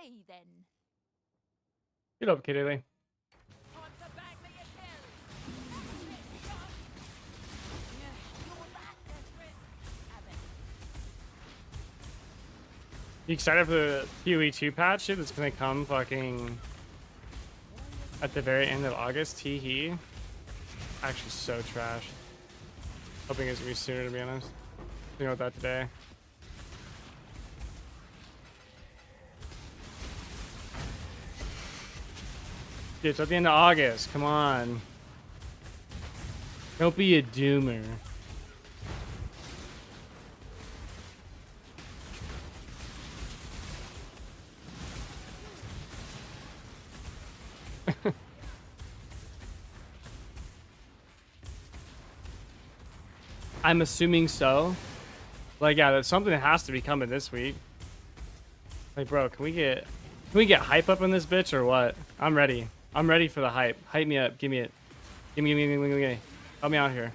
be then. Get up, Kitty. Time to bag me a kill. You're that desperate. Have it. You excited for the PoE 2 patch shit that's gonna come fucking at the very end of August? Tee hee. Actually, so trash. Hoping it's gonna be sooner, to be honest. Thinking about that today. Dude, it's at the end of August. Come on. Don't be a doomer. I'm assuming so. Like, yeah, that's something that has to be coming this week. Like, bro, can we get hype up in this bitch or what? I'm ready. I'm ready for the hype. Hype me up. Give me it. Give me. Help me out here.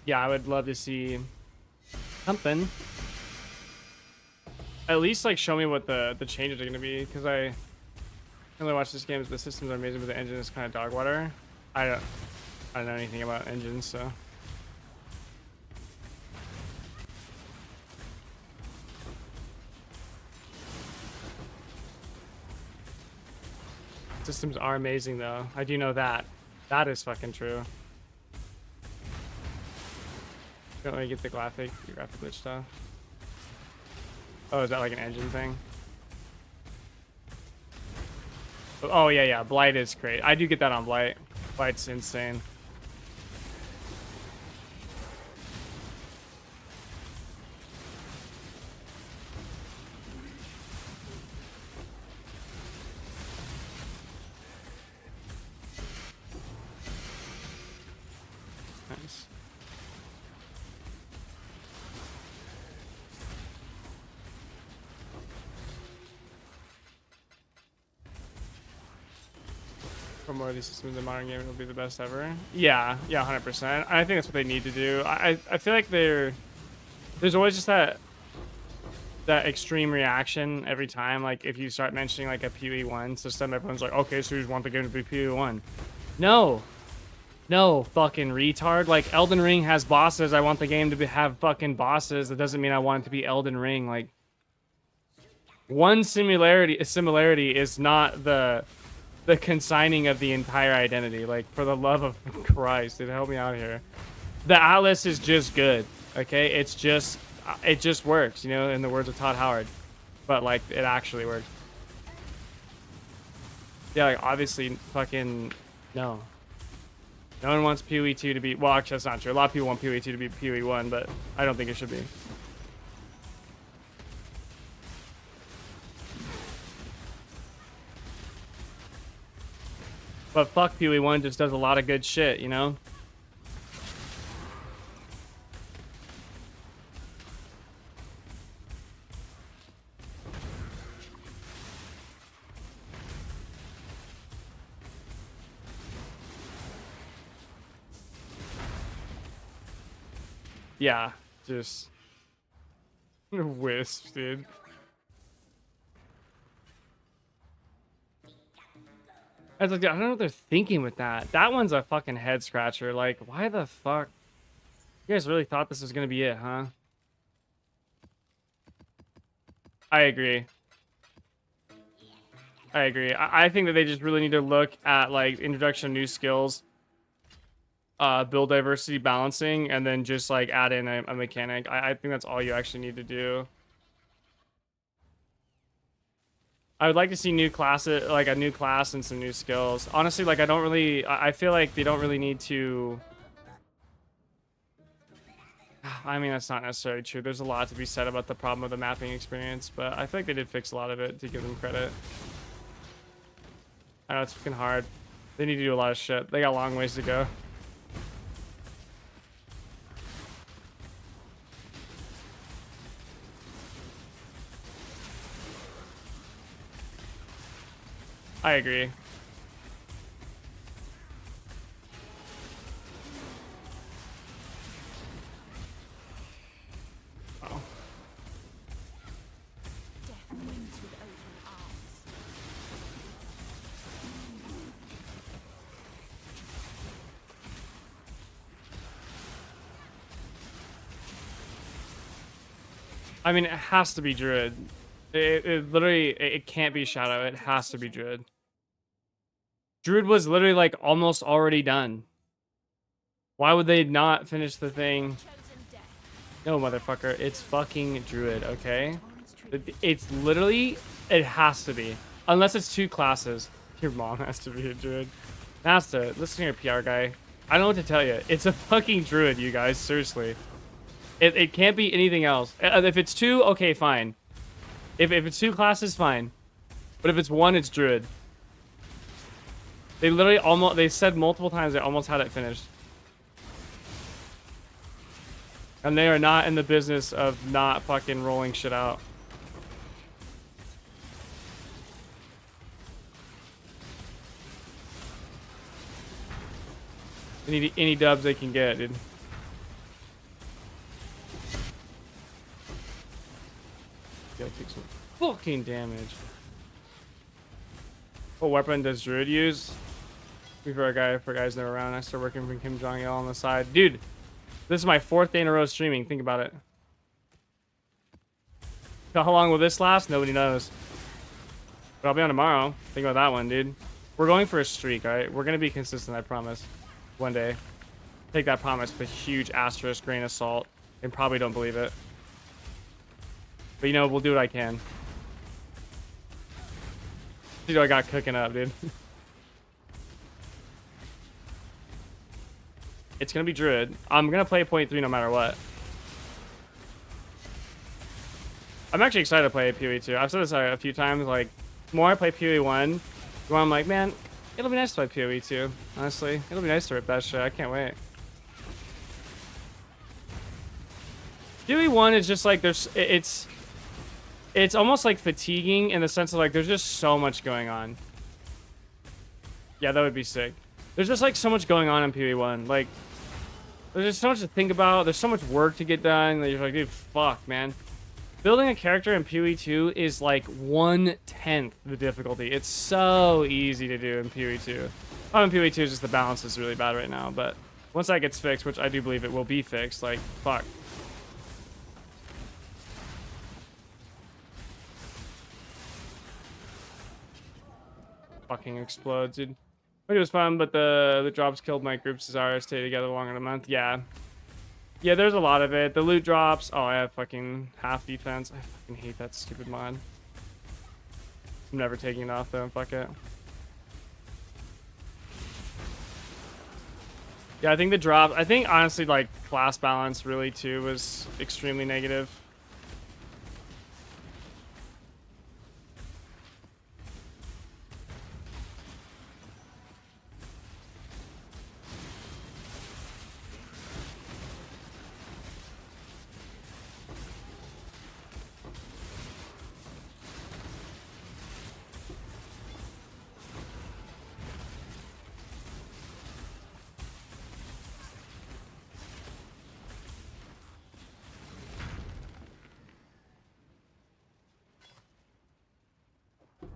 Yeah, I would love to see something. At least like show me what the changes are gonna be, because I only watch this game. The systems are amazing, but the engine is kind of dog water. I don't know anything about engines, so. Systems are amazing though. I do know that. That is fucking true. Don't really get the graphic glitch stuff. Oh, is that like an engine thing? Oh yeah, Blight is great. I do get that on Blight. Blight's insane. Nice. For more of these systems in modern gaming will be the best ever. Yeah, 100%. I think that's what they need to do. I feel like there's always just that extreme reaction every time. Like if you start mentioning like a PoE1 system, everyone's like, okay, so you just want the game to be PoE1. No, fucking retard. Like Elden Ring has bosses. I want the game to have fucking bosses. That doesn't mean I want it to be Elden Ring. Like one similarity is not the consigning of the entire identity. Like, for the love of Christ, dude, help me out here. The Atlas is just good, okay? It just works, you know, in the words of Todd Howard. But, like, it actually works. Yeah, like, obviously, fucking, no. No one wants PoE 2 to be, well, actually, that's not true. A lot of people want PoE 2 to be PoE 1, but I don't think it should be. But fuck, PoE1 just does a lot of good shit, you know? Yeah, just wisp, dude. I was like, I don't know what they're thinking with that. That one's a fucking head scratcher. Like, why the fuck? You guys really thought this was gonna be it, huh? I agree. I think that they just really need to look at like introduction of new skills, build diversity balancing, and then just like add in a mechanic. I think that's all you actually need to do. I would like to see new classes, like a new class and some new skills. Honestly, like I feel like they don't really need to. I mean, that's not necessarily true. There's a lot to be said about the problem of the mapping experience, but I feel like they did fix a lot of it, to give them credit. I know it's fucking hard. They need to do a lot of shit. They got a long ways to go. I agree. Oh. Death wins with open arms. I mean, it has to be Druid. It literally, it can't be Shadow. It has to be Druid. Druid was literally like almost already done. Why would they not finish the thing? Chosen death. No, motherfucker. It's fucking Druid, okay? It's literally, it has to be. Unless it's 2 classes. Your mom has to be a Druid. Has to. Listen to your PR guy. I don't know what to tell you. It's a fucking Druid, you guys. Seriously. It can't be anything else. If it's 2, okay, fine. If it's 2 classes, fine. But if it's 1, it's Druid. They literally almost, they said multiple times they almost had it finished. And they are not in the business of not fucking rolling shit out. Any dubs they can get, dude. Gotta take some fucking damage. What weapon does Druid use? For guys never around. I started working for Kim Jong Il on the side. Dude, this is my 4th day in a row streaming. Think about it. How long will this last? Nobody knows. But I'll be on tomorrow. Think about that one, dude. We're going for a streak, alright? We're gonna be consistent, I promise. One day. Take that promise with a huge asterisk, grain of salt, and probably don't believe it. But you know, we'll do what I can. Dude, I got cooking up, dude. It's gonna be Druid. I'm gonna play point 3 no matter what. I'm actually excited to play PoE 2. I've said this a few times. Like, the more I play PoE 1, the more I'm like, man, it'll be nice to play PoE 2. Honestly, it'll be nice to rip that shit. I can't wait. PoE 1 is just like it's almost like fatiguing in the sense of like there's just so much going on. Yeah, that would be sick. There's just like so much going on in PoE 1. Like, there's just so much to think about. There's so much work to get done. That you're like, dude, fuck, man. Building a character in PoE 2 is like 1/10 the difficulty. It's so easy to do in PoE 2. Oh, in PoE 2 is just the balance is really bad right now. But once that gets fixed, which I do believe it will be fixed, like, fuck. Fucking explodes, dude. It was fun, but the drops killed my group's desire to stay together longer than a month. Yeah. Yeah, there's a lot of it. The loot drops. Oh, I have fucking half defense. I fucking hate that stupid mod. I'm never taking it off though. Fuck it. Yeah, I think the drop. I think honestly, like, class balance really too was extremely negative.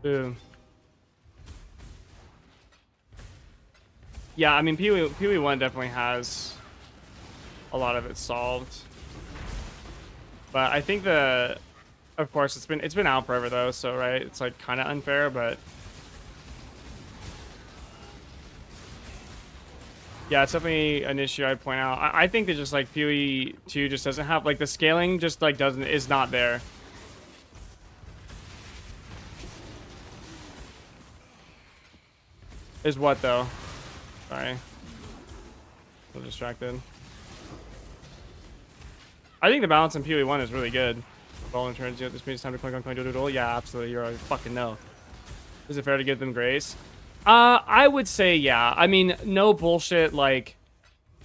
Boom. Yeah, I mean, PoE 1 definitely has a lot of it solved. But I think of course, it's been out forever though, so right, it's like kind of unfair, but yeah, it's definitely an issue I'd point out. I think that just like PoE 2 just doesn't have like the scaling just like is not there. Is what though? Sorry. A little distracted. I think the balance in PoE 1 is really good. Ball in turns, this means it's time to click on coin doodle. Yeah, absolutely. You're a fucking no. Is it fair to give them grace? I would say yeah. I mean, no bullshit. Like,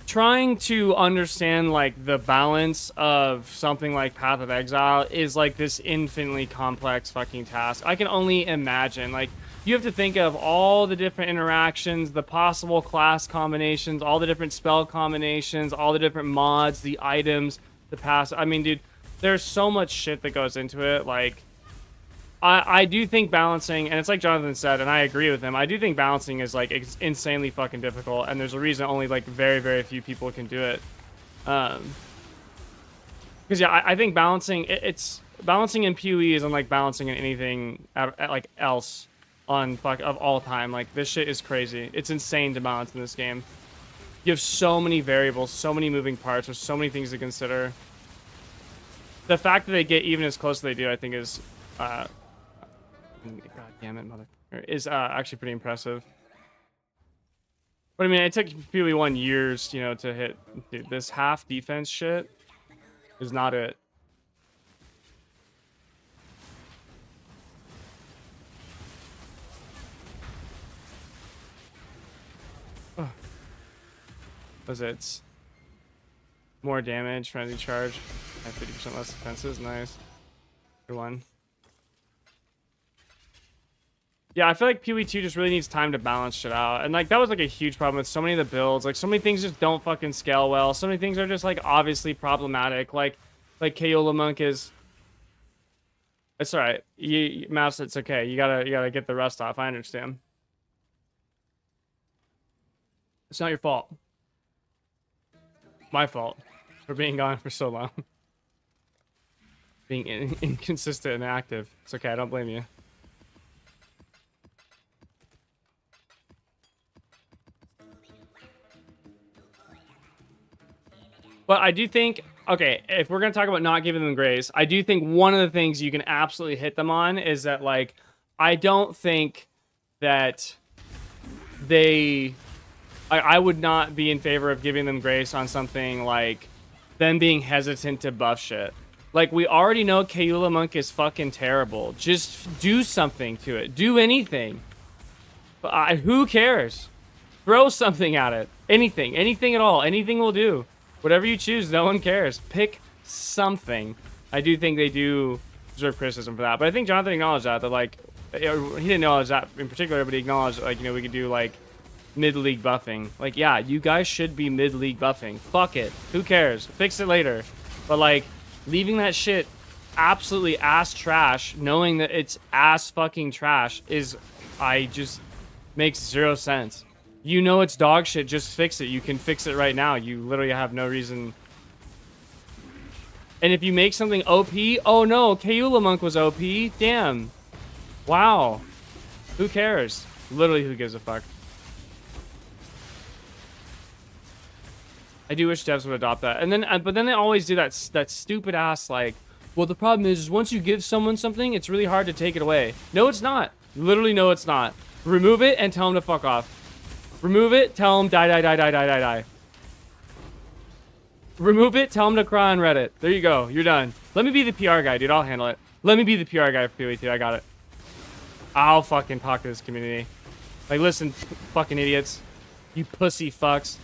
trying to understand like the balance of something like Path of Exile is like this infinitely complex fucking task. I can only imagine. Like, you have to think of all the different interactions, the possible class combinations, all the different spell combinations, all the different mods, the items, the pass. I mean, dude, there's so much shit that goes into it. Like, I do think balancing, and it's like Jonathan said, and I agree with him, I do think balancing is, like, insanely fucking difficult, and there's a reason only, like, very, very few people can do it. Because, yeah, I think balancing, it's balancing in PoE is unlike balancing in anything, like, else on, of all time. Like, this shit is crazy. It's insane to balance in this game. You have so many variables, so many moving parts, there's so many things to consider. The fact that they get even as close as they do, I think, is, God damn it, motherfucker, is actually pretty impressive. But I mean, it took PoE 1 years, you know, to hit. Dude, this half defense shit is not it. Oh. Was it more damage, frenzy charge, and 50% less defenses? Nice. Good one. Yeah, I feel like PoE 2 just really needs time to balance shit out. And, like, that was, like, a huge problem with so many of the builds. Like, so many things just don't fucking scale well. So many things are just, like, obviously problematic. Like Kayola Monk is... It's alright. Mouse, it's okay. You gotta get the rust off. I understand. It's not your fault. My fault. For being gone for so long. Being inconsistent and active. It's okay, I don't blame you. But I do think, okay, if we're going to talk about not giving them grace, I do think one of the things you can absolutely hit them on is that, like, I don't think that they... I would not be in favor of giving them grace on something like them being hesitant to buff shit. Like, we already know Kayola Monk is fucking terrible. Just do something to it. Do anything. Who cares? Throw something at it. Anything. Anything at all. Anything will do. Whatever you choose, no one cares. Pick something. I do think they do deserve criticism for that. But I think Jonathan acknowledged that, like, he didn't acknowledge that in particular, but he acknowledged, like, you know, we could do, like, mid-league buffing. Like, yeah, you guys should be mid-league buffing. Fuck it. Who cares? Fix it later. But, like, leaving that shit absolutely ass trash, knowing that it's ass fucking trash, makes zero sense. You know it's dog shit, just fix it. You can fix it right now. You literally have no reason. And if you make something OP, oh no, Kayola Monk was OP. Damn. Wow. Who cares? Literally, who gives a fuck? I do wish devs would adopt that. And then, but then they always do that stupid ass, like, well, the problem is once you give someone something, it's really hard to take it away. No, it's not. Literally, no, it's not. Remove it and tell them to fuck off. Remove it, tell them die. Remove it, tell them to cry on Reddit. There you go, you're done. Let me be the PR guy, dude, I'll handle it. Let me be the PR guy for PoE2, I got it. I'll fucking talk to this community. Like, listen, fucking idiots. You pussy fucks.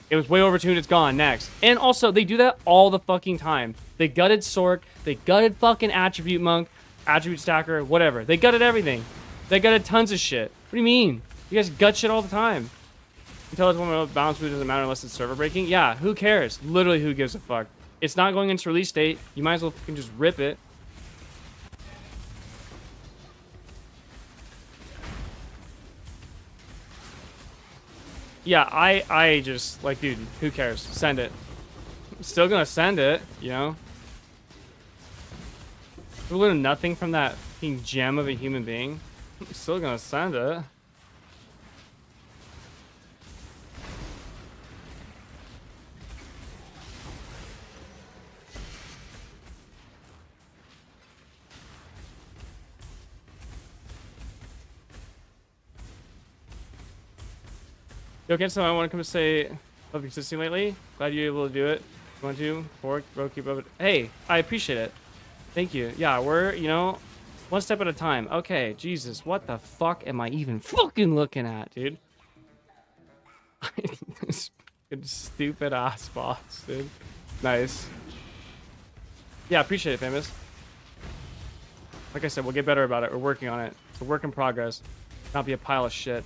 It was way overtuned, it's gone, next. And also, they do that all the fucking time. They gutted Sork, they gutted fucking Attribute Monk, Attribute Stacker, whatever. They gutted everything. They gutted tons of shit. What do you mean? You guys gut shit all the time. Until it's one of balance food doesn't matter unless it's server breaking. Yeah, who cares? Literally, who gives a fuck? It's not going into release date. You might as well fucking just rip it. Yeah, I just, like, dude, who cares? Send it. I'm still gonna send it, you know? We learn nothing from that fucking gem of a human being. I'm still gonna send it. Yo, Ken, so I want to come to say, love you consistently lately. Glad you're able to do it. Want to? Fork, bro, keep up it. Hey, I appreciate it. Thank you. Yeah, we're, you know, One step at a time. Okay, Jesus, what the fuck am I even fucking looking at, dude? This fucking stupid ass boss, dude. Nice. Yeah, appreciate it, Famous. Like I said, we'll get better about it. We're working on it. It's a work in progress. Not be a pile of shit.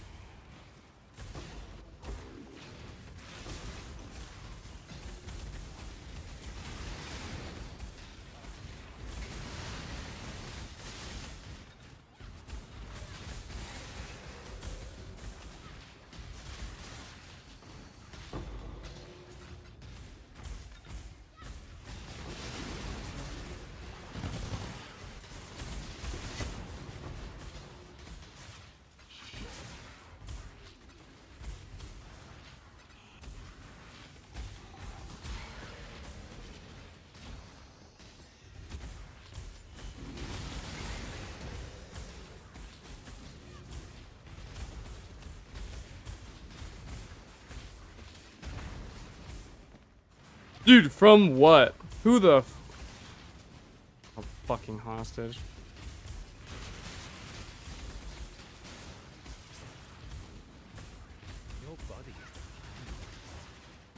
Dude, from what? Who the a fucking hostage. Your body is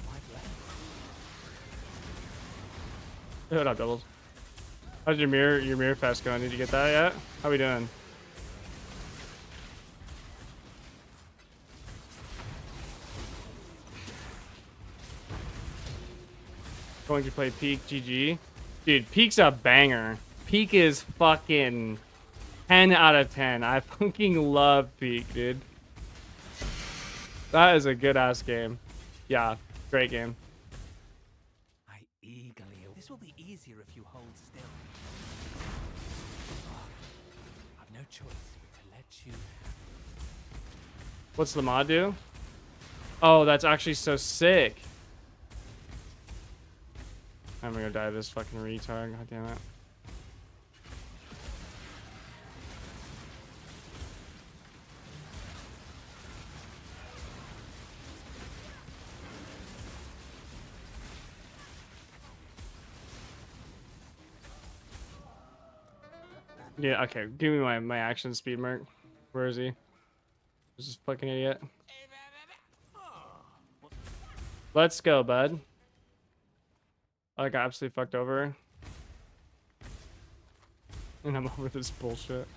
my blade. Hey, what up, doubles? How's your mirror fest going? Did you get that yet? How we doing? Going to play Peak GG. Dude, Peak's a banger. Peak is fucking 10 out of 10. I fucking love Peak, dude. That is a good ass game. Yeah, great game. I eagerly. This will be easier if you hold still. I've no choice but to let you. What's the mod do? Oh, that's actually so sick. I'm gonna die this fucking retard. God damn it. Yeah, okay. Give me my action speed, Merc. Where is he? This is fucking idiot. Let's go, bud. I got absolutely fucked over. And I'm over this bullshit.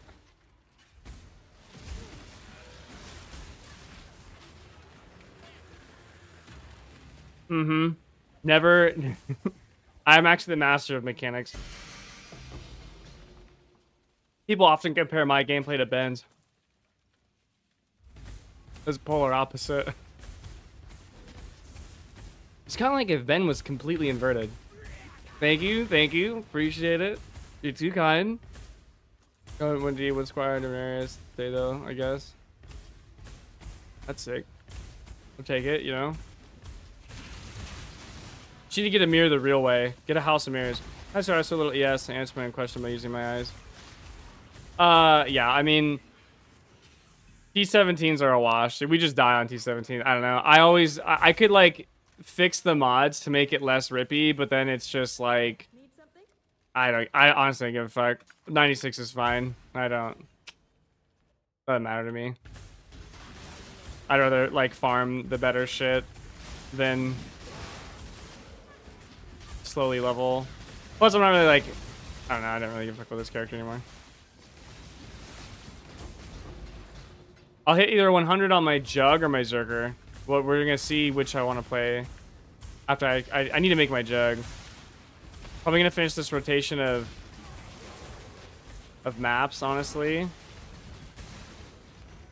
Mm-hmm. Never. I'm actually the master of mechanics. People often compare my gameplay to Ben's. It's polar opposite. It's kind of like if Ben was completely inverted. Thank you, appreciate it. You're too kind. When D would Squire Demarius say though, I guess. That's sick. I'll take it, you know. You need to get a mirror the real way. Get a house of mirrors. I started so little yes to answer my question by using my eyes. Yeah, I mean, T17s are a wash. We just die on T17. I don't know. I could like fix the mods to make it less rippy, but then it's just like, I honestly don't give a fuck. 96 is fine. Doesn't matter to me. I'd rather like farm the better shit than slowly level. Plus I'm not really like, I don't know, I don't really give a fuck with this character anymore. I'll hit either 100 on my Jug or my Zerker. Well, we're gonna see which I want to play after I need to make my Jug. Probably gonna finish this rotation of maps, honestly.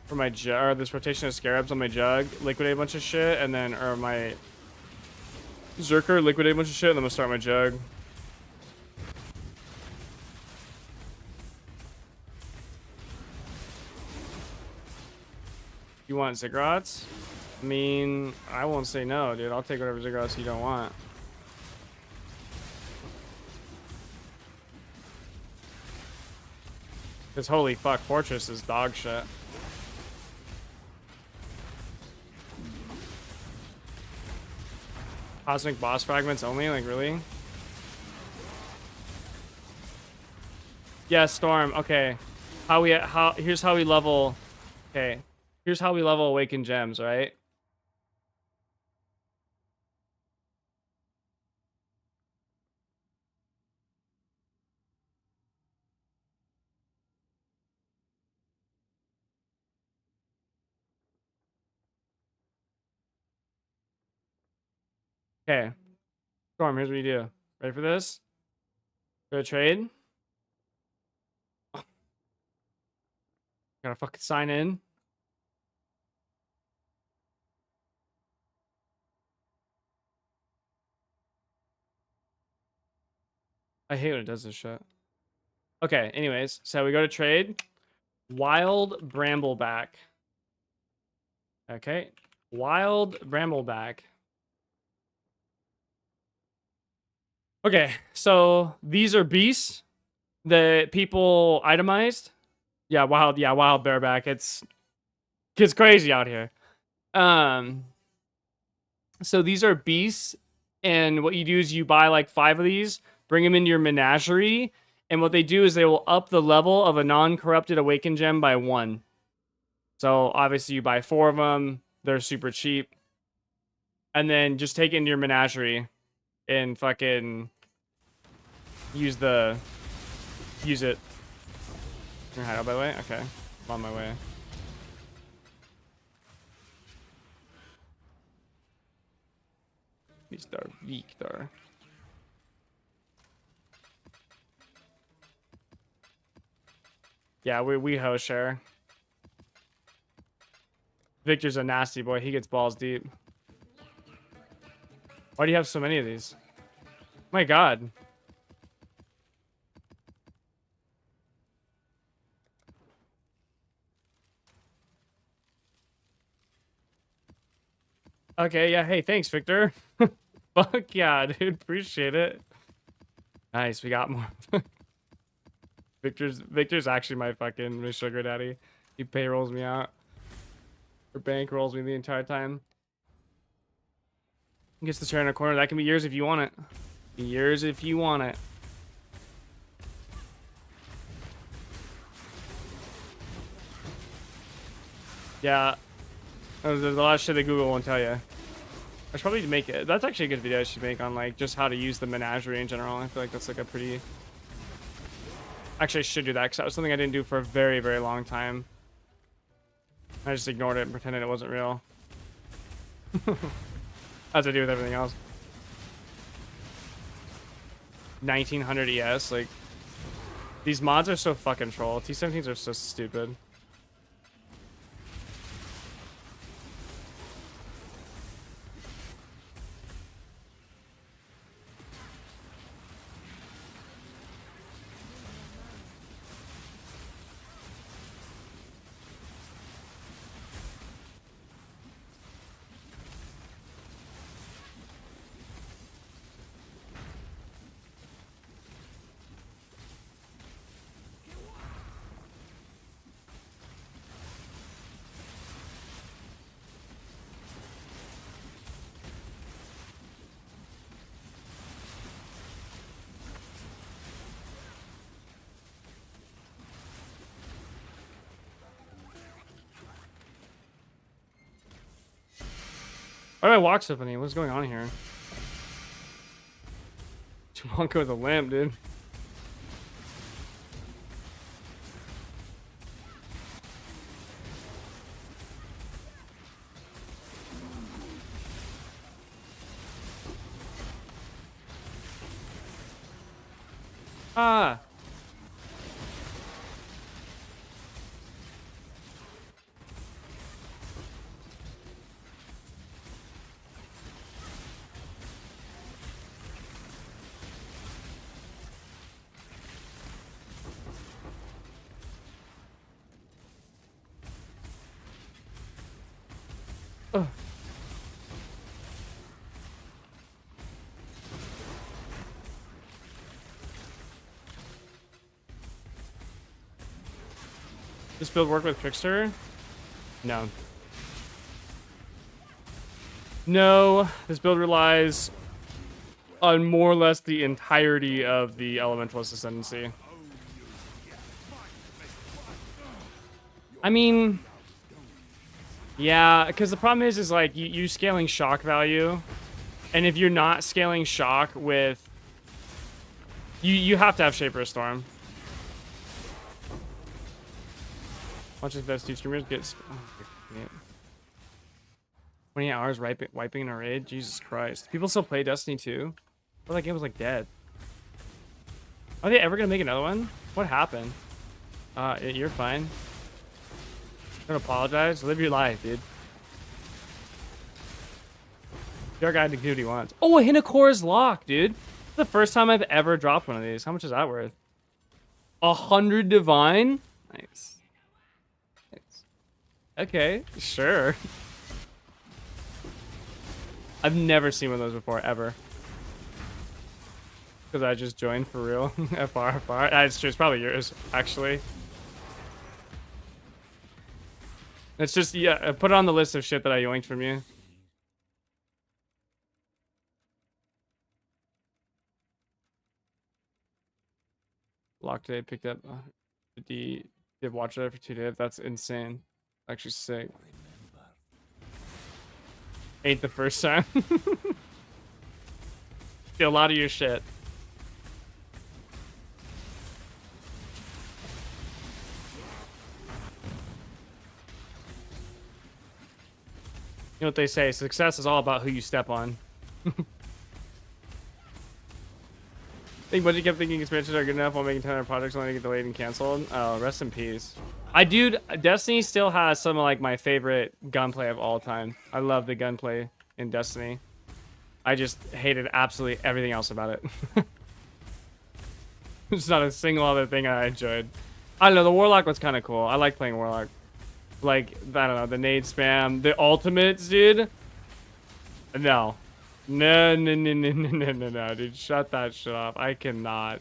For my Jug, or this rotation of Scarabs on my Jug, liquidate a bunch of shit, and then, or my Zerker, liquidate a bunch of shit, and then I'm gonna start my Jug. You want Ziggurats? I mean, I won't say no, dude. I'll take whatever Ziggurats you don't want. Because holy fuck, Fortress is dog shit. Cosmic boss fragments only? Like, really? Yeah, Storm. Okay. Here's how we level. Okay, here's how we level awakened gems, right? Okay, Storm. Here's what you do. Ready for this? Go to trade. Gotta fucking sign in. I hate when it does this shit. Okay, anyways, so we go to trade. Wild Brambleback. Okay. Wild Brambleback. Okay, so these are beasts that people itemized. Yeah, wild bareback. It's crazy out here. So these are beasts, and what you do is you buy like 5 of these, bring them into your menagerie, and what they do is they will up the level of a non-corrupted awakened gem by 1. So obviously you buy 4 of them. They're super cheap. And then just take it into your menagerie and fucking use it. Can you hide out, by the way? Okay. I'm on my way. Mr. Victor. Yeah, we host share. Victor's a nasty boy. He gets balls deep. Why do you have so many of these? My God. Okay, yeah. Hey, thanks, Victor. Fuck yeah, dude. Appreciate it. Nice, we got more. Victor's actually my fucking sugar daddy. He payrolls me out. Or bank rolls me the entire time. He gets the chair in a corner. That can be yours if you want it. Yours if you want it. Yeah. There's a lot of shit that Google won't tell you. I should probably make it. That's actually a good video I should make on like just how to use the menagerie in general. I feel like that's like a pretty... Actually, I should do that because that was something I didn't do for a very, very long time. I just ignored it and pretended it wasn't real. As I do with everything else. 1900 ES, like... These mods are so fucking troll. T17s are so stupid. Why do I walk so funny? What's going on here? Chimonka with a lamp, dude. Ah! Ugh. This build work with Trickster? No. No, this build relies on more or less the entirety of the Elementalist Ascendancy. I mean, yeah, because the problem is like you scaling shock value, and if you're not scaling shock with, you have to have Shaper Storm. Watch if those two streamers get. Oh, 20 hours wiping in a raid? Jesus Christ. People still play Destiny 2? Well, that game was like dead. Are they ever gonna make another one? What happened? You're fine. Don't apologize. Live your life, dude. Your guy can do what he wants. Oh, a Hinakora's lock, dude. It's the first time I've ever dropped one of these. How much is that worth? 100 divine? Nice. Okay, sure. I've never seen one of those before, ever. Because I just joined for real. FR. It's true, it's probably yours, actually. It's just, yeah, put it on the list of shit that I yoinked from you. Lock today, picked up 50 div watch it for 2 div. That's insane. Actually sick. Ain't the first time. Steal a lot of your shit. You know what they say, success is all about who you step on. Think budget kept thinking expansions are good enough while making 10 other projects only to get delayed and canceled. Oh, rest in peace. Destiny still has some of like my favorite gunplay of all time. I love the gunplay in Destiny. I just hated absolutely everything else about it. There's not a single other thing I enjoyed. I don't know, the Warlock was kind of cool. I like playing Warlock. Like, I don't know, the nade spam, the ultimates, dude. No. No, dude. Shut that shit off. I cannot.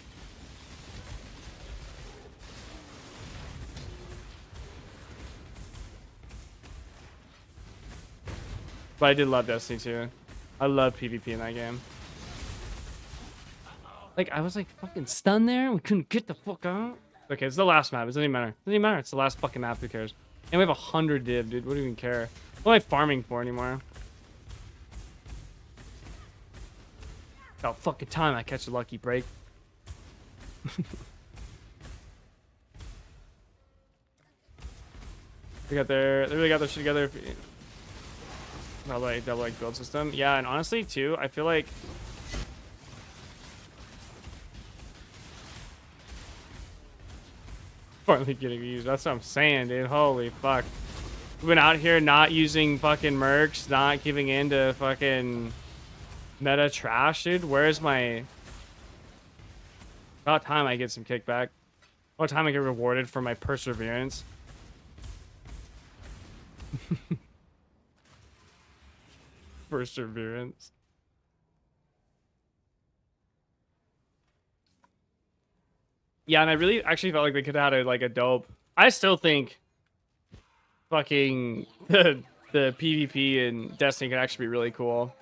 But I did love Destiny 2. I love PvP in that game. Like, I was like fucking stunned there. We couldn't get the fuck out. Okay, it's the last map. It doesn't even matter. It doesn't even matter. It's the last fucking map. Who cares? And we have 100 div, dude. What do you even care? What am I farming for anymore? About fucking time I catch a lucky break. They really got their shit together. Double like build system. Yeah, and honestly too, I feel like finally getting used. That's what I'm saying, dude. Holy fuck. We've been out here not using fucking mercs, not giving in to fucking meta trash, dude. Where's my... About time I get some kickback. About time I get rewarded for my perseverance. Perseverance. Yeah, and I really actually felt like they could have had like a dope... I still think fucking the PvP in Destiny could actually be really cool.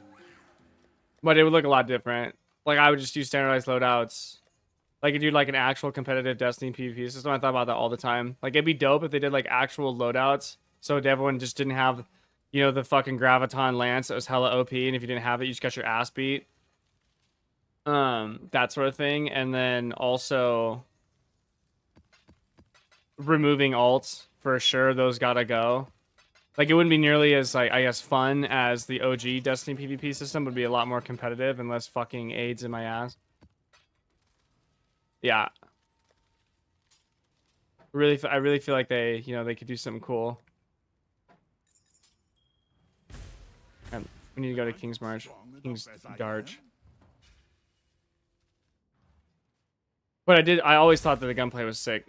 But it would look a lot different. Like, I would just do standardized loadouts. Like, you do like an actual competitive Destiny PvP system. I thought about that all the time. Like, it'd be dope if they did like actual loadouts. So everyone just didn't have, you know, the fucking Graviton Lance that was hella OP. And if you didn't have it, you just got your ass beat. That sort of thing. And then also removing alts for sure. Those gotta go. Like, it wouldn't be nearly as, like, I guess, fun as the OG Destiny PvP system. Would be a lot more competitive and less fucking AIDS in my ass. Yeah. I really feel like they, you know, they could do something cool. And we need to go to King's March. King's Darch. But I always thought that the gunplay was sick.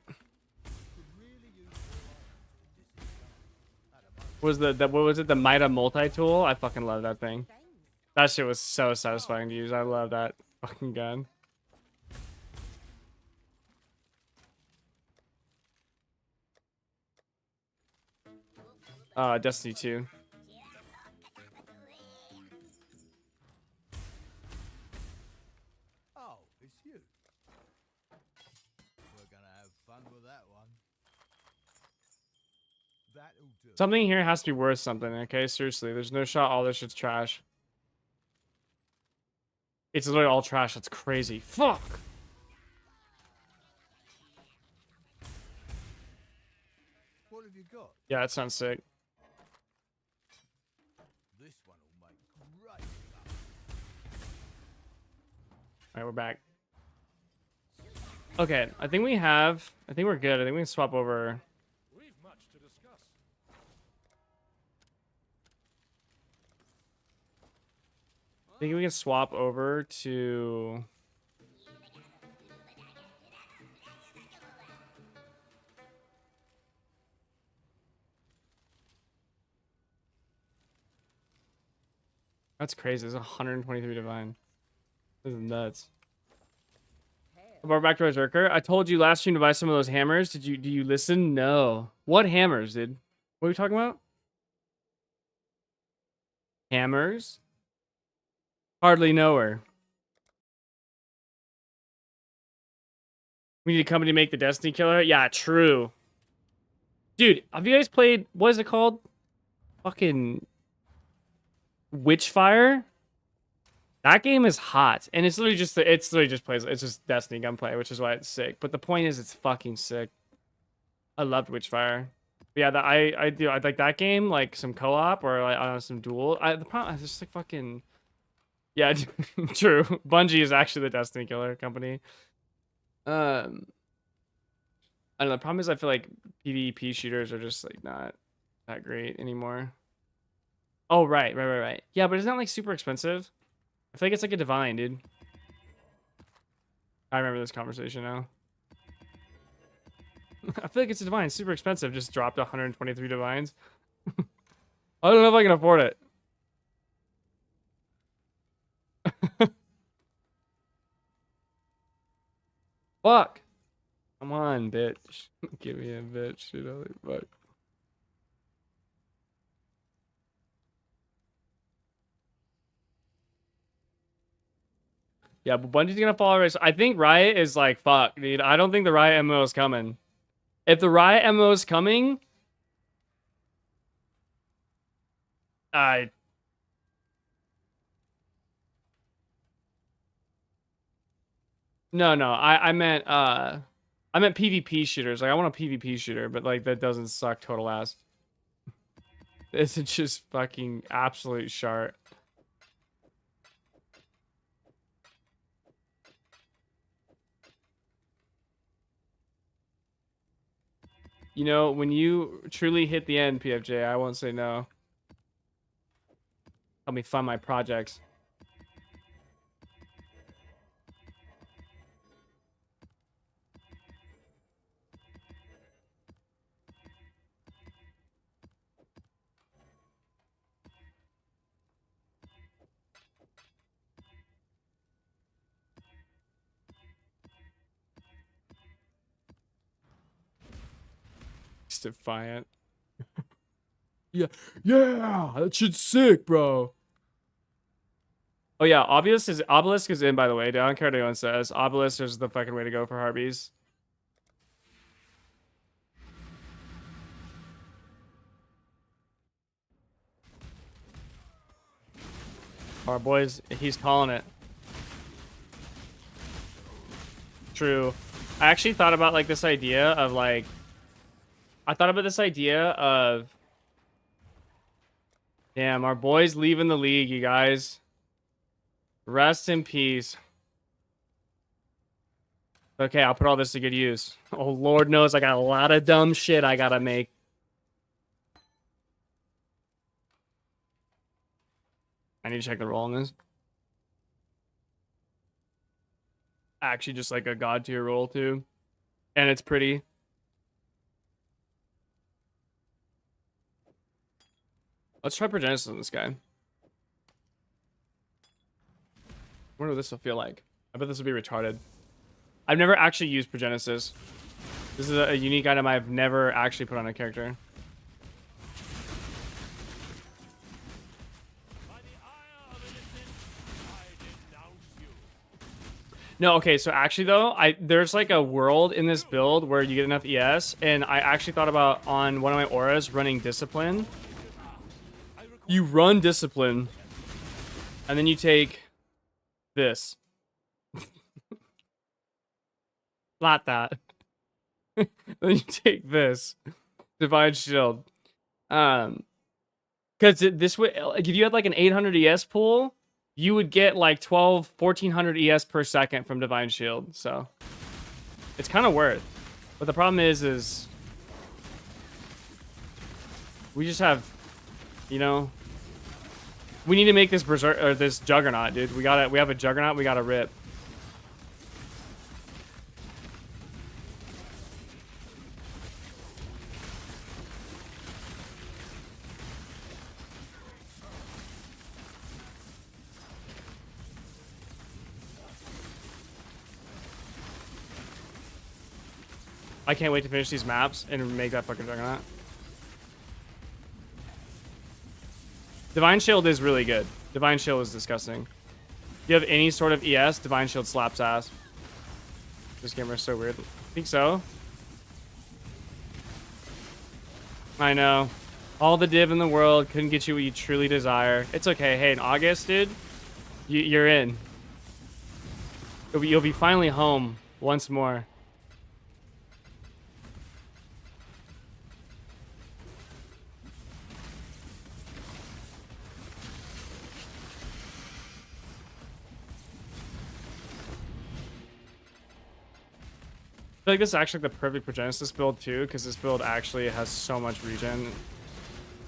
What was it? The Mida multi-tool? I fucking love that thing. That shit was so satisfying to use. I love that fucking gun. Destiny 2. Oh, it's you. We're gonna have fun with that one. Something here has to be worth something, okay? Seriously, there's no shot all this shit's trash. It's literally all trash. That's crazy. Fuck! What have you got? Yeah, that sounds sick. This one will make great stuff. Alright, we're back. Okay, I think we're good. I think we can swap over. We've much to discuss. I think we can swap over to... That's crazy. It's 123 divine. This is nuts. We're back to our Zerker. I told you last stream to buy some of those hammers. Do you listen? No. What hammers, dude? What are we talking about? Hammers? Hardly know her. We need a company to make the Destiny killer? Yeah, true. Dude, have you guys played, what is it called? Fucking Witchfire? That game is hot. And it's literally just, it's just Destiny gunplay, which is why it's sick. But the point is, it's fucking sick. I loved Witchfire. But yeah, I like that game, like some co-op or like, I don't know, some duel. The problem is just like fucking... Yeah, true. Bungie is actually the Destiny killer company. I don't know. The problem is I feel like PvP shooters are just like not that great anymore. Oh, right. Yeah, but it's not like super expensive. I feel like it's like a divine, dude. I remember this conversation now. I feel like it's a divine. Super expensive. Just dropped 123 divines. I don't know if I can afford it. Fuck. Come on, bitch. Give me a bitch, dude. Holy fuck. Yeah, but Bungie's gonna follow race. I think Riot is like, fuck, dude. I don't think the Riot MMO is coming. If the Riot MMO is coming, No, I meant PvP shooters. Like I want a PvP shooter, but like that doesn't suck total ass. It's just fucking absolute shart. You know, when you truly hit the end, PFJ, I won't say no. Help me fund my projects. Defiant. Yeah, that shit's sick, bro. Oh yeah, Obelisk is in, by the way. I don't care what anyone says. Obelisk is the fucking way to go for Harbies. Our boys, he's calling it. True. I actually thought about like this idea of like damn, our boy's leaving the league, you guys. Rest in peace. Okay, I'll put all this to good use. Oh, Lord knows I got a lot of dumb shit I gotta make. I need to check the roll on this. Actually, just like a god tier roll, too. And it's pretty. Let's try Progenesis on this guy. I wonder what this will feel like. I bet this will be retarded. I've never actually used Progenesis. This is a unique item I've never actually put on a character. No, okay, so actually though, there's like a world in this build where you get enough ES, and I actually thought about on one of my auras running Discipline. You run Discipline, and then you take this. Not that. Then you take this. Divine Shield. Because this would, like, if you had like an 800 ES pool, you would get like 1400 ES per second from Divine Shield. So it's kind of worth. But the problem is we just have, you know, we need to make this berserk or this Juggernaut, dude. We have a Juggernaut. We gotta rip. I can't wait to finish these maps and make that fucking Juggernaut. Divine Shield is really good. Divine Shield is disgusting. If you have any sort of ES, Divine Shield slaps ass. This gamer is so weird. I think so. I know. All the div in the world couldn't get you what you truly desire. It's okay. Hey, in August, dude, you're in. You'll be finally home once more. I feel like this is actually the perfect Progenesis build too, because this build actually has so much regen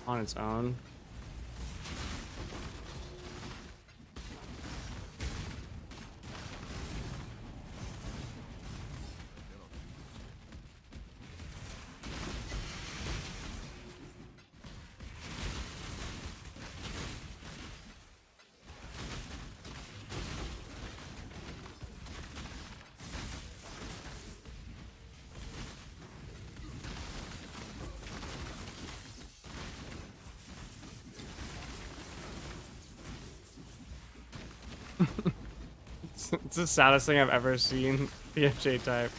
on its own. It's the saddest thing I've ever seen. PFJ type.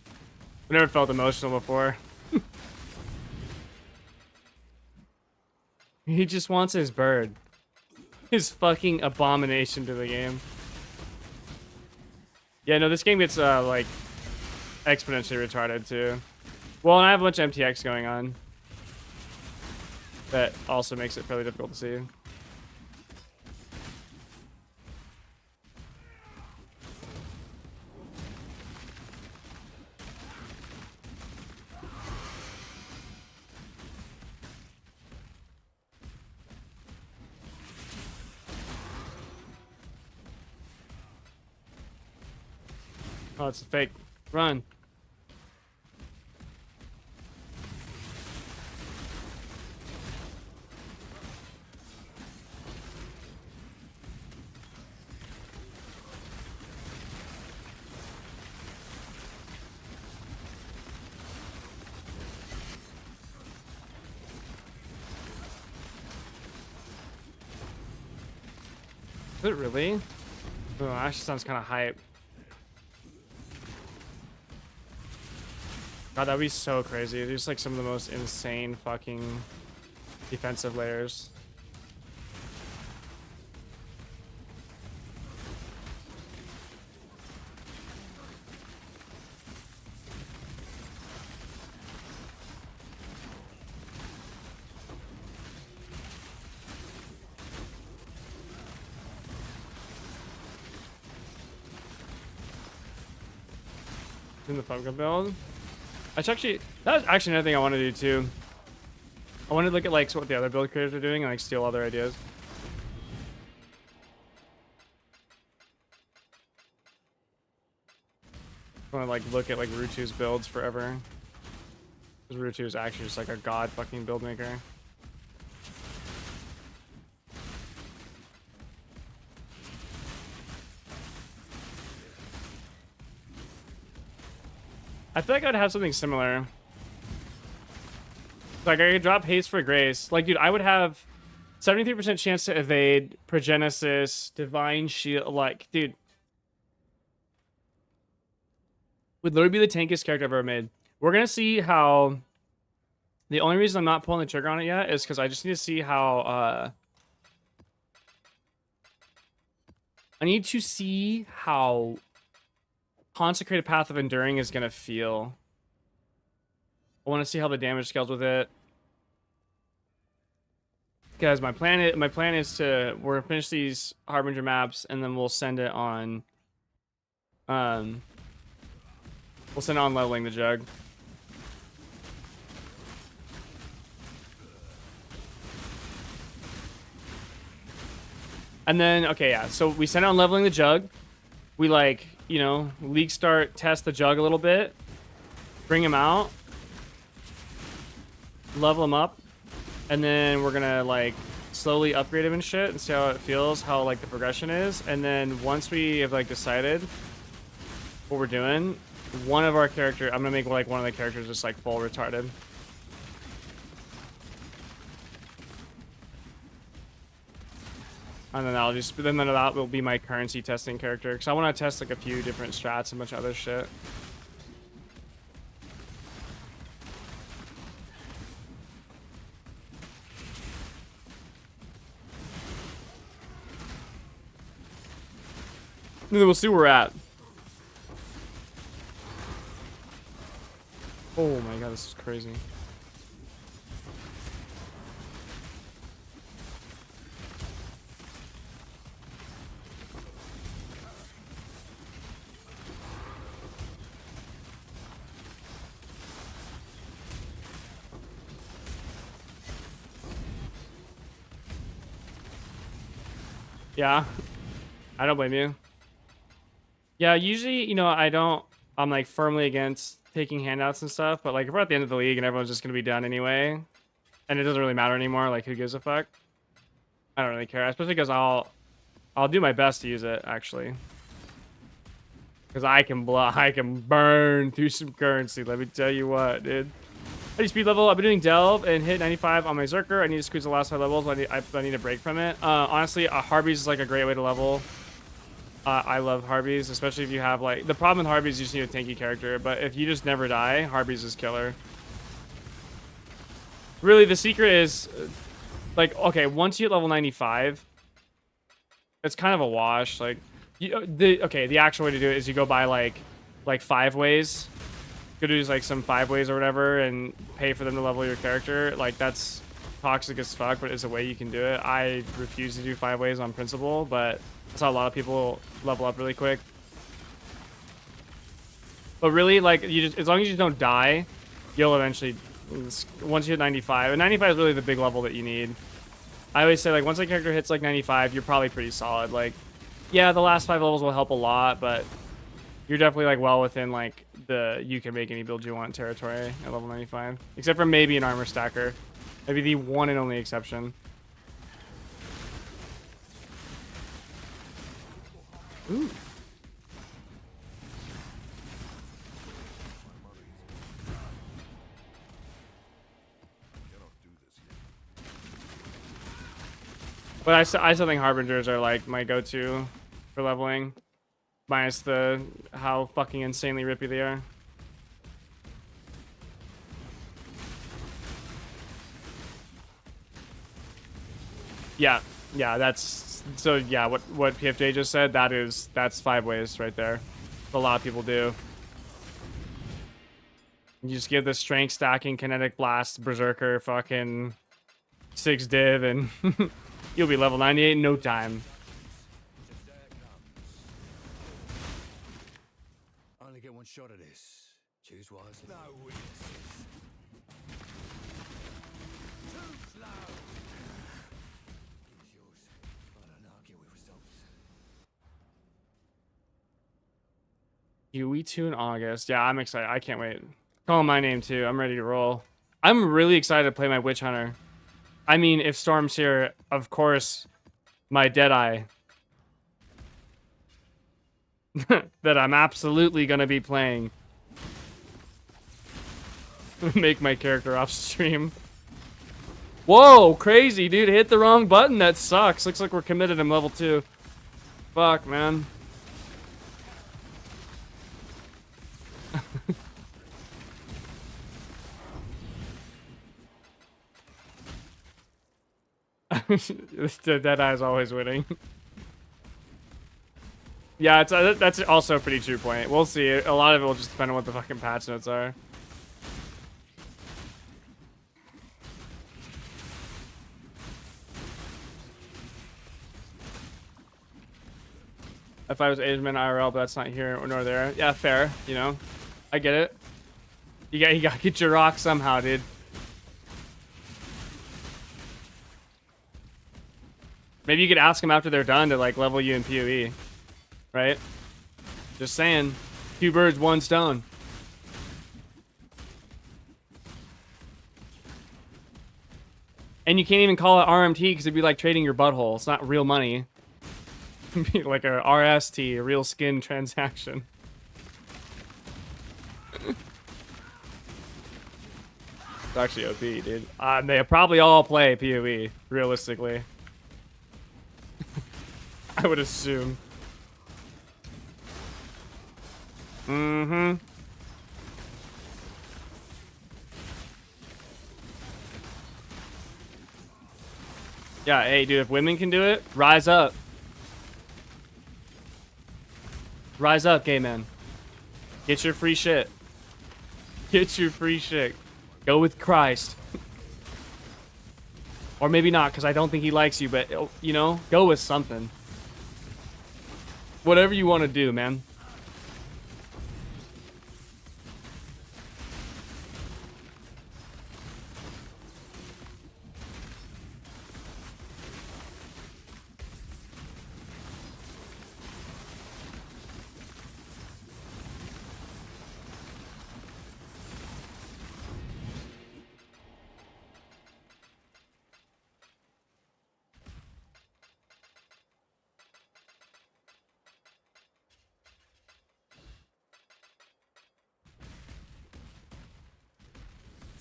I've never felt emotional before. He just wants his bird. His fucking abomination to the game. Yeah, no, this game gets like exponentially retarded too. Well, and I have a bunch of MTX going on. That also makes it fairly difficult to see. Oh, it's a fake. Run. Is it really? Oh, actually sounds kind of hype. God, that'd be so crazy. There's like some of the most insane fucking defensive layers. In the pumpkin build. That's actually another thing I want to do too. I want to look at like what the other build creators are doing and like steal other ideas. I want to like look at like Rutu's builds forever. Because Rutu is actually just like a god fucking build maker. I feel like I'd have something similar. Like, I could drop Haste for Grace. Like, dude, I would have 73% chance to evade, Progenesis, Divine Shield. Like, dude. Would literally be the tankiest character I've ever made. We're gonna see how. The only reason I'm not pulling the trigger on it yet is because I just need to see how. I need to see how Consecrated Path of Enduring is gonna feel. I want to see how the damage scales with it. Because my plan is to we're gonna finish these Harbinger maps and then we'll send it on. We'll send it on leveling the jug. And then, okay, yeah, so we send it on leveling the jug. We, like, you know, league start, test the jug a little bit. Bring him out. Level him up. And then we're gonna, like, slowly upgrade him and shit and see how it feels, how, like, the progression is. And then once we have, like, decided what we're doing, one of our characters, I'm gonna make, like, one of the characters just, like, full retarded. And then that will be my currency testing character. Because I want to test like a few different strats and a bunch of other shit. And then we'll see where we're at. Oh my god, this is crazy. Yeah, I don't blame you. Yeah, usually, you know, I'm like firmly against taking handouts and stuff, but like if we're at the end of the league and everyone's just gonna be done anyway, and it doesn't really matter anymore, like who gives a fuck? I don't really care, especially because I'll do my best to use it actually, because I can burn through some currency. Let me tell you what, dude. I need speed level. I've been doing delve and hit 95 on my Zerker. I need to squeeze the last 5 levels. I need a break from it. Honestly, Harbies is like a great way to level. I love Harbies, especially if you have like the problem with Harbies. You just need a tanky character, but if you just never die, Harbies is killer. Really, the secret is like okay, once you hit level 95, it's kind of a wash. Like the actual way to do it is you go buy like 5 ways. Go do like some 5 ways or whatever and pay for them to level your character. Like that's toxic as fuck, but it's a way you can do it. I refuse to do 5 ways on principle, but that's how a lot of people level up really quick. But really, like as long as you don't die, you'll eventually once you hit 95. And 95 is really the big level that you need. I always say like once a character hits like 95, you're probably pretty solid. Like yeah, the last 5 levels will help a lot, but you're definitely like well within like the you can make any build you want territory at level 95, except for maybe an armor stacker, maybe the one and only exception. Ooh. But I still think Harbingers are like my go-to for leveling. Minus how fucking insanely rippy they are. Yeah, that's so. Yeah, what PFJ just said. That's 5 ways right there. A lot of people do. You just give the strength stacking kinetic blast berserker fucking 6 div and you'll be level 98 in no time. Get one shot at this. Choose wisely. No witnesses. Too slow. He's yours. I don't argue with results. UE 2 in August. Yeah, I'm excited. I can't wait. Call my name too. I'm ready to roll. I'm really excited to play my Witch Hunter. I mean, if Storm's here, of course, my Deadeye. That I'm absolutely gonna be playing. Make my character off stream. Whoa, crazy, dude. Hit the wrong button. That sucks. Looks like we're committed in level 2. Fuck, man. The Deadeye is always winning. Yeah, that's also a pretty true point. We'll see. A lot of it will just depend on what the fucking patch notes are. If I was Asian man IRL, but that's not here nor there. Yeah, fair. You know, I get it. You gotta get your rock somehow, dude. Maybe you could ask them after they're done to like level you in PoE, right? Just saying, 2 birds, 1 stone. And you can't even call it RMT because it'd be like trading your butthole. It's not real money. It'd be like a RST, a real skin transaction. It's actually OP, dude. They probably all play PoE, realistically. I would assume. Mm-hmm. Yeah, hey, dude, if women can do it, rise up. Rise up, gay men. Get your free shit. Get your free shit. Go with Christ. Or maybe not, because I don't think he likes you, but, you know, go with something. Whatever you want to do, man.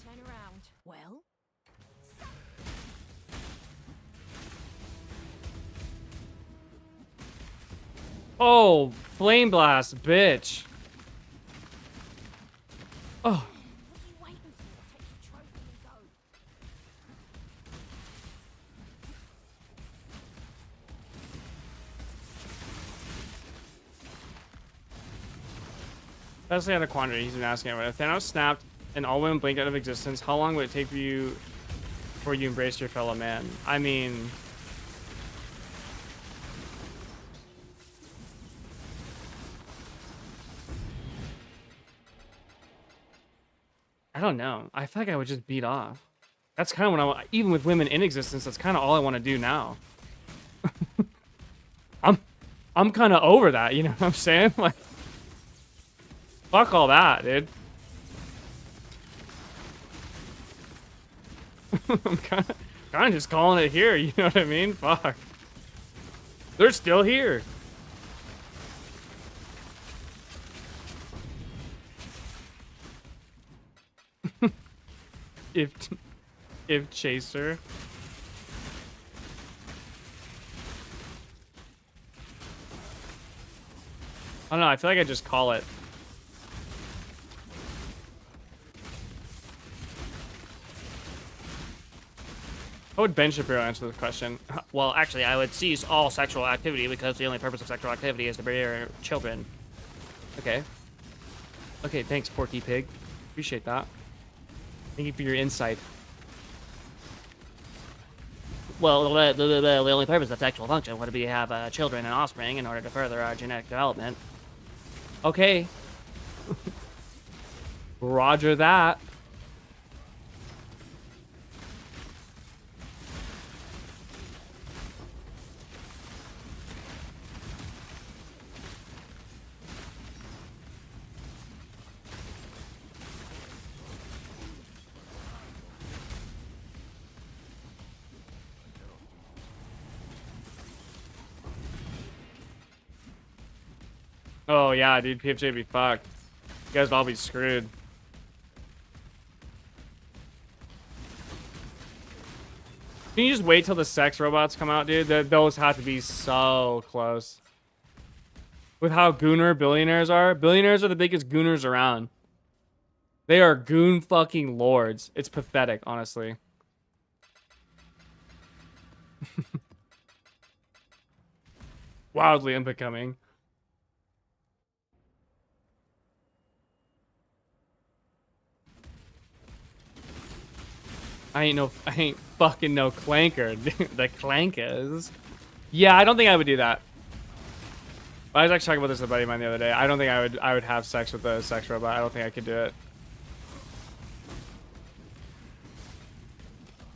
Turn around. Well? Oh, flame blast, bitch. Oh. What are you waiting for? Take your trophy and go. Leslie had a quandary. He's been asking about it. If Thanos snapped and all women blinked out of existence, how long would it take for you before you embraced your fellow man? I mean, I don't know. I feel like I would just beat off. That's kind of what I want. Even with women in existence, that's kind of all I want to do now. I'm kind of over that. You know what I'm saying? Like, fuck all that, dude. I'm kind of just calling it here. You know what I mean? Fuck. They're still here. if Chaser. I don't know. I feel like I just call it. How would Ben Shapiro answer this question? Well, actually, I would cease all sexual activity because the only purpose of sexual activity is to bear children. Okay. Okay, thanks, Porky Pig. Appreciate that. Thank you for your insight. Well, the only purpose of sexual function would be to have children and offspring in order to further our genetic development. Okay. Roger that. Oh yeah, dude, PFJ would be fucked. You guys would all be screwed. Can you just wait till the sex robots come out, dude? Those have to be so close. With how gooner billionaires are the biggest gooners around. They are goon fucking lords. It's pathetic, honestly. Wildly unbecoming. I ain't fucking no clanker. The clankers. Yeah, I don't think I would do that. I was actually talking about this with a buddy of mine the other day. I don't think I would have sex with a sex robot. I don't think I could do it.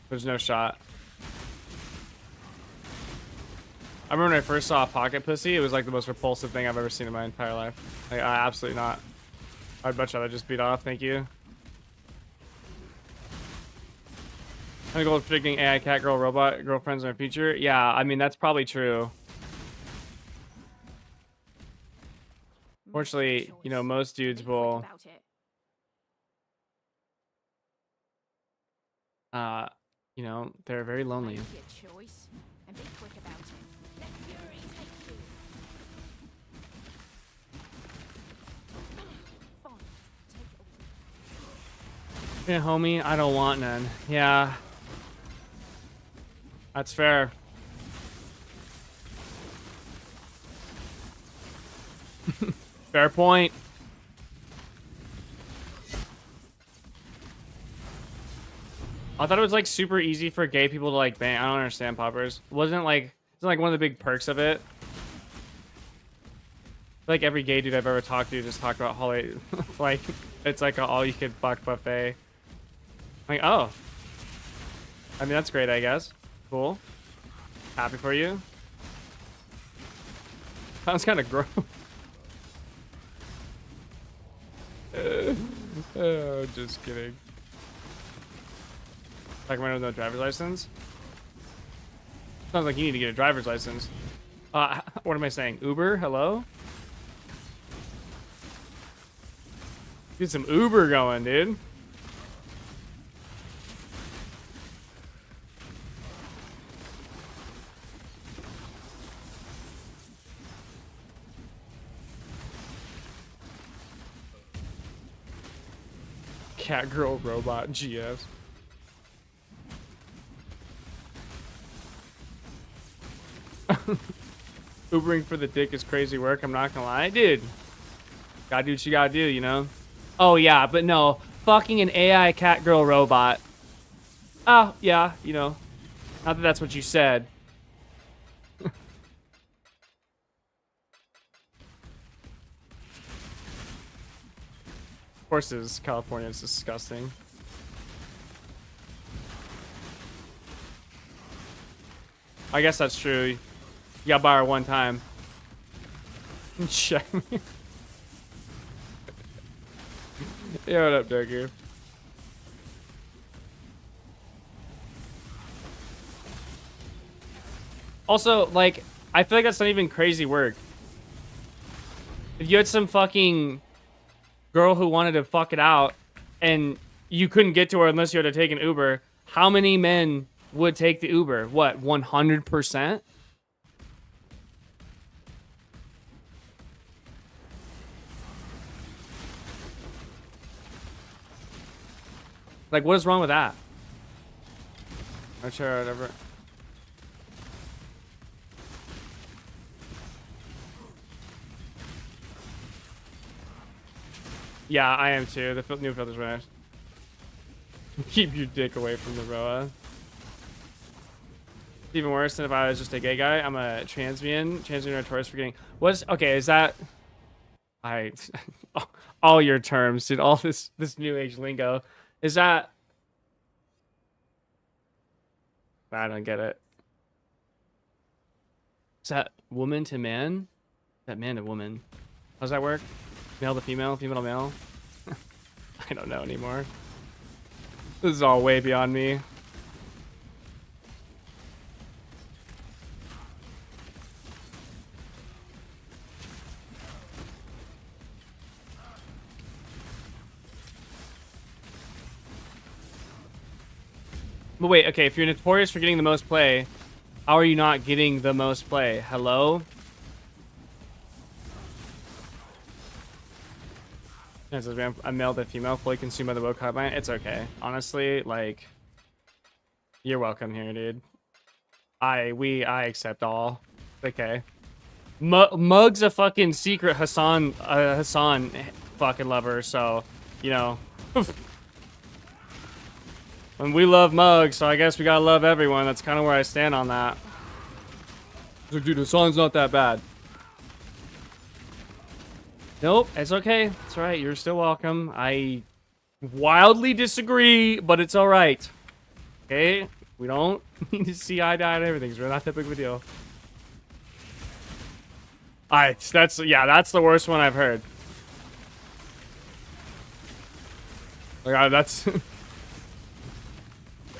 There's no shot. I remember when I first saw a pocket pussy, it was like the most repulsive thing I've ever seen in my entire life. Like, absolutely not. I'd much rather just beat off, thank you. I'm gonna go with predicting AI cat girl robot girlfriends in our future. Yeah, I mean that's probably true. Fortunately, you know, most dudes will you know, they're very lonely. Yeah, homie, I don't want none. Yeah. That's fair. Fair point. I thought it was like super easy for gay people to like bang. I don't understand, poppers. Wasn't it like one of the big perks of it? Like every gay dude I've ever talked to just talked about Holly. Like it's like an all you can fuck buffet. Like, oh. I mean that's great, I guess. Cool. Happy for you. Sounds kind of gross. Oh, just kidding. Like, with no driver's license? Sounds like you need to get a driver's license. What am I saying? Uber? Hello? Get some Uber going, dude. Cat girl robot GS. Ubering for the dick is crazy work, I'm not gonna lie. Dude, gotta do what you gotta do, you know? Oh yeah, but no, fucking an AI cat girl robot. Oh, yeah, you know. Not that that's what you said. Of course it is. California is disgusting. I guess that's true. You gotta buy her one time. Check me. Yeah, what up, Zerker? Also, like, I feel like that's not even crazy work. If you had some fucking girl who wanted to fuck it out and you couldn't get to her unless you had to take an Uber, how many men would take the Uber? What, 100%? Like, what is wrong with that? Not sure, whatever. Yeah, I am too. The new filter's right. Keep your dick away from the Roa. It's even worse than if I was just a gay guy. I'm a transvian. Transvian notorious for getting. What's okay? Is that? All your terms, dude. All this new age lingo. Is that? I don't get it. Is that woman to man? Is that man to woman? How's that work? Male to female, female to male? I don't know anymore. This is all way beyond me. But wait, okay, if you're notorious for getting the most play, how are you not getting the most play? Hello? It says, I'm male to female, fully consumed by the woke hotline. It's okay. Honestly, like, you're welcome here, dude. I accept all. Okay. Mug's a fucking secret Hassan fucking lover, so, you know. And we love Mug, so I guess we gotta love everyone. That's kind of where I stand on that. Like, dude, Hassan's not that bad. Nope, it's okay. It's alright, you're still welcome. I wildly disagree, but it's alright. Okay? We don't need to see eye to eye on everything. It's really not that big of a deal. That's the worst one I've heard. Like, that's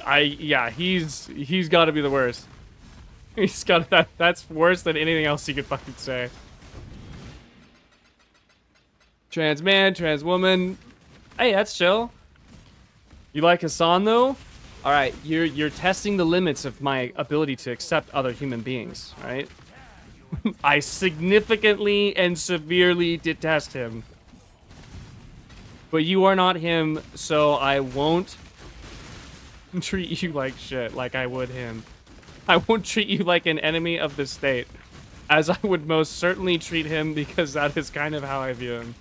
he's got to be the worst. He's got that's worse than anything else you could fucking say. Trans man, trans woman. Hey, that's chill. You like Hassan though? All right, you're testing the limits of my ability to accept other human beings, right? I significantly and severely detest him. But you are not him, so I won't treat you like shit like I would him. I won't treat you like an enemy of the state, as I would most certainly treat him, because that is kind of how I view him.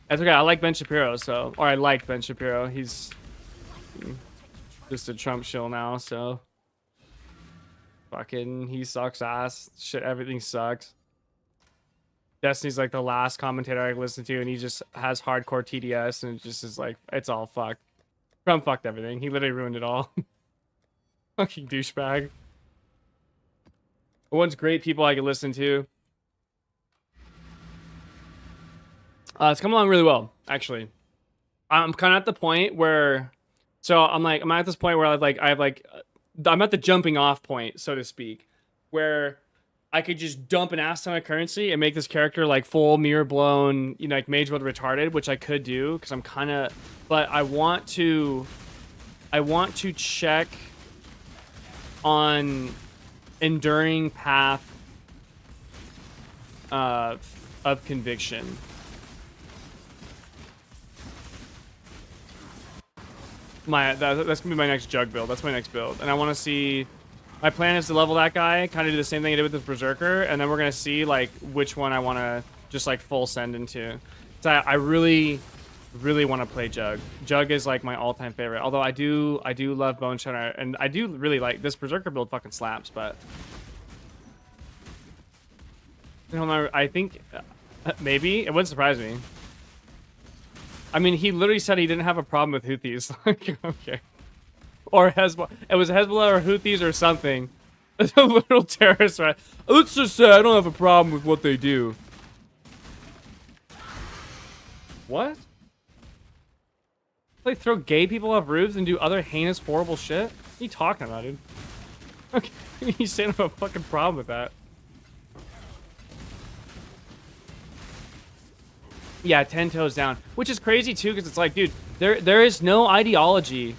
That's okay, I like Ben Shapiro, or I liked Ben Shapiro. He's just a Trump shill now, so. Fucking, he sucks ass. Shit, everything sucks. Destiny's like the last commentator I listen to, and he just has hardcore TDS, and it just is like, it's all fucked. Trump fucked everything. He literally ruined it all. Fucking douchebag. One's great people I could listen to. It's coming along really well, actually. I'm kind of at the point where, I'm at this point where I'm at the jumping off point, so to speak, where I could just dump an ass ton of currency and make this character like full mirror blown, you know, like Mage World retarded, which I could do because I'm kind of, but I want to check on enduring path of conviction. That's gonna be my next jug build. That's my next build, and I want to see. My plan is to level that guy, kind of do the same thing I did with this Berserker, and then we're gonna see like which one I want to just like full send into. So I really want to play Jug. Jug is like my all-time favorite. Although I do love Boneshatter, and I do really like this Berserker build. Fucking slaps, but I think maybe it wouldn't surprise me. I mean, he literally said he didn't have a problem with Houthis. Okay. Or Hezbollah. It was Hezbollah or Houthis or something. It's a literal terrorist threat. Let's just say I don't have a problem with what they do. What? They throw gay people off roofs and do other heinous, horrible shit? What are you talking about, dude? Okay. He's saying I have a fucking problem with that. Yeah, 10 toes down. Which is crazy, too, because it's like, dude, there is no ideology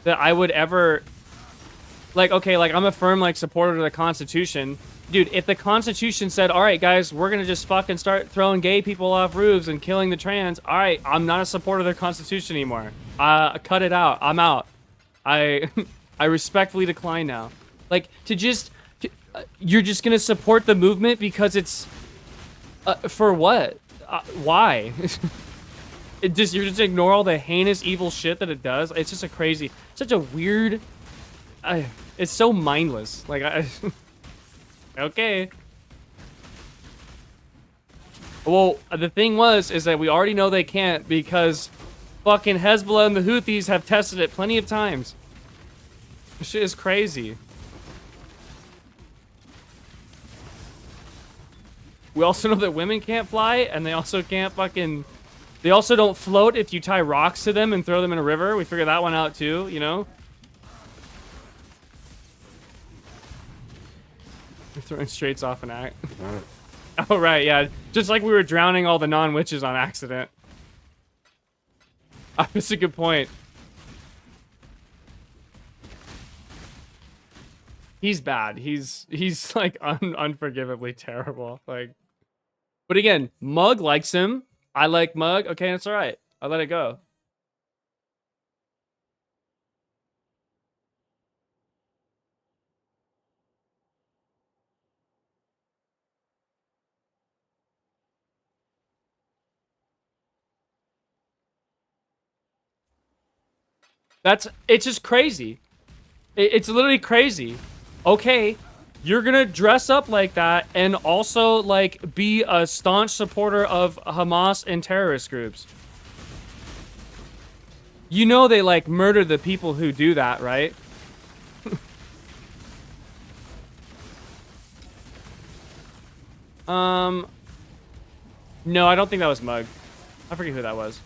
that I would ever... Like, okay, like, I'm a firm, like, supporter of the Constitution. Dude, if the Constitution said, alright, guys, we're gonna just fucking start throwing gay people off roofs and killing the trans, alright, I'm not a supporter of the Constitution anymore. Cut it out. I'm out. I respectfully decline now. Like, you're just gonna support the movement because it's... for what? Why? You're just ignore all the heinous evil shit that it does. It's just such a weird. It's so mindless. Like okay. Well, the thing is that we already know they can't because fucking Hezbollah and the Houthis have tested it plenty of times. This shit is crazy. We also know that women can't fly, and they also can't fucking... They also don't float if you tie rocks to them and throw them in a river. We figured that one out too, you know? We're throwing straights off an act. Oh, right, yeah. Just like we were drowning all the non-witches on accident. That's a good point. He's bad. He's like unforgivably terrible. Like, but again, Mug likes him. I like Mug. Okay, that's all right. I'll let it go. It's just crazy. It's literally crazy. Okay, you're gonna dress up like that and also like be a staunch supporter of Hamas and terrorist groups. You know they like murder the people who do that, right? No, I don't think that was Mug. I forget who that was.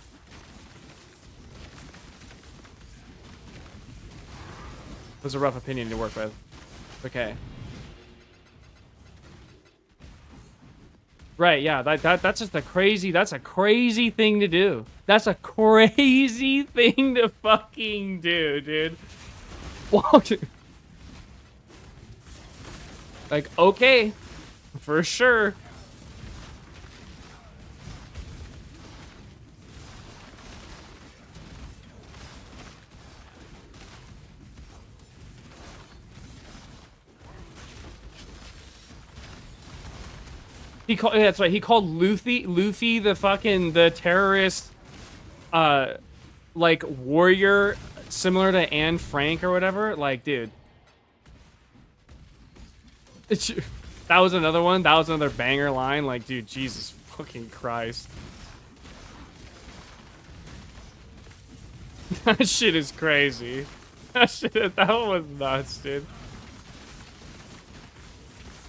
It was a rough opinion to work with. Okay. Right, yeah, that's just that's a crazy thing to do. That's a crazy thing to fucking do, dude. Whoa, dude. Like, okay, for sure. He called. Yeah, that's right. He called Luffy the terrorist, like warrior, similar to Anne Frank or whatever. Like, dude, that was another one. That was another banger line. Like, dude, Jesus fucking Christ, that shit is crazy. That one was nuts, dude.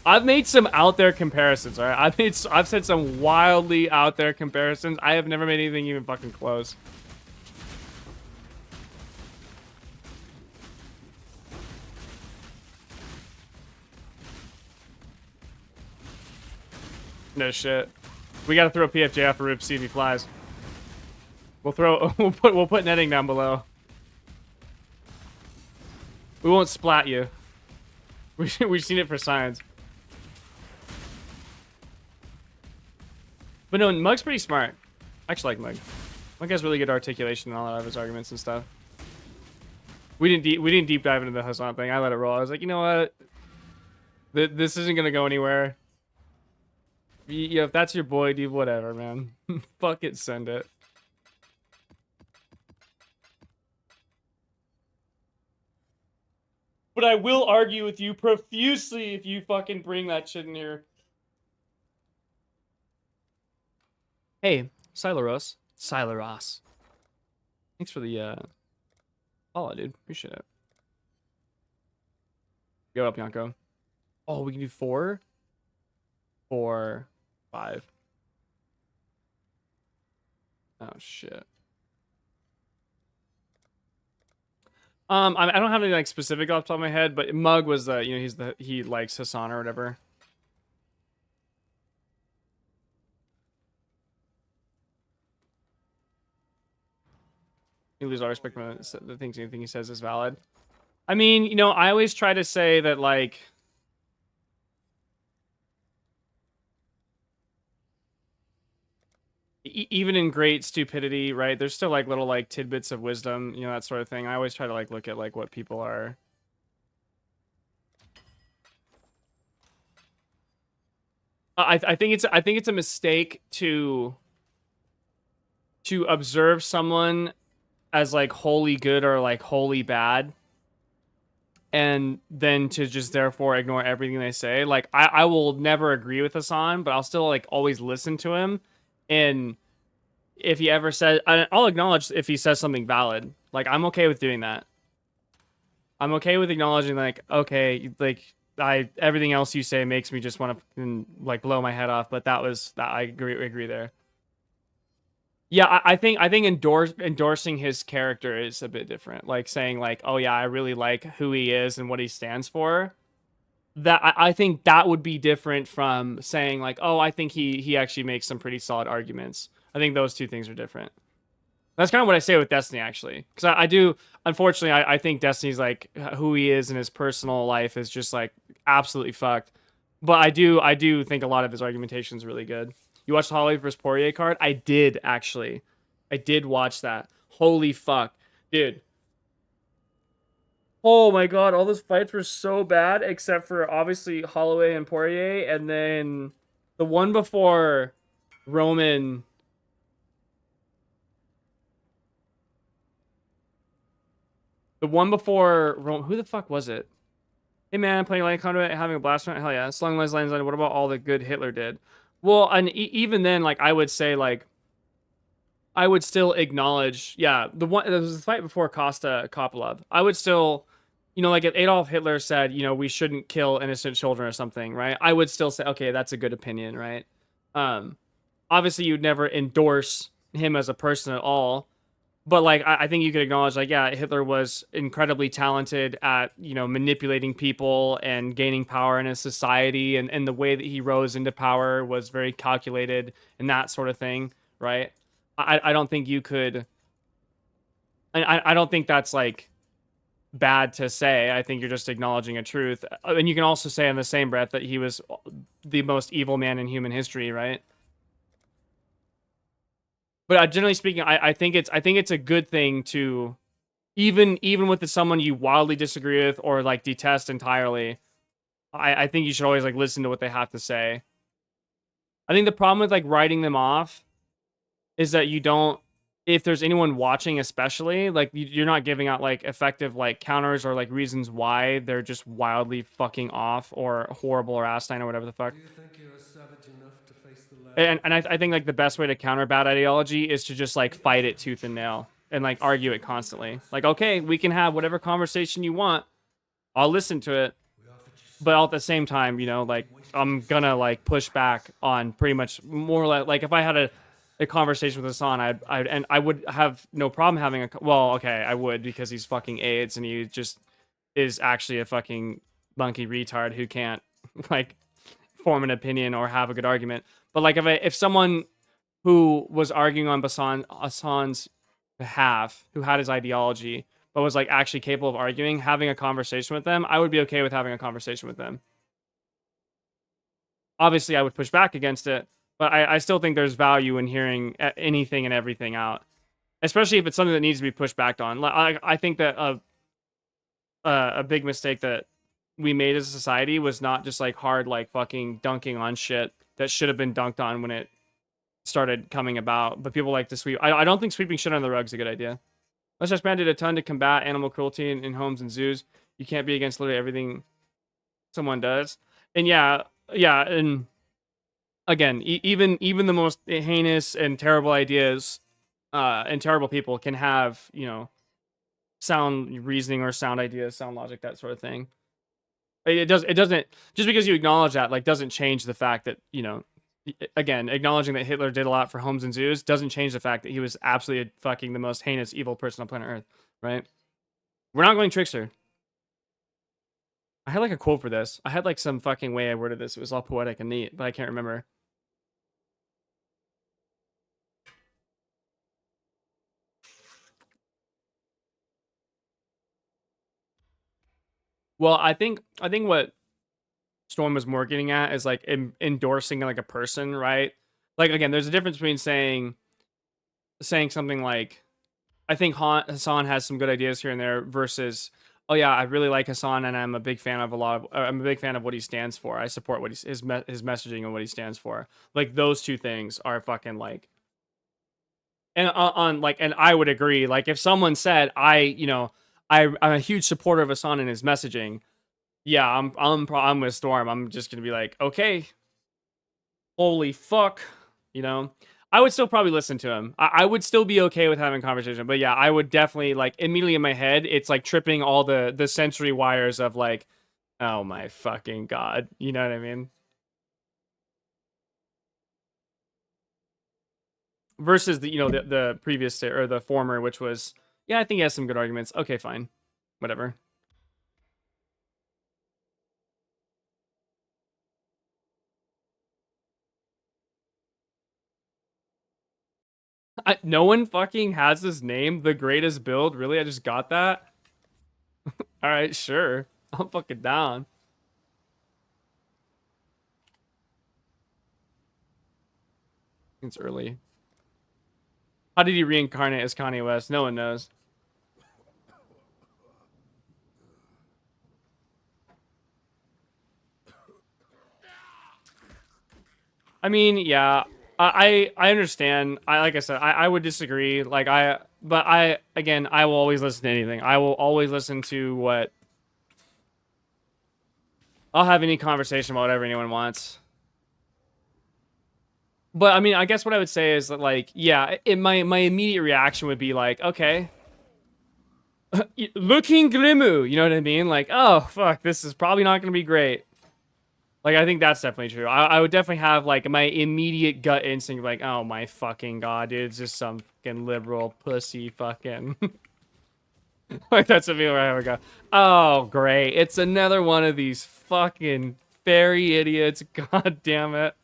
I've made some out there comparisons, all right? I've said some wildly out there comparisons. I have never made anything even fucking close. No shit. We gotta throw PFJ off a roof, see if he flies. We'll put netting down below. We won't splat you. We've seen it for science. But no, Mug's pretty smart. I actually like Mug. Mug has really good articulation in all of his arguments and stuff. We didn't deep dive into the Hassan thing. I let it roll. I was like, you know what? This isn't gonna go anywhere. Yeah, if that's your boy, dude, whatever, man. Fuck it, send it. But I will argue with you profusely if you fucking bring that shit in here. Hey, Sileros. Thanks for the follow, dude. Appreciate it. Go up, Yanko. Oh, we can do 4, 4, 5. Oh shit. I don't have any like specific off the top of my head, but Mug was the, you know, he likes Hassan or whatever. You lose all respect from the things anything he says is valid. I mean, you know, I always try to say that, like, even in great stupidity, right? There's still like little like tidbits of wisdom, you know, that sort of thing. I always try to like look at like what people are. I think it's a mistake to observe someone as like wholly good or like wholly bad, and then to just therefore ignore everything they say. Like I will never agree with Hassan, but I'll still like always listen to him. And if he ever says, I'll acknowledge if he says something valid. Like I'm okay with doing that. I'm okay with acknowledging like, okay, like everything else you say makes me just want to like blow my head off. But I agree there. Yeah, I think endorsing his character is a bit different. Like saying like, oh yeah, I really like who he is and what he stands for. That I think that would be different from saying like, oh, I think he actually makes some pretty solid arguments. I think those two things are different. That's kind of what I say with Destiny, actually, because I do. Unfortunately, I think Destiny's like who he is in his personal life is just like absolutely fucked. But I do think a lot of his argumentation is really good. You watched the Holloway vs Poirier card? I did, actually. I did watch that. Holy fuck, dude. Oh my god, all those fights were so bad, except for obviously Holloway and Poirier, and then the one before Roman. The one before Rome, who the fuck was it? Hey man, playing Light Conduit, having a blast on it. Hell yeah. Slung lines, what about all the good Hitler did? Well, and even then, like, I would say, like, I would still acknowledge, yeah, the one, there was the fight before Costa Kopilov. I would still, you know, like if Adolf Hitler said, you know, we shouldn't kill innocent children or something, right? I would still say, okay, that's a good opinion, right? Obviously, you'd never endorse him as a person at all. But like I think you could acknowledge, like, yeah, Hitler was incredibly talented at, you know, manipulating people and gaining power in a society, and the way that he rose into power was very calculated and that sort of thing, right? I don't think you could, I don't think that's like bad to say. I think you're just acknowledging a truth. And you can also say in the same breath that he was the most evil man in human history, right? But generally speaking, I think it's a good thing to, even with someone you wildly disagree with or like detest entirely, I think you should always like listen to what they have to say. I think the problem with like writing them off is that you don't, if there's anyone watching, especially, like, you're not giving out like effective like counters or like reasons why they're just wildly fucking off or horrible or asinine or whatever the fuck. Do you think you are savage enough to face the lad? And I think like the best way to counter bad ideology is to just like fight it tooth and nail and like argue it constantly. Like, okay, we can have whatever conversation you want. I'll listen to it. But all at the same time, you know, like, I'm gonna like push back on pretty much more like if I had a conversation with Hassan, I would have no problem having I would, because he's fucking AIDS and he just is actually a fucking monkey retard who can't like form an opinion or have a good argument. But like if someone who was arguing on Hassan's behalf, who had his ideology, but was like actually capable of arguing, having a conversation with them, I would be okay with having a conversation with them. Obviously, I would push back against it, but I still think there's value in hearing anything and everything out, especially if it's something that needs to be pushed back on. I think that a big mistake that we made as a society was not just like hard like fucking dunking on shit that should have been dunked on when it started coming about, but people like to sweep. I don't think sweeping shit under the rug is a good idea. Mustache Man did a ton to combat animal cruelty in homes and zoos. You can't be against literally everything someone does. And yeah, and again, even the most heinous and terrible ideas and terrible people can have, you know, sound reasoning or sound ideas, sound logic, that sort of thing. It doesn't, just because you acknowledge that, like, doesn't change the fact that, you know, again, acknowledging that Hitler did a lot for homes and zoos doesn't change the fact that he was absolutely fucking the most heinous, evil person on planet Earth, right? We're not going trickster. I had like a quote for this. I had like some fucking way I worded this. It was all poetic and neat, but I can't remember. Well, I think what Storm was more getting at is like endorsing like a person, right? Like, again, there's a difference between saying something like, I think Hassan has some good ideas here and there, versus, oh yeah, I really like Hassan and I'm a big fan of I'm a big fan of what he stands for. I support what his messaging and what he stands for. Like, those two things are fucking like, and on like, and I would agree. Like, if someone said, I'm a huge supporter of Hassan and his messaging, yeah, I'm with Storm. I'm just gonna be like, okay, holy fuck, you know. I would still probably listen to him. I would still be okay with having a conversation, but yeah, I would definitely, like, immediately in my head, it's like tripping all the sensory wires of like, oh my fucking god, you know what I mean? Versus the previous, or the former, which was, yeah, I think he has some good arguments. Okay, fine, whatever. No one fucking has his name, the greatest build. Really, I just got that. All right, sure, I'm fucking down. It's early. How did he reincarnate as Kanye West? No one knows. I mean, yeah, I understand. Like I said, I would disagree. Like, But I will always listen to anything. I will always listen to what. I'll have any conversation about whatever anyone wants. But I mean, I guess what I would say is that, like, yeah, my immediate reaction would be like, okay, looking Glimu, you know what I mean? Like, oh fuck, this is probably not gonna be great. Like, I think that's definitely true. I would definitely have like my immediate gut instinct, like, oh my fucking god, dude, it's just some fucking liberal pussy fucking. Like, that's a feel where I ever go, oh great, it's another one of these fucking fairy idiots. God damn it.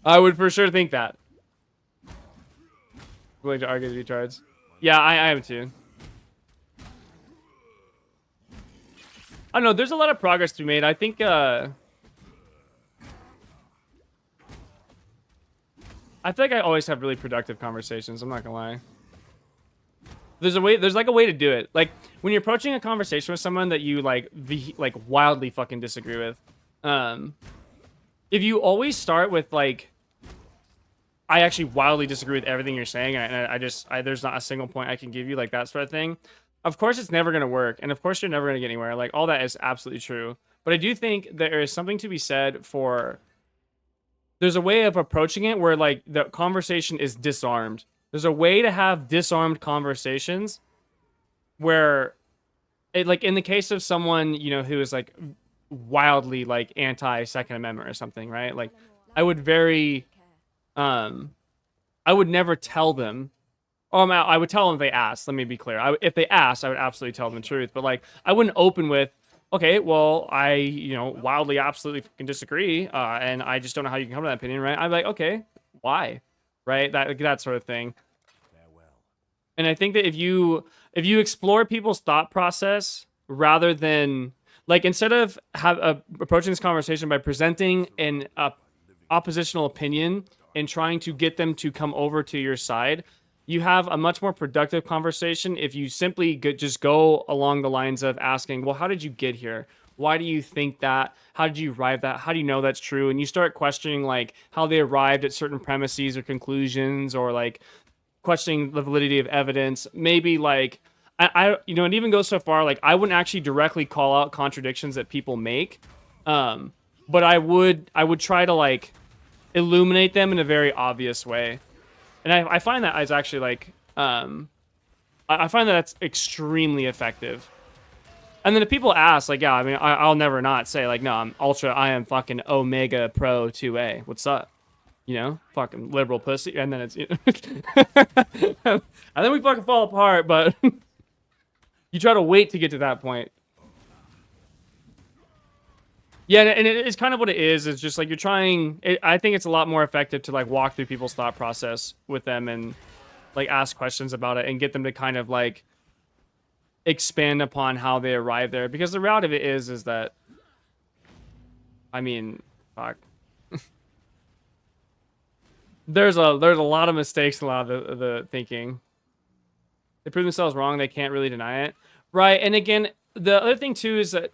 I would for sure think that. Willing to argue the retards. Yeah, I am too. I don't know, there's a lot of progress to be made. I think, I feel like I always have really productive conversations, I'm not gonna lie. There's like a way to do it. Like, when you're approaching a conversation with someone that you, like, wildly fucking disagree with, if you always start with, like, I actually wildly disagree with everything you're saying, and there's not a single point I can give you, like, that sort of thing, of course it's never going to work, and of course you're never going to get anywhere. Like, all that is absolutely true. But I do think there is something to be said for, there's a way of approaching it where, like, the conversation is disarmed. There's a way to have disarmed conversations where, it, like, in the case of someone, you know, who is, like, wildly, like, anti-Second Amendment or something, right? Like, I would never tell them. I would tell them if they asked. Let me be clear. If they asked, I would absolutely tell them the truth. But, like, I wouldn't open with, okay, well, I, you know, wildly, absolutely fucking disagree, and I just don't know how you can come to that opinion, right? I'm like, okay, why, right? That sort of thing. And I think that if you explore people's thought process rather than, like, instead of approaching this conversation by presenting an oppositional opinion and trying to get them to come over to your side, you have a much more productive conversation if you simply just go along the lines of asking, well, how did you get here? Why do you think that? How did you arrive at that? How do you know that's true? And you start questioning, like, how they arrived at certain premises or conclusions, or, like, questioning the validity of evidence. Maybe, like, you know, it even goes so far, like, I wouldn't actually directly call out contradictions that people make, but I would try to, like, illuminate them in a very obvious way. And I find that is actually, like, I find that that's extremely effective. And then if people ask, like, yeah, I mean, I'll never not say, like, no, I am fucking Omega Pro 2A. What's up? You know, fucking liberal pussy. And then it's, you know, and then we fucking fall apart, but you try to wait to get to that point. Yeah, and it's kind of what it is. It's just like you're trying. I think it's a lot more effective to, like, walk through people's thought process with them and, like, ask questions about it and get them to kind of, like, expand upon how they arrive there. Because the reality of it is that, I mean, fuck. there's a lot of mistakes in a lot of the thinking. They prove themselves wrong. They can't really deny it, right? And again, the other thing too is that,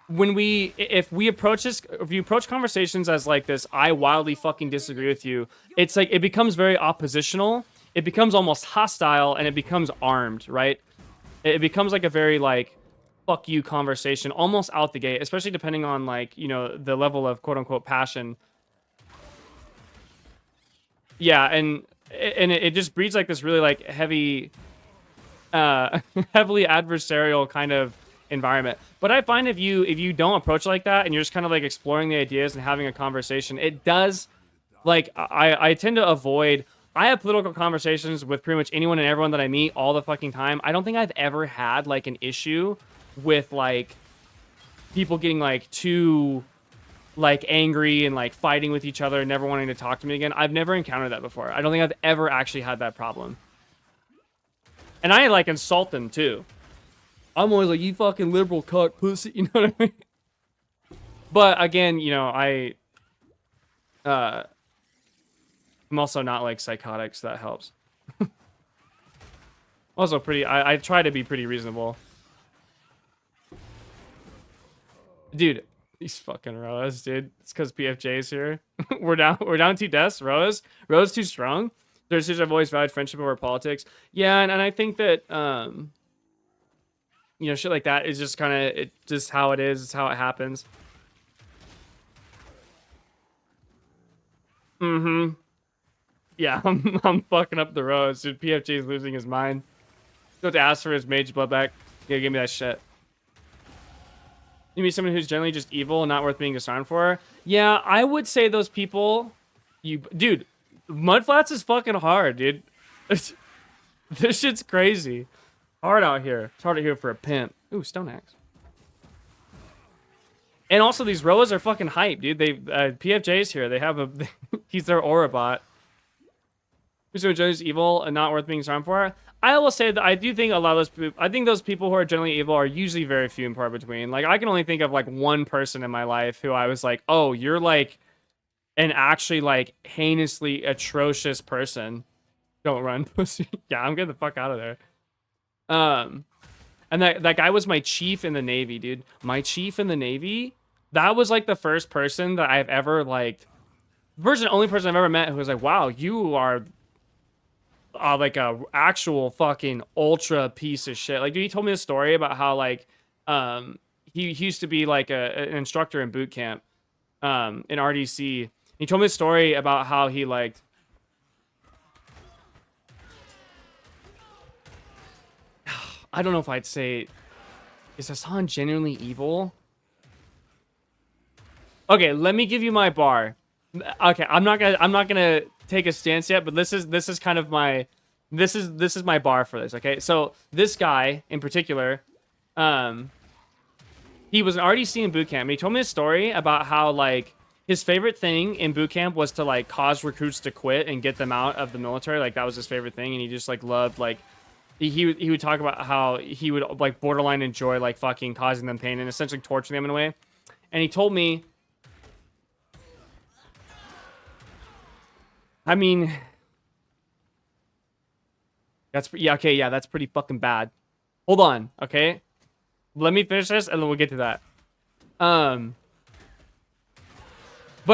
if you approach conversations as, like, this, I wildly fucking disagree with you, it's like, it becomes very oppositional, it becomes almost hostile, and it becomes armed, right? It becomes like a very, like, fuck you conversation almost out the gate, especially depending on, like, you know, the level of quote unquote passion. Yeah, and it just breeds, like, this really, like, heavy, heavily adversarial kind of environment. But I find if you don't approach like that and you're just kind of, like, exploring the ideas and having a conversation, it does, like, I tend to avoid. I have political conversations with pretty much anyone and everyone that I meet all the fucking time. I don't think I've ever had, like, an issue with, like, people getting, like, too, like, angry and, like, fighting with each other and never wanting to talk to me again. I've never encountered that before. I don't think I've ever actually had that problem. And I, like, insult them too. I'm always like, you fucking liberal cuck pussy, you know what I mean? But again, you know, I'm also not, like, psychotic, so that helps. Also I try to be pretty reasonable. Dude, these fucking Roas, dude. It's because PFJ is here. we're down 2 deaths. Roa's too strong. There's I've always valued friendship over politics. Yeah, and I think that you know, shit like that is just kind of it, just how it is. It's how it happens. Mm-hmm. Yeah, I'm fucking up the roads, dude. PFG is losing his mind. Go to ask for his mage blood back. Yeah, give me that shit. You mean someone who's generally just evil and not worth being disarmed for? Yeah, I would say those people. Dude, Mudflats is fucking hard, dude. This shit's crazy. Hard out here. It's hard out here for a pimp. Ooh, stone axe. And also, these Roas are fucking hype, dude. They PFJ's here. They have a. He's their aura bot. Who's generally evil and not worth being disarmed for? I will say that I do think a lot of those people, I think those people who are generally evil are usually very few and far between. Like, I can only think of like one person in my life who I was like, oh, you're like an actually like heinously atrocious person. Don't run, pussy. Yeah, I'm getting the fuck out of there. And that guy was my chief in the Navy, dude. My chief in the Navy, that was like the first person that I've ever like, only person I've ever met who was like, wow, you are like a actual fucking ultra piece of shit. Like, dude, he told me a story about how like he used to be like an instructor in boot camp in RDC. He told me a story about how he like I don't know if I'd say, is Hassan genuinely evil? Okay, let me give you my bar. Okay, I'm not gonna take a stance yet, but this is kind of my this is my bar for this. Okay, so this guy in particular, he was an RDC in boot camp. And he told me a story about how like his favorite thing in boot camp was to like cause recruits to quit and get them out of the military. Like that was his favorite thing, and he just like loved like he would talk about how he would like borderline enjoy like fucking causing them pain and essentially torturing them in a way. And he told me, I mean, that's okay. Yeah, that's pretty fucking bad. Hold on, okay. Let me finish this and then we'll get to that. But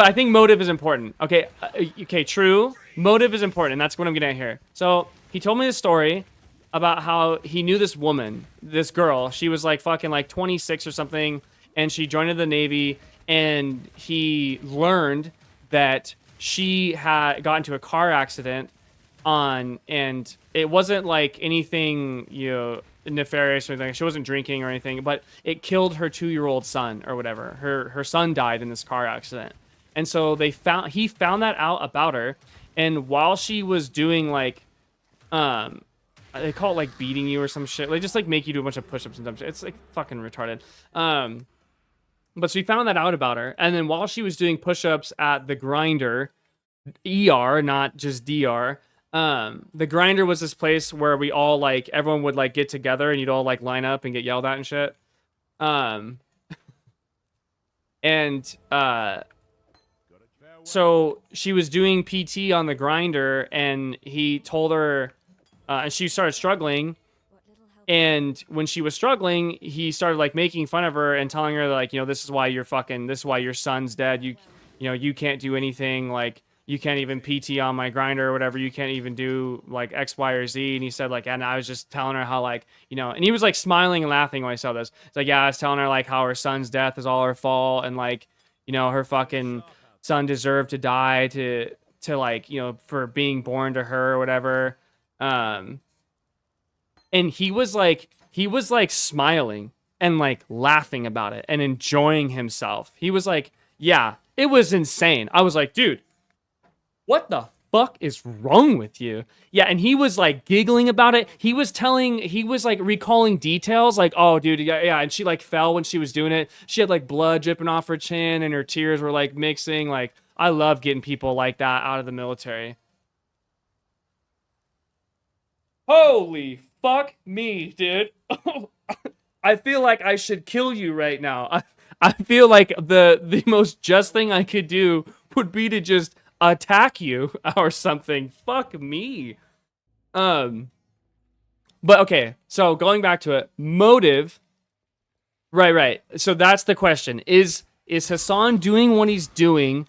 I think motive is important. Okay, okay, true. Motive is important, and that's what I'm getting at here. So he told me this story about how he knew this woman, this girl. She was like fucking like 26 or something, and she joined the Navy, and he learned that she had got into a car accident and it wasn't like anything, you know, nefarious or anything. She wasn't drinking or anything, but it killed her 2-year-old son or whatever. Her son died in this car accident. And so he found that out about her, and while she was doing like they call it like beating you or some shit. They just like make you do a bunch of push-ups and dumb shit. It's like fucking retarded. But so he found that out about her, and then while she was doing push-ups at the grinder, ER, not just DR, the grinder was this place where we all like everyone would like get together and you'd all like line up and get yelled at and shit. So she was doing PT on the grinder, and he told her, and she started struggling. And when she was struggling, he started like making fun of her and telling her like, you know, this is why your son's dead. You know, you can't do anything. Like, you can't even PT on my grinder or whatever. You can't even do like X, Y, or Z. And he said like, and I was just telling her how like, you know, and he was like smiling and laughing when I saw this. It's like, yeah, I was telling her like how her son's death is all her fault. And like, you know, her fucking son deserved to die to like, you know, for being born to her or whatever. And he was like smiling and like laughing about it and enjoying himself. He was like, yeah, it was insane. I was like, dude, what the fuck is wrong with you? Yeah, and he was like giggling about it. He was like recalling details like, oh, dude, yeah, and she like fell when she was doing it. She had like blood dripping off her chin and her tears were like mixing. Like, I love getting people like that out of the military. Holy fuck me, dude. I feel like I should kill you right now. I feel like the most just thing I could do would be to just attack you or something. Fuck me. But okay, so going back to it, motive. Right. So that's the question. Is Hassan doing what he's doing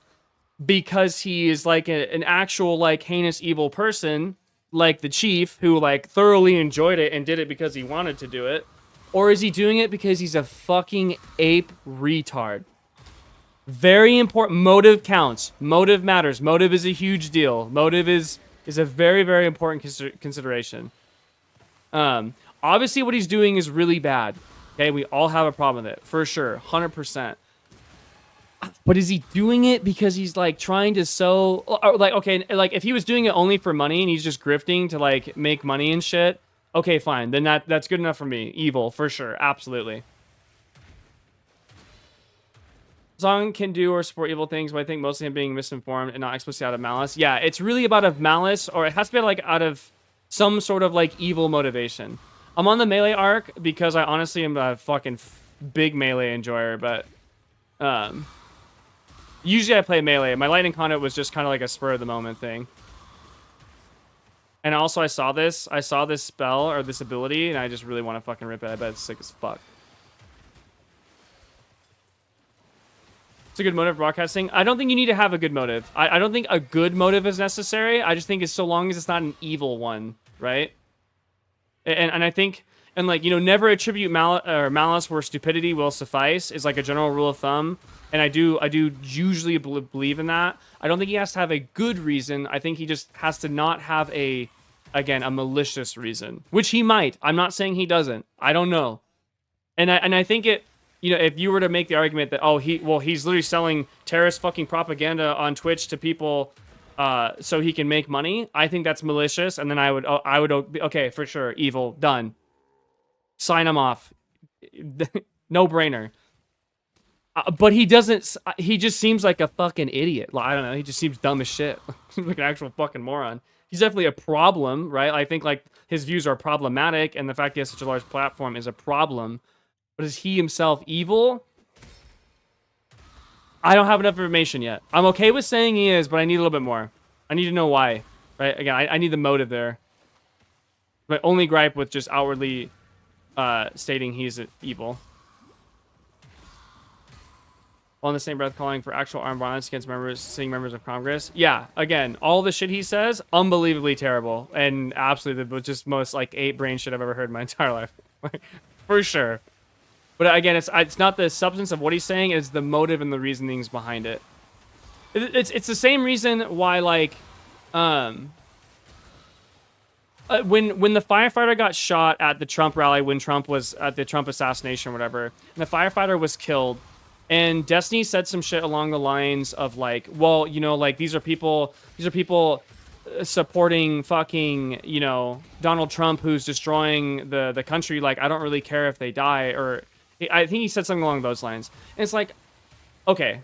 because he is like an actual like heinous evil person, like the chief who like thoroughly enjoyed it and did it because he wanted to do it, or is he doing it because he's a fucking ape retard? Very important. Motive counts. Motive matters. Motive is a huge deal. Motive is a very, very important consideration. Obviously what he's doing is really bad. Okay, we all have a problem with it for sure, 100%. But is he doing it because he's like trying to sow, or like, okay, like if he was doing it only for money and he's just grifting to like make money and shit, okay, fine, then that's good enough for me. Evil for sure, absolutely. Song can do or support evil things, but I think mostly him being misinformed and not explicitly out of malice. Yeah, it's really about of malice, or it has to be like out of some sort of like evil motivation. I'm on the melee arc because I honestly am a fucking big melee enjoyer, but usually I play melee. My lightning conduit was just kind of like a spur of the moment thing. And also I saw this spell or this ability, and I just really want to fucking rip it. I bet it's sick as fuck. It's a good motive for broadcasting. I don't think you need to have a good motive. I don't think a good motive is necessary. I just think it's so long as it's not an evil one, right? And I think, and like, you know, never attribute malice where stupidity will suffice is like a general rule of thumb. And I do usually believe in that. I don't think he has to have a good reason. I think he just has to not have a malicious reason, which he might. I'm not saying he doesn't. I don't know. And I think it, you know, if you were to make the argument that, oh, he's literally selling terrorist fucking propaganda on Twitch to people so he can make money, I think that's malicious. And then I would, okay, for sure, evil, done. Sign him off. No brainer. But he doesn't, he just seems like a fucking idiot. Like, I don't know, he just seems dumb as shit. Like an actual fucking moron. He's definitely a problem, right? I think like his views are problematic, and the fact he has such a large platform is a problem. But is he himself evil? I don't have enough information yet. I'm okay with saying he is, but I need a little bit more. I need to know why, right? Again, I need the motive there. My only gripe with just outwardly stating he's evil. While in the same breath calling for actual armed violence against sitting members of Congress. Yeah, again, all the shit he says, unbelievably terrible. And absolutely the just most like ape brain shit I've ever heard in my entire life. For sure. But again, it's not the substance of what he's saying, it's the motive and the reasonings behind it. It's the same reason why, like, when the firefighter got shot at the Trump rally, when Trump was at the Trump assassination or whatever, and the firefighter was killed, and Destiny said some shit along the lines of like, well, you know, like these are people supporting fucking, you know, Donald Trump who's destroying the country. Like, I don't really care if they die, or I think he said something along those lines. And it's like, okay.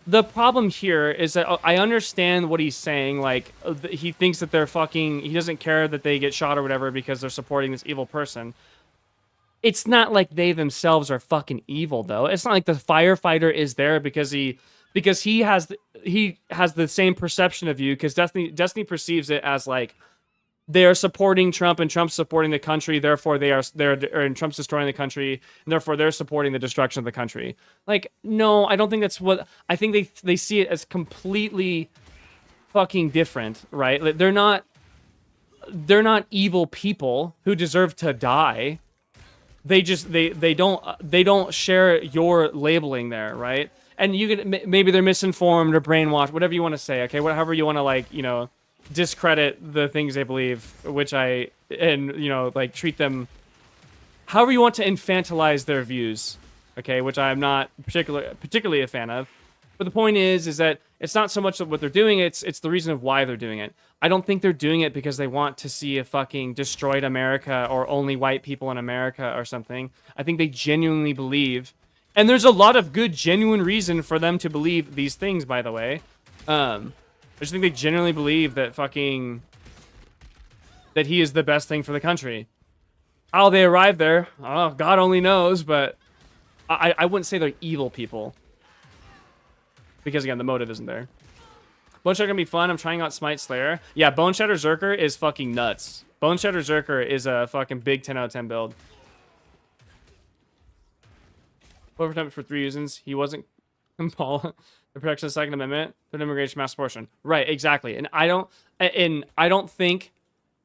The problem here is that I understand what he's saying. Like, he thinks that they're fucking, he doesn't care that they get shot or whatever because they're supporting this evil person. It's not like they themselves are fucking evil, though. It's not like the firefighter is there because he has the same perception of you, because Destiny perceives it as like they are supporting Trump and Trump's supporting the country, therefore and Trump's destroying the country, and therefore they're supporting the destruction of the country. Like, no, I don't think that's what, I think they see it as completely fucking different, right? Like, they're not evil people who deserve to die. They just they don't share your labeling there, right? And you can, maybe they're misinformed or brainwashed, whatever you want to say, okay? Whatever you want to, like, you know, discredit the things they believe, you know, like, treat them however you want to infantilize their views, okay? Which I'm not particularly a fan of. But the point is that it's not so much what they're doing, it's the reason of why they're doing it. I don't think they're doing it because they want to see a fucking destroyed America or only white people in America or something. I think they genuinely believe, and there's a lot of good, genuine reason for them to believe these things, by the way. I just think they genuinely believe that that he is the best thing for the country. How they arrived there, oh, God only knows, but I wouldn't say they're evil people. Because, again, the motive isn't there. Boneshatter gonna be fun. I'm trying out Smite Slayer. Yeah, Boneshatter Zerker is fucking nuts. Boneshatter Zerker is a fucking big 10 out of 10 build. Overtime for 3 reasons. He wasn't Paul. The protection of the Second Amendment, the immigration, mass abortion. Right, exactly. And I don't think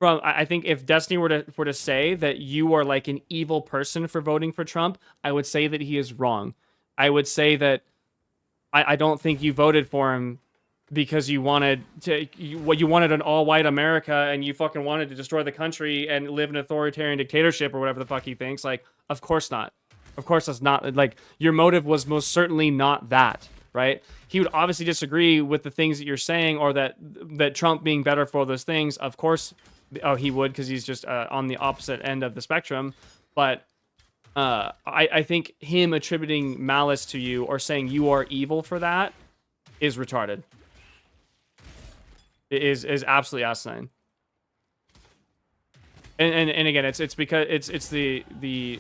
I think if Destiny were to say that you are like an evil person for voting for Trump, I would say that he is wrong. I would say that I don't think you voted for him because you wanted you wanted an all-white America and you fucking wanted to destroy the country and live in an authoritarian dictatorship or whatever the fuck he thinks. Like, of course not. Of course that's not, like, your motive was most certainly not that, right? He would obviously disagree with the things that you're saying, or that Trump being better for those things. Of course, he would, because he's just on the opposite end of the spectrum. But I think him attributing malice to you or saying you are evil for that is retarded. It is absolutely asinine. And again, it's because it's the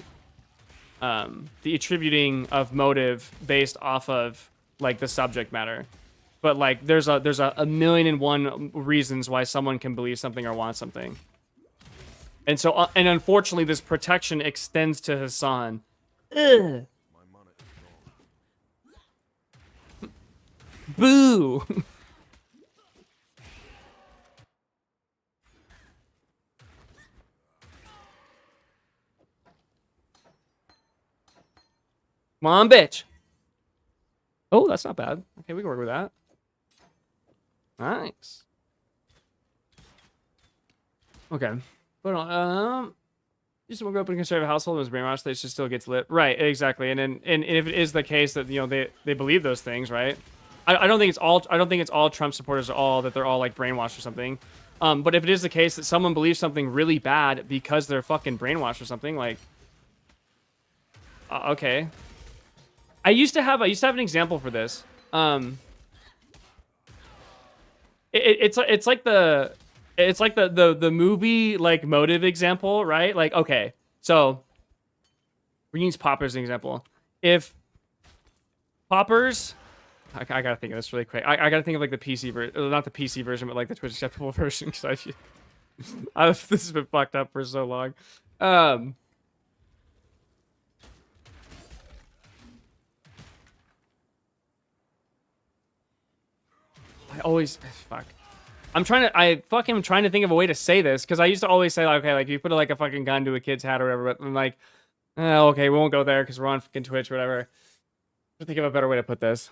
attributing of motive based off of like the subject matter. But like there's a million and one reasons why someone can believe something or want something. And so and unfortunately this protection extends to Hassan. Ugh. Boo. Come on, bitch. Oh, that's not bad. Okay, we can work with that. Nice. Okay. But just when we grow up in a conservative household and was brainwashed, they should still get lit. Right, exactly. And if it is the case that, you know, they believe those things, right? I don't think it's all Trump supporters at all, that they're all like brainwashed or something. But if it is the case that someone believes something really bad because they're fucking brainwashed or something, like okay. I used to have an example for this. It's like the movie like motive example, right? Like, okay, so we use Poppers as an example. If Poppers, I gotta think of this really quick. I gotta think of like the PC version, not the PC version, but like the Twitch acceptable version, because this has been fucked up for so long. I fucking trying to think of a way to say this, because I used to always say, like, okay, like you put like a fucking gun to a kid's head or whatever, but I'm like, okay, we won't go there because we're on fucking Twitch or whatever. I think of a better way to put this.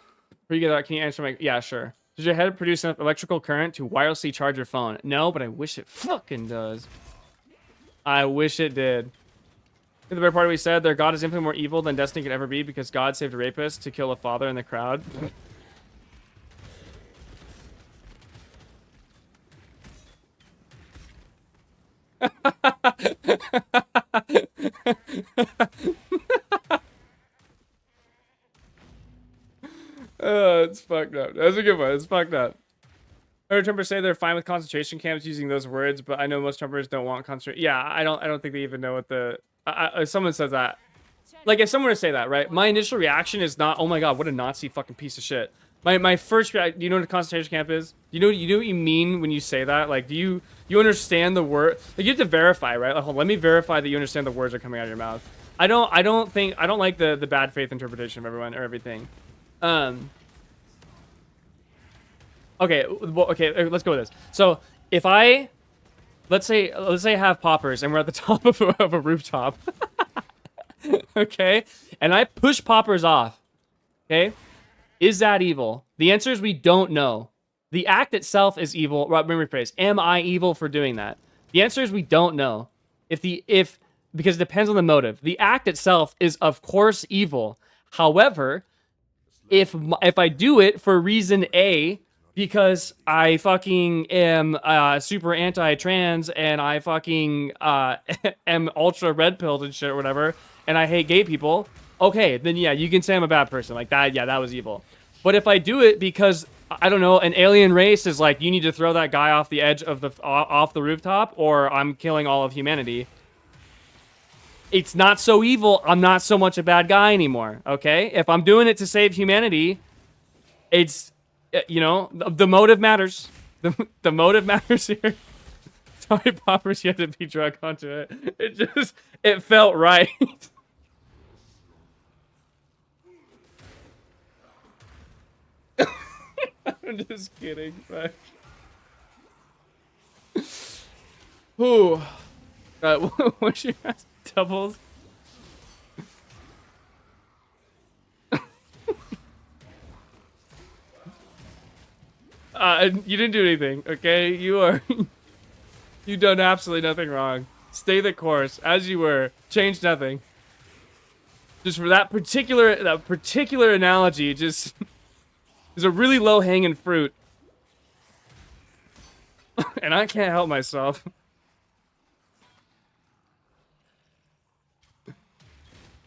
Can you answer my? Yeah, sure. Does your head produce enough electrical current to wirelessly charge your phone? No, but I wish it fucking does. I wish it did. In the very part we said, their God is infinitely more evil than Destiny could ever be because God saved a rapist to kill a father in the crowd. Oh, it's fucked up. That's a good one. It's fucked up. I heard Trumpers say they're fine with concentration camps using those words, but I know most Trumpers don't want concentration. Yeah, I don't think they even know what the. Someone says that. Like, if someone were to say that, right? My initial reaction is not, oh my god, what a Nazi fucking piece of shit. My first reaction, do you know what a concentration camp is? You know what you mean when you say that? Like, do you understand the word? Like, you have to verify, right? Like, let me verify that you understand the words that are coming out of your mouth. I don't like the bad faith interpretation of everyone or everything. Okay, well, okay, let's go with this. So if let's say I have Poppers and we're at the top of a rooftop, okay, and I push Poppers off, okay. Is that evil? The answer is we don't know. The act itself is evil. Let me rephrase. Am I evil for doing that? The answer is we don't know. Because it depends on the motive. The act itself is of course evil. However, if I do it for reason A, because I fucking am super anti-trans and I fucking am ultra red pilled and shit or whatever, and I hate gay people, okay, then yeah, you can say I'm a bad person. Like that, yeah, that was evil. But if I do it because, I don't know, an alien race is like, you need to throw that guy off the edge of off the rooftop, or I'm killing all of humanity, it's not so evil. I'm not so much a bad guy anymore, okay? If I'm doing it to save humanity, it's, you know, the motive matters. The motive matters here. Sorry, Poppers, you had to be drug onto it. It felt right. I'm just kidding. Fuck. Who? What's your ass doubles? You didn't do anything, okay? You've done absolutely nothing wrong. Stay the course as you were. Change nothing. Just for that particular analogy, just is a really low hanging fruit, and I can't help myself.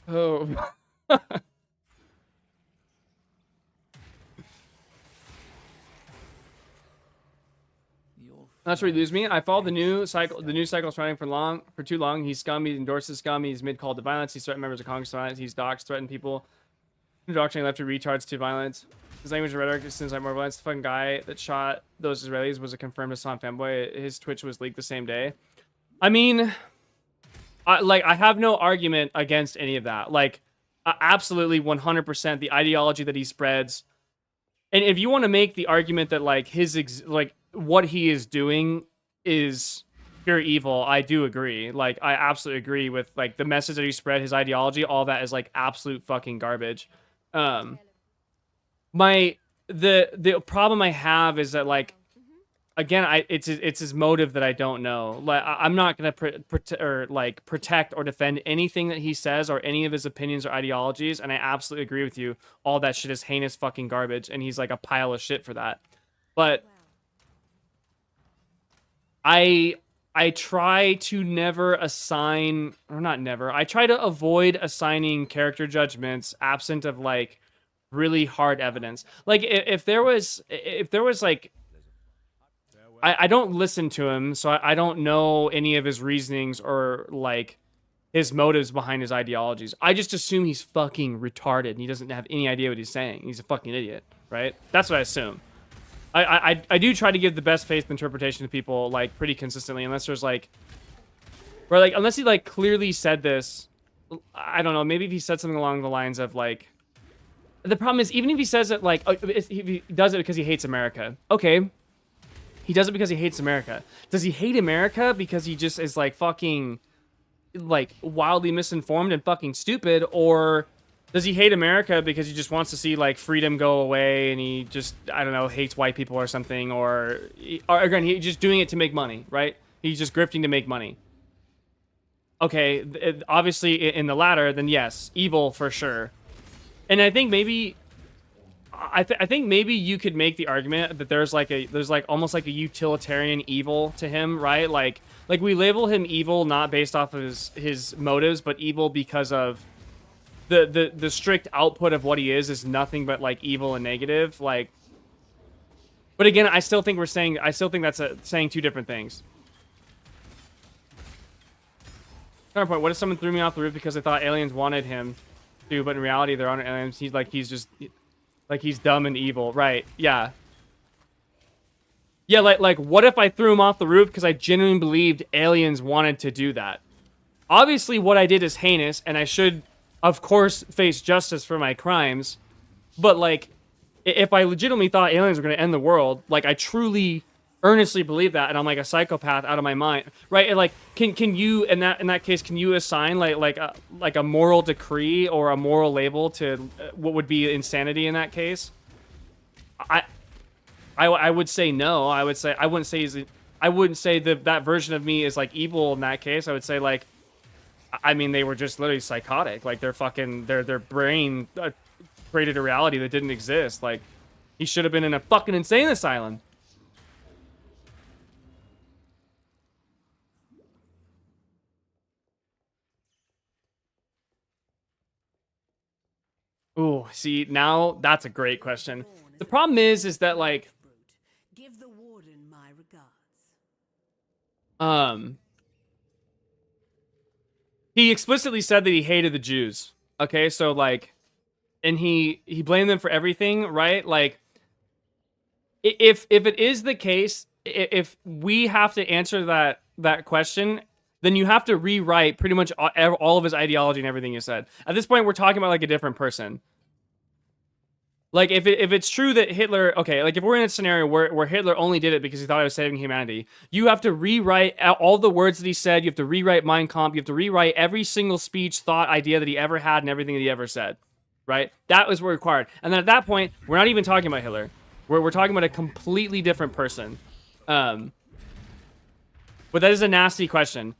Oh. Not sure you lose me. I followed the news cycle's running for too long. He's scum. He endorses scum. He's mid-call to violence. He's threatened members of Congress to violence. He's doxed, threatened people. Indoctrinating left retards to violence. His language and rhetoric seems like more violence. The fucking guy that shot those Israelis was a confirmed Islam fanboy. His Twitch was leaked the same day. I mean, I have no argument against any of that. Like, absolutely 100% the ideology that he spreads. And if you want to make the argument that like what he is doing is pure evil, I do agree. Like, I absolutely agree with like the message that he spread, his ideology, all that is like absolute fucking garbage. The problem I have is that like, again, it's his motive that I don't know. Like, I'm not gonna protect or defend anything that he says or any of his opinions or ideologies, and I absolutely agree with you. All that shit is heinous fucking garbage, and he's like a pile of shit for that. But I try to never assign, or not never. I try to avoid assigning character judgments absent of like really hard evidence. Like if there was like, I don't listen to him, so I don't know any of his reasonings or like his motives behind his ideologies. I just assume he's fucking retarded and he doesn't have any idea what he's saying. He's a fucking idiot, right? That's what I assume. I do try to give the best faith interpretation to people like pretty consistently, unless there's like, or like unless he like clearly said this. I don't know. Maybe if he said something along the lines of like, the problem is even if he says it like he does it because he hates America. Okay, he does it because he hates America. Does he hate America because he just is like fucking like wildly misinformed and fucking stupid, or does he hate America because he just wants to see like freedom go away and he just, I don't know, hates white people or something, or again, he's just doing it to make money, right? He's just grifting to make money. Okay, obviously in the latter, then yes, evil for sure. And I think maybe, I think maybe you could make the argument that there's like almost like a utilitarian evil to him, right? Like we label him evil not based off of his motives, but evil because of the strict output of what he is nothing but like evil and negative. Like, but again, I still think that's saying two different things. Counterpoint: what if someone threw me off the roof because they thought aliens wanted him to, but in reality there aren't aliens? He's dumb and evil, right? Yeah. Yeah, like what if I threw him off the roof because I genuinely believed aliens wanted to do that? Obviously, what I did is heinous, and I should, of course, face justice for my crimes. But like, if I legitimately thought aliens were going to end the world, like I truly, earnestly believe that, and I'm like a psychopath out of my mind, right? And like, can you in that case, can you assign like a moral decree or a moral label to what would be insanity in that case? I would say no. I wouldn't say that version of me is like evil in that case. I would say like, I mean, they were just literally psychotic. Like their brain created a reality that didn't exist. Like, he should have been in a fucking insane asylum. Ooh, see, now that's a great question. The problem is that like, Give the warden my regards. he explicitly said that he hated the Jews. Okay, so like, and he blamed them for everything, right? Like, if it is the case, if we have to answer that question, then you have to rewrite pretty much all of his ideology and everything you said. At this point, we're talking about like a different person. Like, if it's true that Hitler, okay, like if we're in a scenario where Hitler only did it because he thought he was saving humanity, you have to rewrite all the words that he said. You have to rewrite Mein Kampf. You have to rewrite every single speech, thought, idea that he ever had, and everything that he ever said. Right? That was required. And then at that point, we're not even talking about Hitler. We're talking about a completely different person. But that is a nasty question.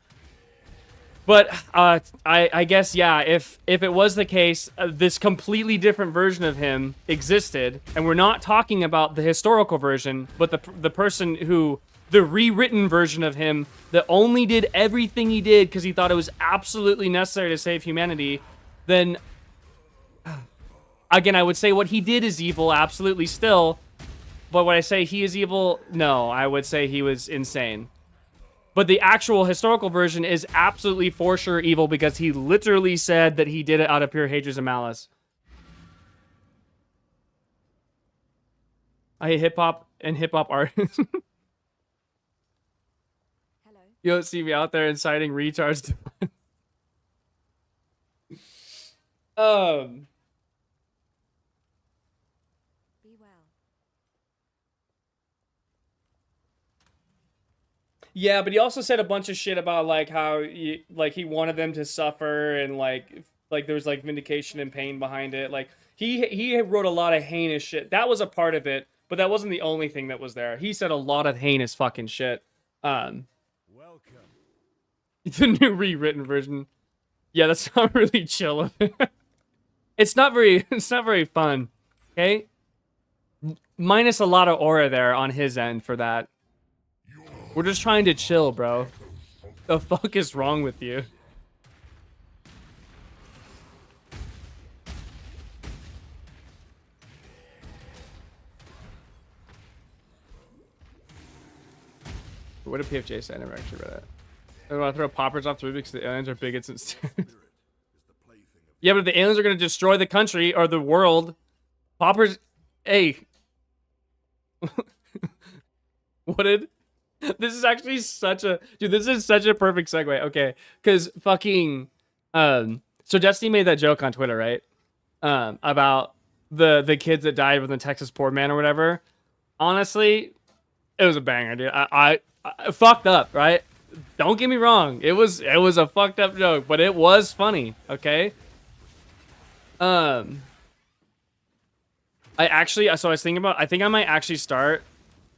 But I guess, yeah, if it was the case, this completely different version of him existed, and we're not talking about the historical version, but the person who, the rewritten version of him that only did everything he did because he thought it was absolutely necessary to save humanity, then, again, I would say what he did is evil, absolutely still, but when I say he is evil, no, I would say he was insane. But the actual historical version is absolutely for sure evil because he literally said that he did it out of pure hatred and malice. I hate hip-hop and hip-hop art. Hello. You don't see me out there inciting retards to... Be well. Yeah, but he also said a bunch of shit about like how he wanted them to suffer and like there was like vindication and pain behind it. Like he wrote a lot of heinous shit. That was a part of it, but that wasn't the only thing that was there. He said a lot of heinous fucking shit. Welcome. The new rewritten version. Yeah, that's not really chill. It's not very fun. Okay? Minus a lot of aura there on his end for that. We're just trying to chill, bro. The fuck is wrong with you? What did PFJ say? I never actually read it. I want to throw poppers off the roof because the aliens are bigots instead. Yeah, but if the aliens are going to destroy the country or the world, poppers... Hey. What did... This is actually such a... Dude, this is such a perfect segue. Okay. Because fucking... So Destiny made that joke on Twitter, right? About the kids that died from the Texas poor man or whatever. Honestly, it was a banger, dude. I fucked up, right? Don't get me wrong. It was a fucked up joke, but it was funny, okay? I was thinking about... I think I might actually start...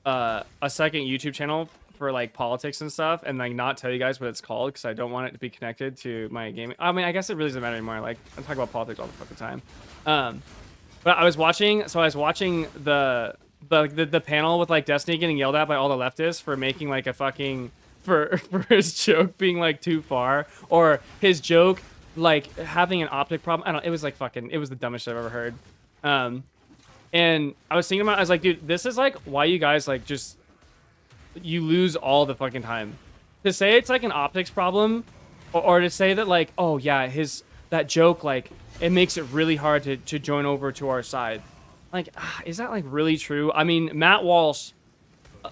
a second YouTube channel for like politics and stuff, and like not tell you guys what it's called because I don't want it to be connected to my gaming. I mean, I guess it really doesn't matter anymore. Like I talk about politics all the fucking time. But I was watching the panel with like Destiny getting yelled at by all the leftists for making like a fucking for his joke being like too far, or his joke like having an optic problem. I don't. It was like fucking. It was the dumbest shit I've ever heard. And I was thinking about, I was like, dude, this is like why you guys like just, you lose all the fucking time. To say it's like an optics problem, or to say that like, oh yeah, that joke, like, it makes it really hard to join over to our side. Like, is that like really true? I mean, Matt Walsh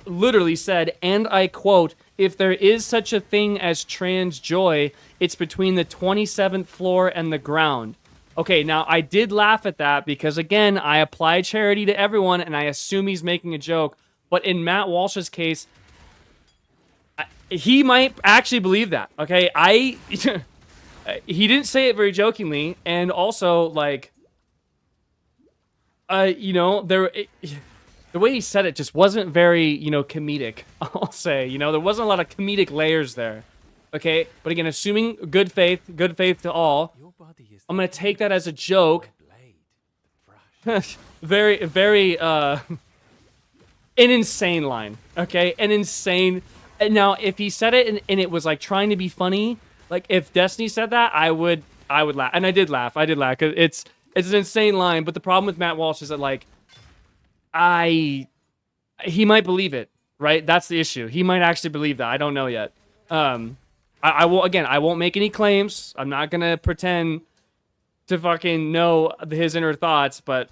literally said, and I quote, if there is such a thing as trans joy, it's between the 27th floor and the ground. Okay, now I did laugh at that because, again, I apply charity to everyone and I assume he's making a joke. But in Matt Walsh's case, he might actually believe that, okay? He didn't say it very jokingly, and also, like, you know, the way he said it just wasn't very, you know, comedic, I'll say. You know, there wasn't a lot of comedic layers there, okay? But again, assuming good faith to all, I'm going to take that as a joke. Very, very, an insane line, okay? An insane... And now, if he said it and it was, like, trying to be funny, like, if Destiny said that, I would laugh. And I did laugh, because it's an insane line, but the problem with Matt Walsh is that, like, he might believe it, right? That's the issue. He might actually believe that. I don't know yet. I won't make any claims. I'm not going to pretend to fucking know his inner thoughts, but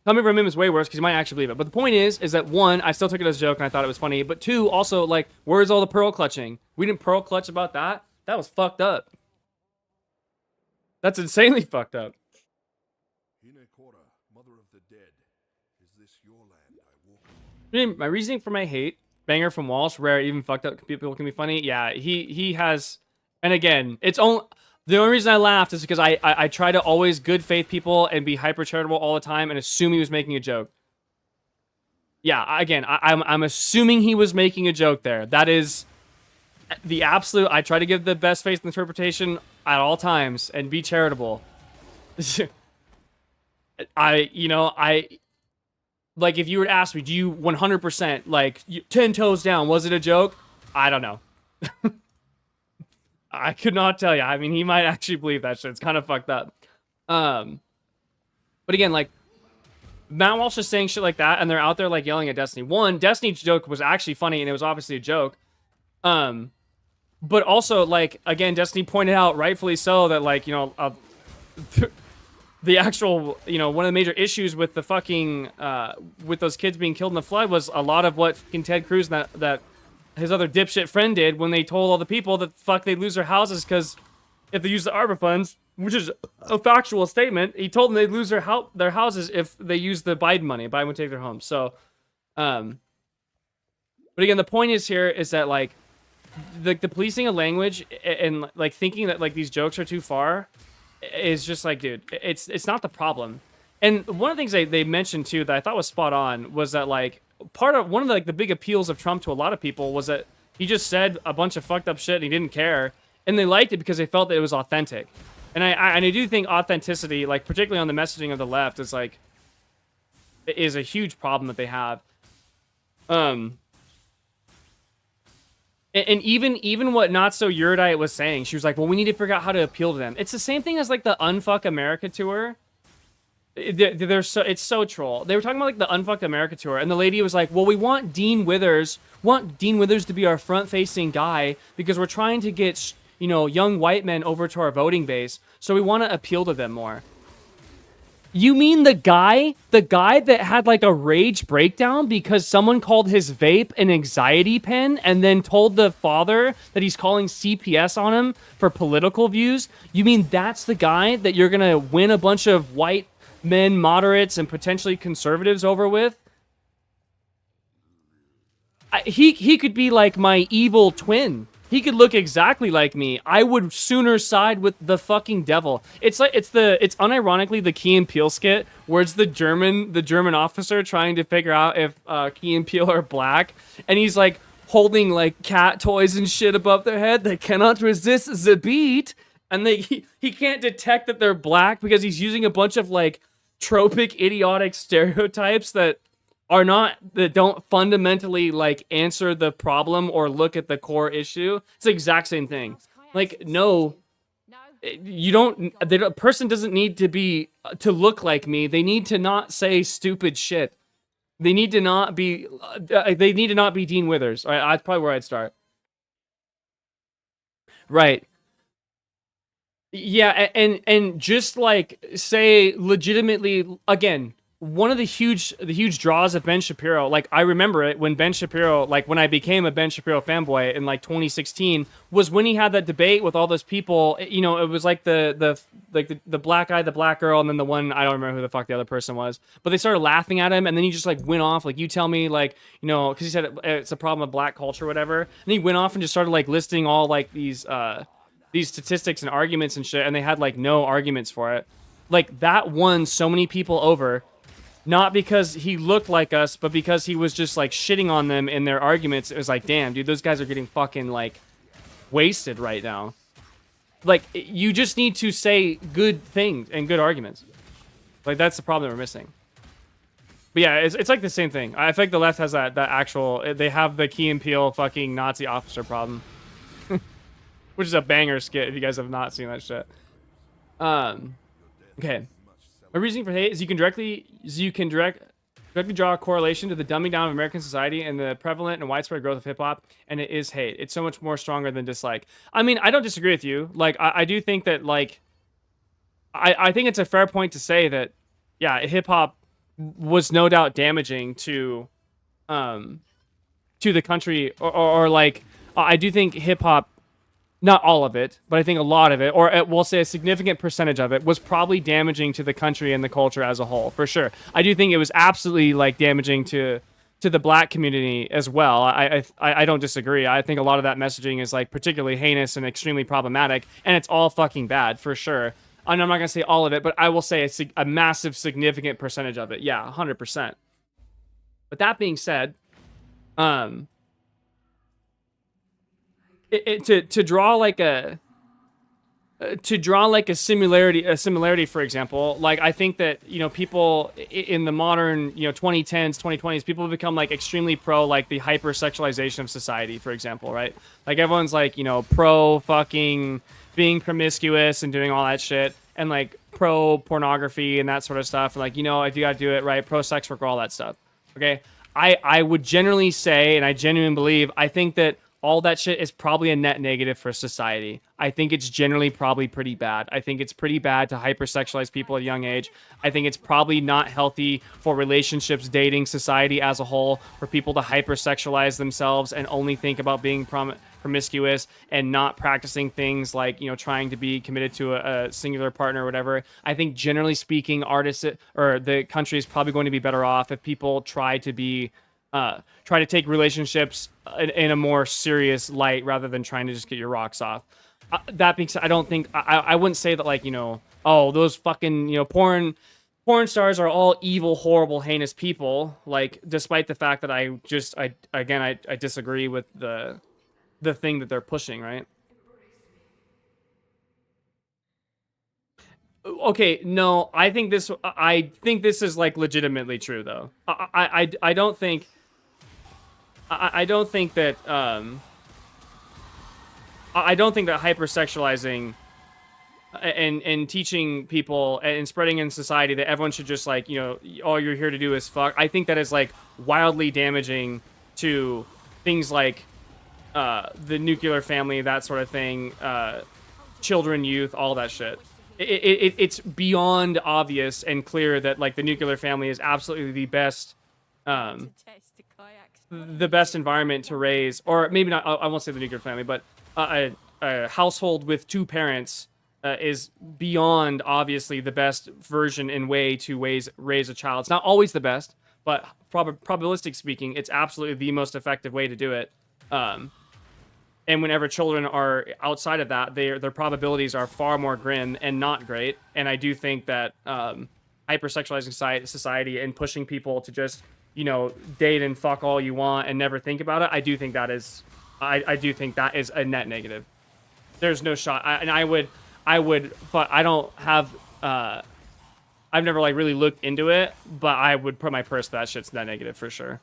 coming from him is way worse because he might actually believe it. But the point is that one, I still took it as a joke and I thought it was funny, but two, also, like, where's all the pearl clutching? We didn't pearl clutch about that? That was fucked up. That's insanely fucked up. Hine Kora, mother of the dead. My reasoning for my hate, banger from Walsh, rare, even fucked up people can be funny. Yeah, he has, and again, the only reason I laughed is because I try to always good faith people and be hyper charitable all the time and assume he was making a joke. Yeah, again, I'm assuming he was making a joke there. That is the absolute. I try to give the best faith interpretation at all times and be charitable. Like, if you were to ask me, do you 100%, like, 10 toes down, was it a joke? I don't know. I could not tell you. I mean, he might actually believe that shit. It's kind of fucked up. But again, like, Matt Walsh is saying shit like that, and they're out there, like, yelling at Destiny. One, Destiny's joke was actually funny, and it was obviously a joke. But also, like, again, Destiny pointed out, rightfully so, that, like, you know, the actual, you know, one of the major issues with the fucking, with those kids being killed in the flood was a lot of what fucking Ted Cruz and that his other dipshit friend did when they told all the people that fuck they'd lose their houses because if they use the Arbor funds, which is a factual statement, he told them they'd lose their houses if they use the Biden money. Biden would take their homes. So, but again, the point is here is that, like, the policing of language and like thinking that like these jokes are too far is just like, dude, it's not the problem. And one of the things they mentioned too that I thought was spot on was that, like, one of the, like, the big appeals of Trump to a lot of people was that he just said a bunch of fucked up shit and he didn't care, and they liked it because they felt that it was authentic. And I do think authenticity, like, particularly on the messaging of the left, is a huge problem that they have. And even what Not So Eurydite was saying, she was like, well, we need to figure out how to appeal to them. It's the same thing as, like, the Unfuck America tour. It's so troll. They were talking about, like, the Unfucked America tour, and the lady was like, well, we want Dean Withers to be our front-facing guy because we're trying to get, you know, young white men over to our voting base, so we want to appeal to them more. You mean the guy that had, like, a rage breakdown because someone called his vape an anxiety pen and then told the father that he's calling CPS on him for political views? You mean that's the guy that you're gonna win a bunch of white men, moderates, and potentially conservatives over with? He could be like my evil twin. He could look exactly like me. I would sooner side with the fucking devil. It's unironically the Key and Peele skit where it's the German officer trying to figure out if Key and Peele are black, and he's like holding like cat toys and shit above their head. They cannot resist the beat, and he can't detect that they're black because he's using a bunch of like tropic, idiotic stereotypes that don't fundamentally like answer the problem or look at the core issue. It's the exact same thing. Like, no, you don't. The person doesn't need to look like me. They need to not say stupid shit. They need to not be. They need to not be Dean Withers. All right, that's probably where I'd start. Right. Yeah, and just like say legitimately again. One of the huge draws of Ben Shapiro, like I remember it when Ben Shapiro, like when I became a Ben Shapiro fanboy in like 2016, was when he had that debate with all those people. You know, it was like the black guy, the black girl, and then the one, I don't remember who the fuck the other person was. But they started laughing at him, and then he just like went off, like, you tell me, like, you know, because he said it's a problem of black culture, or whatever. And he went off and just started like listing all like these statistics and arguments and shit, and they had like no arguments for it. Like that won so many people over. Not because he looked like us, but because he was just like shitting on them in their arguments. It was like, damn, dude, those guys are getting fucking like wasted right now. Like, you just need to say good things and good arguments. Like, that's the problem that we're missing. But yeah, it's like the same thing. I think the left has that actual, they have the Key and Peele fucking Nazi officer problem. Which is a banger skit if you guys have not seen that shit. Okay. My reasoning for hate is you can directly draw a correlation to the dumbing down of American society and the prevalent and widespread growth of hip-hop, and it is hate. It's so much more stronger than dislike. I mean, I don't disagree with you. Like, I do think that, like, I think it's a fair point to say that, yeah, hip-hop was no doubt damaging to the country, or like, I do think hip-hop not all of it, but I think a lot of it, or we'll say a significant percentage of it, was probably damaging to the country and the culture as a whole, for sure. I do think it was absolutely like damaging to the black community as well. I don't disagree. I think a lot of that messaging is like particularly heinous and extremely problematic, and it's all fucking bad for sure. And I'm not gonna say all of it, but I will say a massive, significant percentage of it. Yeah, 100%. But that being said, to draw like a similarity, for example, like I think that, you know, people in the modern, you know, 2010s, 2020s, people have become like extremely pro like the hypersexualization of society, for example, right? Like everyone's like, you know, pro fucking being promiscuous and doing all that shit, and like pro pornography and that sort of stuff, and like, you know, if you gotta do it right, pro sex work, all that stuff. Okay, I would generally say, and I genuinely believe, I think that all that shit is probably a net negative for society. I think it's generally probably pretty bad. I think it's pretty bad to hypersexualize people at a young age. I think it's probably not healthy for relationships, dating, society as a whole, for people to hypersexualize themselves and only think about being promiscuous and not practicing things like, you know, trying to be committed to a singular partner or whatever. I think generally speaking, artists or the country is probably going to be better off if people try to take relationships in a more serious light rather than trying to just get your rocks off. That being said, I don't think I wouldn't say that, like, you know, oh, those fucking, you know, porn stars are all evil, horrible, heinous people. Like, despite the fact that I disagree with the thing that they're pushing, right? Okay, no, I think this is like legitimately true though. I don't think that I don't think that hypersexualizing and teaching people and spreading in society that everyone should just, like, you know, all you're here to do is fuck. I think that is like wildly damaging to things like the nuclear family, that sort of thing, children, youth, all that shit. It's beyond obvious and clear that, like, the nuclear family is absolutely the best environment to raise, or maybe not, I won't say the nuclear family, but a household with two parents is beyond obviously the best version and way to raise a child. It's not always the best, but probabilistic speaking, it's absolutely the most effective way to do it. And whenever children are outside of that, their probabilities are far more grim and not great. And I do think that hypersexualizing society and pushing people to just, you know, date and fuck all you want and never think about it, I do think that is a net negative. There's no shot. I don't have. I've never, like, really looked into it, but I would put my purse to that shit's net negative for sure.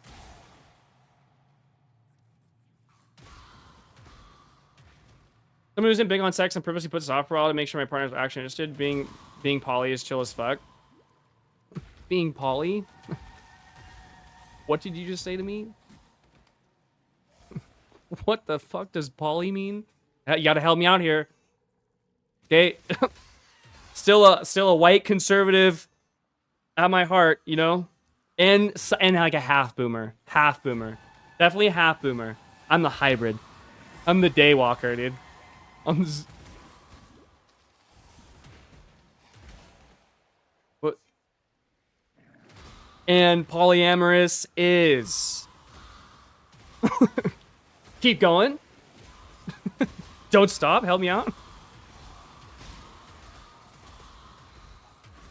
Someone who's in big on sex and purposely puts us off for a while to make sure my partner's actually interested. Being poly is chill as fuck. Being poly? What did you just say to me? What the fuck does poly mean? You gotta help me out here. Okay? Still a white conservative at my heart, you know? And like a half boomer. Definitely a half boomer. I'm the hybrid. I'm the daywalker, dude. What? And polyamorous is. Keep going. Don't stop. Help me out.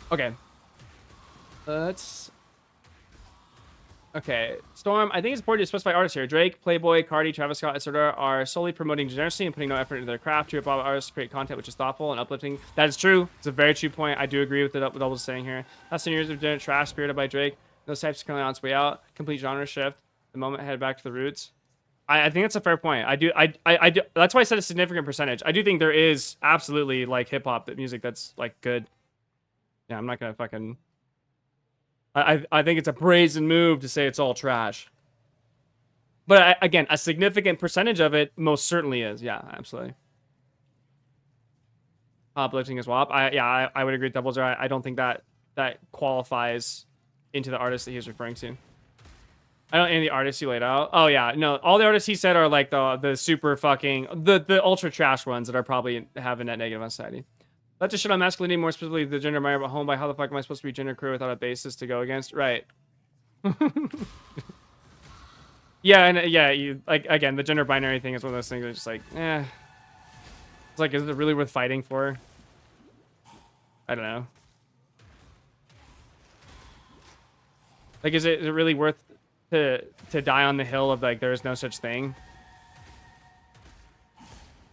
Okay. Okay, Storm, I think it's important to specify artists here. Drake, Playboy, Cardi, Travis Scott, etc. are solely promoting degeneracy and putting no effort into their craft. True hip-hop artists create content which is thoughtful and uplifting. That is true. It's a very true point. I do agree with what I was saying here. Last 10 years of degenerate trash spirited by Drake. Those types are currently on its way out. Complete genre shift. The moment head back to the roots. I think that's a fair point. I do. That's why I said a significant percentage. I do think there is absolutely, like, hip-hop music that's, like, good. Yeah, I'm not gonna fucking... I think it's a brazen move to say it's all trash. But again, a significant percentage of it most certainly is. Yeah, absolutely. Uplifting as well. I would agree with Doubles. I don't think that qualifies into the artist that he's referring to. I don't any of the artists he laid out. Oh yeah, no, all the artists he said are like the super fucking the ultra trash ones that are probably having that negative on society. Not just shit on masculinity, more specifically the gender binary, but home by how the fuck am I supposed to be gender queer without a basis to go against? Right. Yeah, and yeah, you like again the gender binary thing is one of those things that's just like, it's like, is it really worth fighting for? I don't know. Like, is it really worth to die on the hill of like there is no such thing?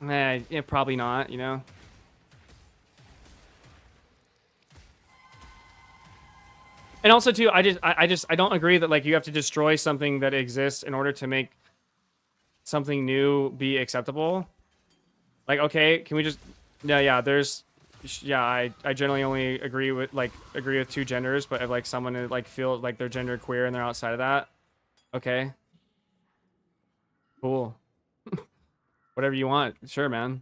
Yeah, probably not. You know. And also too, I don't agree that like you have to destroy something that exists in order to make something new be acceptable. Like, okay, can we just I generally only agree with two genders, but if like someone like feel like they're gender queer and they're outside of that, okay. Cool. Whatever you want. Sure, man.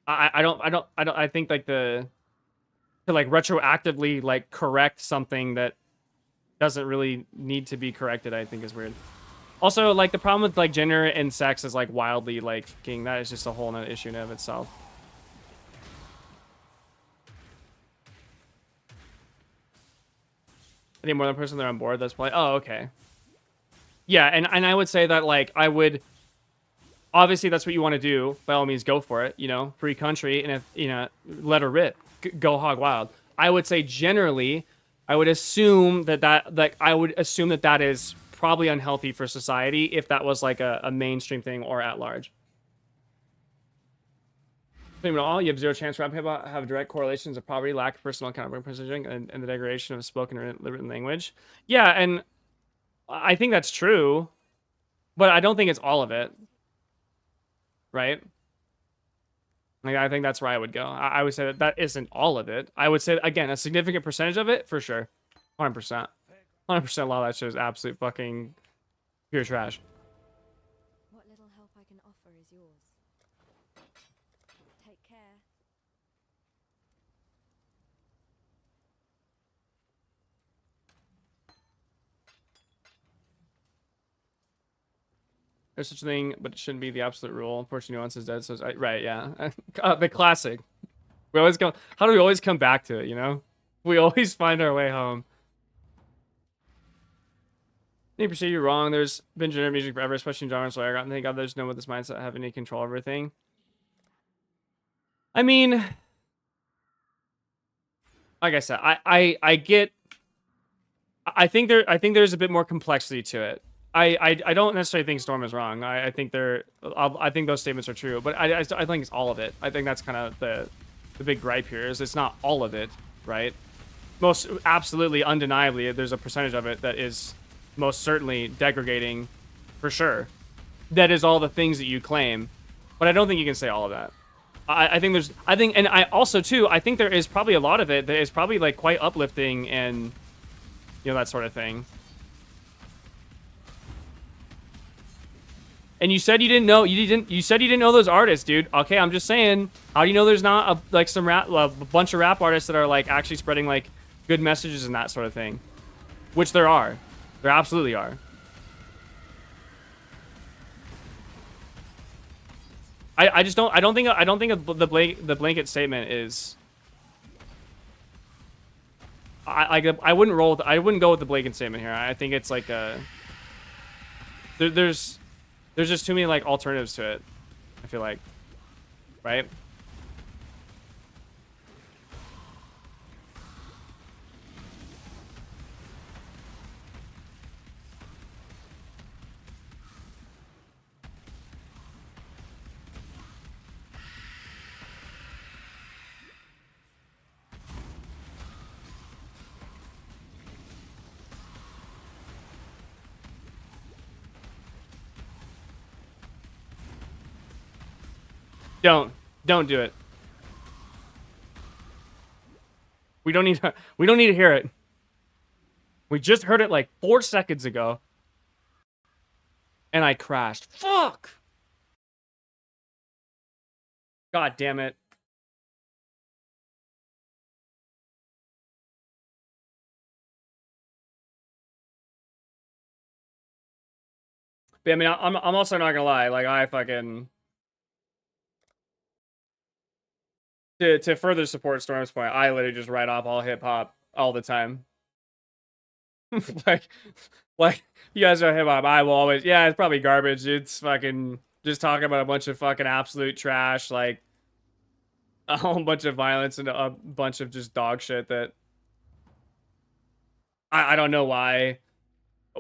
I think like to like retroactively like correct something that doesn't really need to be corrected, I think is weird. Also, like the problem with like gender and sex is like wildly like fucking, that is just a whole nother issue in and of itself. I need more than a person they're on board. That's probably, oh, okay. Yeah, and I would say that like I would obviously that's what you want to do. By all means, go for it. You know, free country, and if you know, let her rip, go hog wild. I would say generally, I would assume that is probably unhealthy for society if that was like a mainstream thing or at large. Claim it all, you have zero chance rap hip-hop have direct correlations of poverty, lack of personal accountability, precision, and the degradation of spoken or written language. Yeah, and I think that's true, but I don't think it's all of it. Right? Like, I think that's where I would go. I would say that isn't all of it. I would say, again, a significant percentage of it, for sure. 100%. 100% a lot of that shit is absolute fucking pure trash. What little help I can offer is yours. Take care. There's such a thing, but it shouldn't be the absolute rule. Unfortunately, nuance is dead. So right, yeah. The classic. We always go. How do we always come back to it? You know, we always find our way home. You perceive you're wrong. There's been gender music forever, especially in genres like I think others know what this mindset have any control over everything. I mean, like I said, I get. I think there's a bit more complexity to it. I don't necessarily think Storm is wrong. I think I think those statements are true, but I think it's all of it. I think that's kind of the big gripe here is it's not all of it, right? Most absolutely, undeniably, there's a percentage of it that is most certainly degrading, for sure. That is all the things that you claim, but I don't think you can say all of that. I think, and I also too, I think there is probably a lot of it that is probably like quite uplifting and, you know, that sort of thing. And you said you didn't know. You said you didn't know those artists, dude. Okay, I'm just saying. How do you know there's not a bunch of rap artists that are like actually spreading like good messages and that sort of thing? Which there are. There absolutely are. I just don't. I don't think the blanket statement is. I wouldn't roll. I wouldn't go with the blanket statement here. I think it's like a. There's just too many like alternatives to it, I feel like, right? Don't do it. We don't need to hear it. We just heard it like 4 seconds ago. And I crashed. Fuck! God damn it. But I mean, I'm also not gonna lie. Like, I fucking to further support Storm's point, I literally just write off all hip hop all the time. like, like you guys know hip hop. I will always, yeah, it's probably garbage. It's fucking just talking about a bunch of fucking absolute trash, like a whole bunch of violence and a bunch of just dog shit that I don't know why.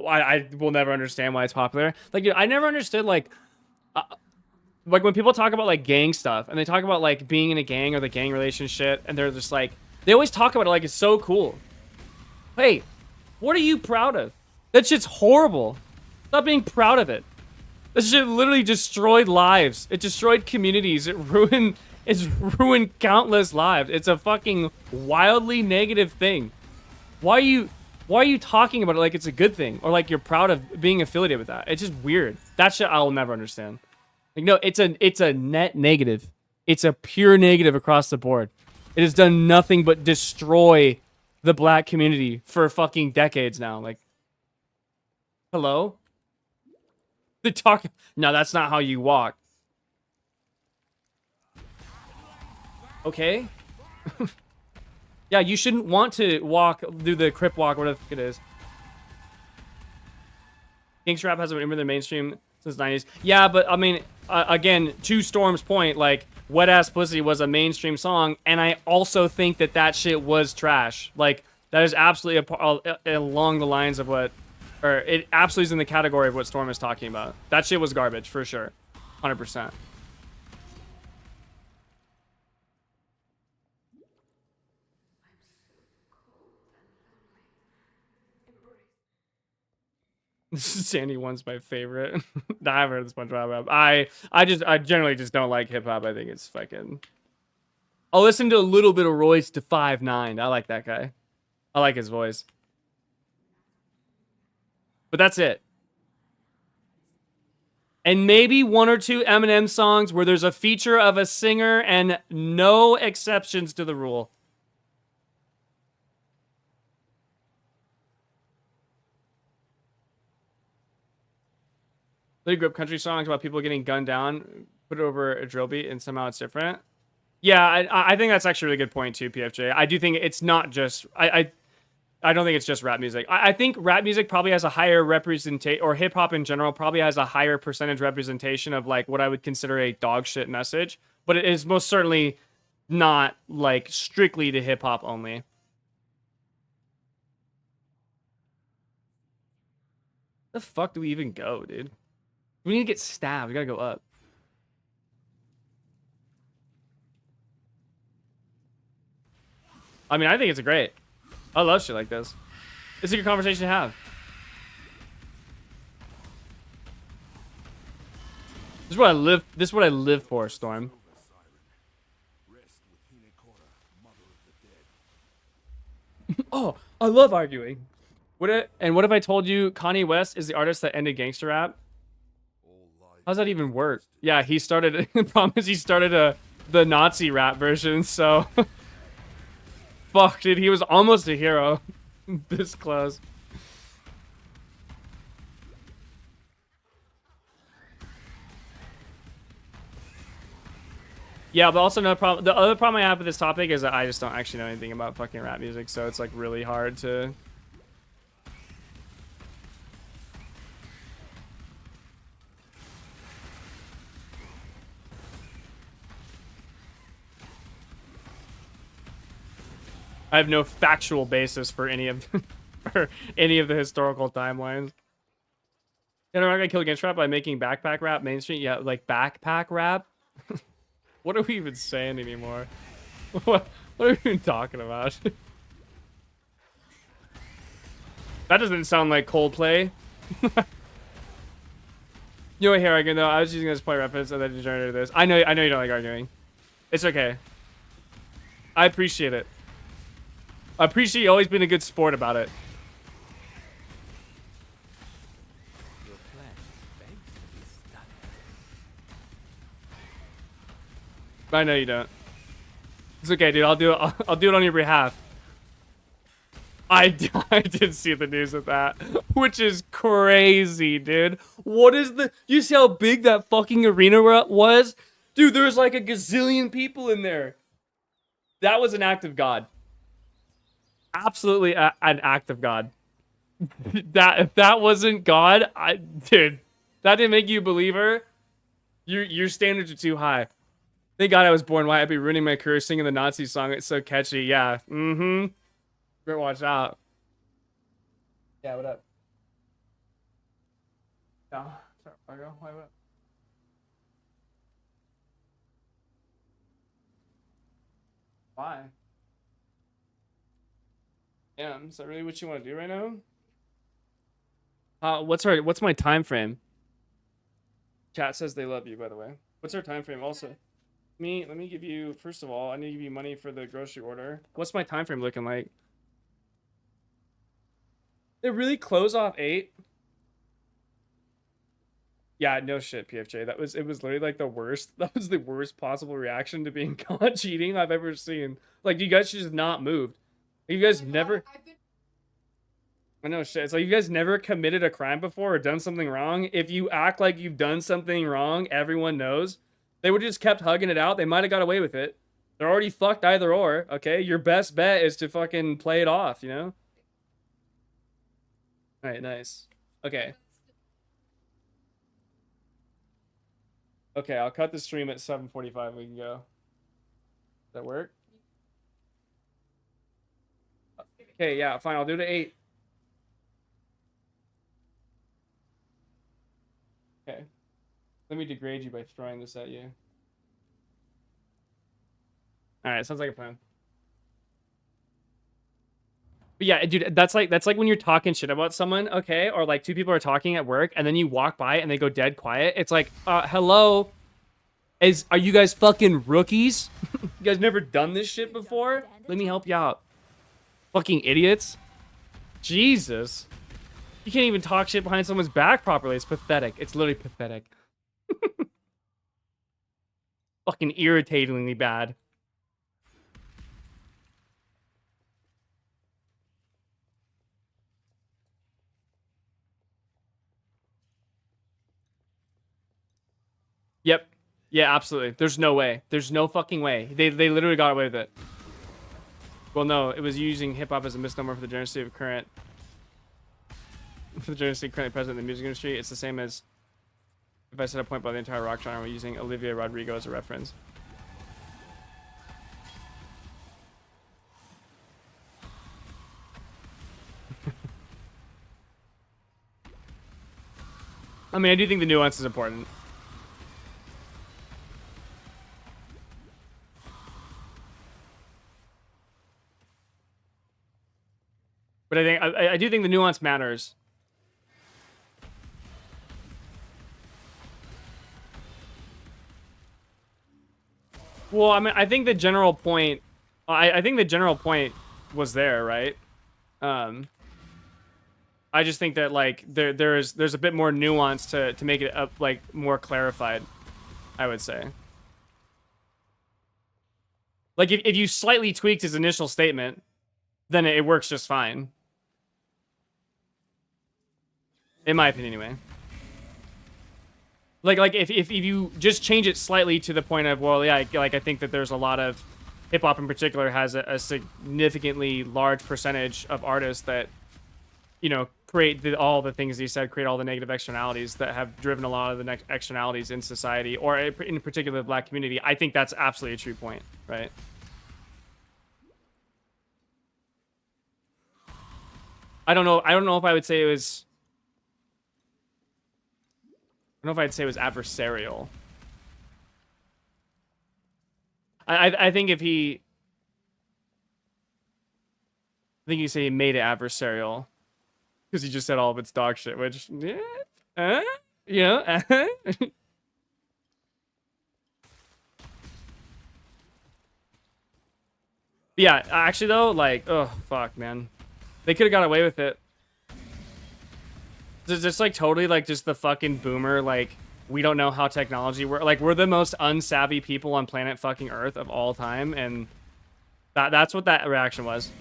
I will never understand why it's popular. Like, I never understood like when people talk about like gang stuff and they talk about like being in a gang or the gang relationship, and they're just like, they always talk about it like it's so cool. Hey, what are you proud of? That shit's horrible. Stop being proud of it. This shit literally destroyed lives. It destroyed communities. It's ruined countless lives. It's a fucking wildly negative thing. Why are you talking about it like it's a good thing, or like you're proud of being affiliated with that? It's just weird. That shit I will never understand. Like, no, it's a net negative. It's a pure negative across the board. It has done nothing but destroy the black community for fucking decades now. Like, hello? The talk. No, that's not how you walk. Okay. Yeah, you shouldn't want to do the crip walk, whatever it is. Gangsta rap hasn't been in the mainstream since the 90s. Yeah, but I mean, again, to Storm's point, like, Wet Ass Pussy was a mainstream song, and I also think that shit was trash. Like, that is absolutely along the lines of what, or it absolutely is in the category of what Storm is talking about. That shit was garbage, for sure. 100%. Sandy one's my favorite. I've heard this SpongeBob rap. I generally just don't like hip hop. I think it's fucking. I'll listen to a little bit of Royce to 5'9". I like that guy. I like his voice. But that's it. And maybe one or two Eminem songs where there's a feature of a singer and no exceptions to the rule. They grew up country songs about people getting gunned down, put it over a drill beat, and somehow it's different. Yeah, I think that's actually a really good point too, PFJ. I do think it's not just I don't think it's just rap music. I think rap music probably has a higher representation, or hip hop in general probably has a higher percentage representation of like what I would consider a dog shit message. But it is most certainly not like strictly to hip hop only. The fuck do we even go, dude? We need to get stabbed. We gotta go up. I mean, I think it's great. I love shit like this. It's a good conversation to have. This is what I live. This is what I live for, Storm. Oh, I love arguing. What if I told you Kanye West is the artist that ended gangster rap? How's that even work? Yeah, he started. The problem is he started the Nazi rap version. So, fuck, dude, he was almost a hero. This close. Yeah, but also no problem. The other problem I have with this topic is that I just don't actually know anything about fucking rap music, so it's like really hard to. I have no factual basis for any of for any of the historical timelines. You know, I'm gonna kill against rap by making backpack rap mainstream. Yeah, like backpack rap. What are we even saying anymore? What are we even talking about? That doesn't sound like Coldplay. You know what, here again though? I was using this point reference and then degenerated this. I know you don't like arguing. It's okay. I appreciate it. I appreciate you always being a good sport about it. I know you don't. It's okay, dude. I'll do it on your behalf. I did see the news of that, which is crazy, dude. What is the? You see how big that fucking arena was, dude? There's like a gazillion people in there. That was an act of God. Absolutely an act of God. That if that wasn't God, dude, that didn't make you a believer. Your standards are too high. Thank God I was born white. I'd be ruining my career singing the Nazi song. It's so catchy. Yeah. Mm-hmm. Better watch out. Yeah, what up? Yeah. Sorry, Margo. What up? Why? Yeah, is that really what you want to do right now? What's my time frame? Chat says they love you, by the way. What's our time frame also? Let me give you, first of all, I need to give you money for the grocery order. What's my time frame looking like? They really close off 8? Yeah, no shit, PFJ. It was literally like the worst. That was the worst possible reaction to being caught cheating I've ever seen. Like, you guys should just not moved. You guys never. I know shit. It's like you guys never committed a crime before or done something wrong. If you act like you've done something wrong, everyone knows. They would just kept hugging it out. They might have got away with it. They're already fucked either or. Okay, your best bet is to fucking play it off. You know. All right, nice. Okay. Okay, I'll cut the stream at 7:45. We can go. Does that work? Okay, yeah, fine. I'll do it at 8. Okay. Let me degrade you by throwing this at you. Alright, sounds like a plan. But yeah, dude, that's like when you're talking shit about someone, okay? Or like two people are talking at work and then you walk by and they go dead quiet. It's like, hello? Are you guys fucking rookies? You guys never done this shit before? Let me help you out. Fucking idiots. Jesus. You can't even talk shit behind someone's back properly. It's pathetic. It's literally pathetic. Fucking irritatingly bad. Yep. Yeah, absolutely. There's no way. There's no fucking way. They literally got away with it. Well, no, it was using hip-hop as a misnomer for the genocide of current... For the genocide currently present in the music industry. It's the same as if I said a point by the entire rock genre, we're using Olivia Rodrigo as a reference. I mean, I do think the nuance is important. But I do think the nuance matters. Well, I mean, I think the general point, I think the general point was there, right? I just think that like there's a bit more nuance to make it up like more clarified, I would say. Like if you slightly tweaked his initial statement, then it works just fine. In my opinion, anyway. Like if you just change it slightly to the point of, well, yeah, like I think that there's a lot of hip hop in particular has a significantly large percentage of artists that, you know, create all the things he said, create all the negative externalities that have driven a lot of the externalities in society, or in particular the black community. I think that's absolutely a true point, right? I don't know if I would say it was. I don't know if I'd say it was adversarial. I think if he... I think you say he made it adversarial. Because he just said all of its dog shit, which... Yeah, you know? Yeah, actually though, like... Oh, fuck, man. They could have got away with it. Just like totally like just the fucking boomer, like we don't know how technology works. Like we're the most unsavvy people on planet fucking Earth of all time, and that's what that reaction was.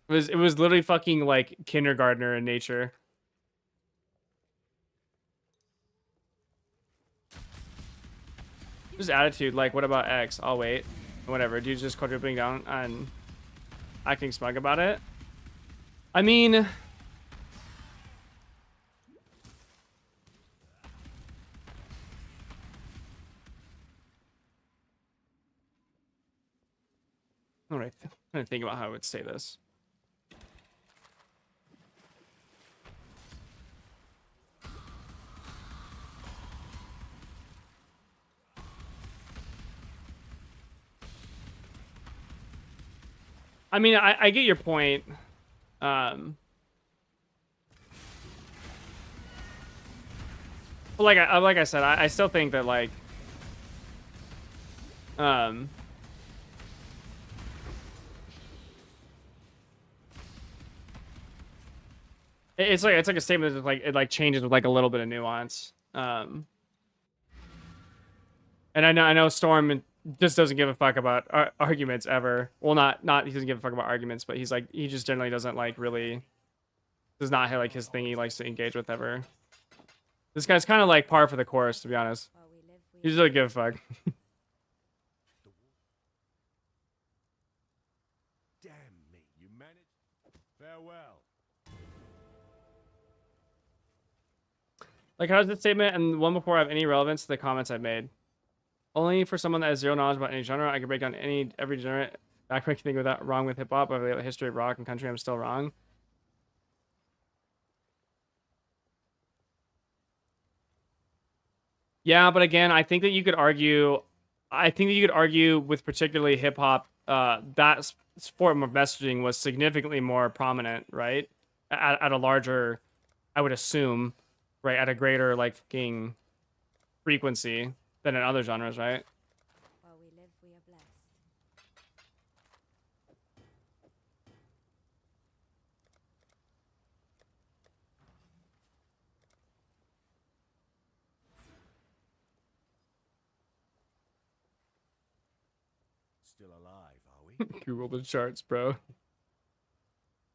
It was literally fucking like kindergartner in nature. Just attitude, like, what about X? I'll wait. Whatever, dude's just quadrupling down and acting smug about it. I mean, all right, I'm trying to think about how I would say this. I mean, I get your point. But like I said, I still think that like it's like a statement that like it like changes with like a little bit of nuance. And I know Storm just doesn't give a fuck about arguments ever. Well, not he doesn't give a fuck about arguments, but he's like he just generally doesn't like really does not have like his thing he likes to engage with ever. This guy's kind of like par for the course, to be honest. While we live, we He doesn't give a fuck. Damn me, you managed. Farewell. Like, how does this statement and the one before have any relevance to the comments I've made? Only for someone that has zero knowledge about any genre, I can break down every genre backbreaking thing without wrong with hip hop, over the history of rock and country. I'm still wrong. Yeah, but again, I think that you could argue. I think that you could argue with particularly hip hop. That form of messaging was significantly more prominent, right? At a larger, I would assume, right, at a greater like fucking frequency than in other genres, right? while we live, we are blessed. Still alive, are we? Google the charts, bro.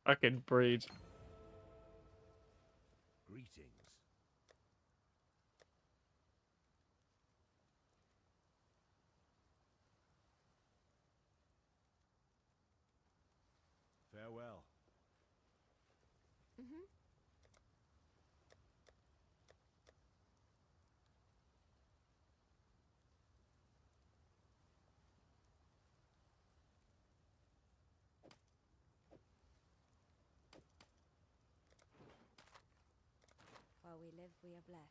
Fucking breed. Greetings. Farewell. While we live, we are blessed.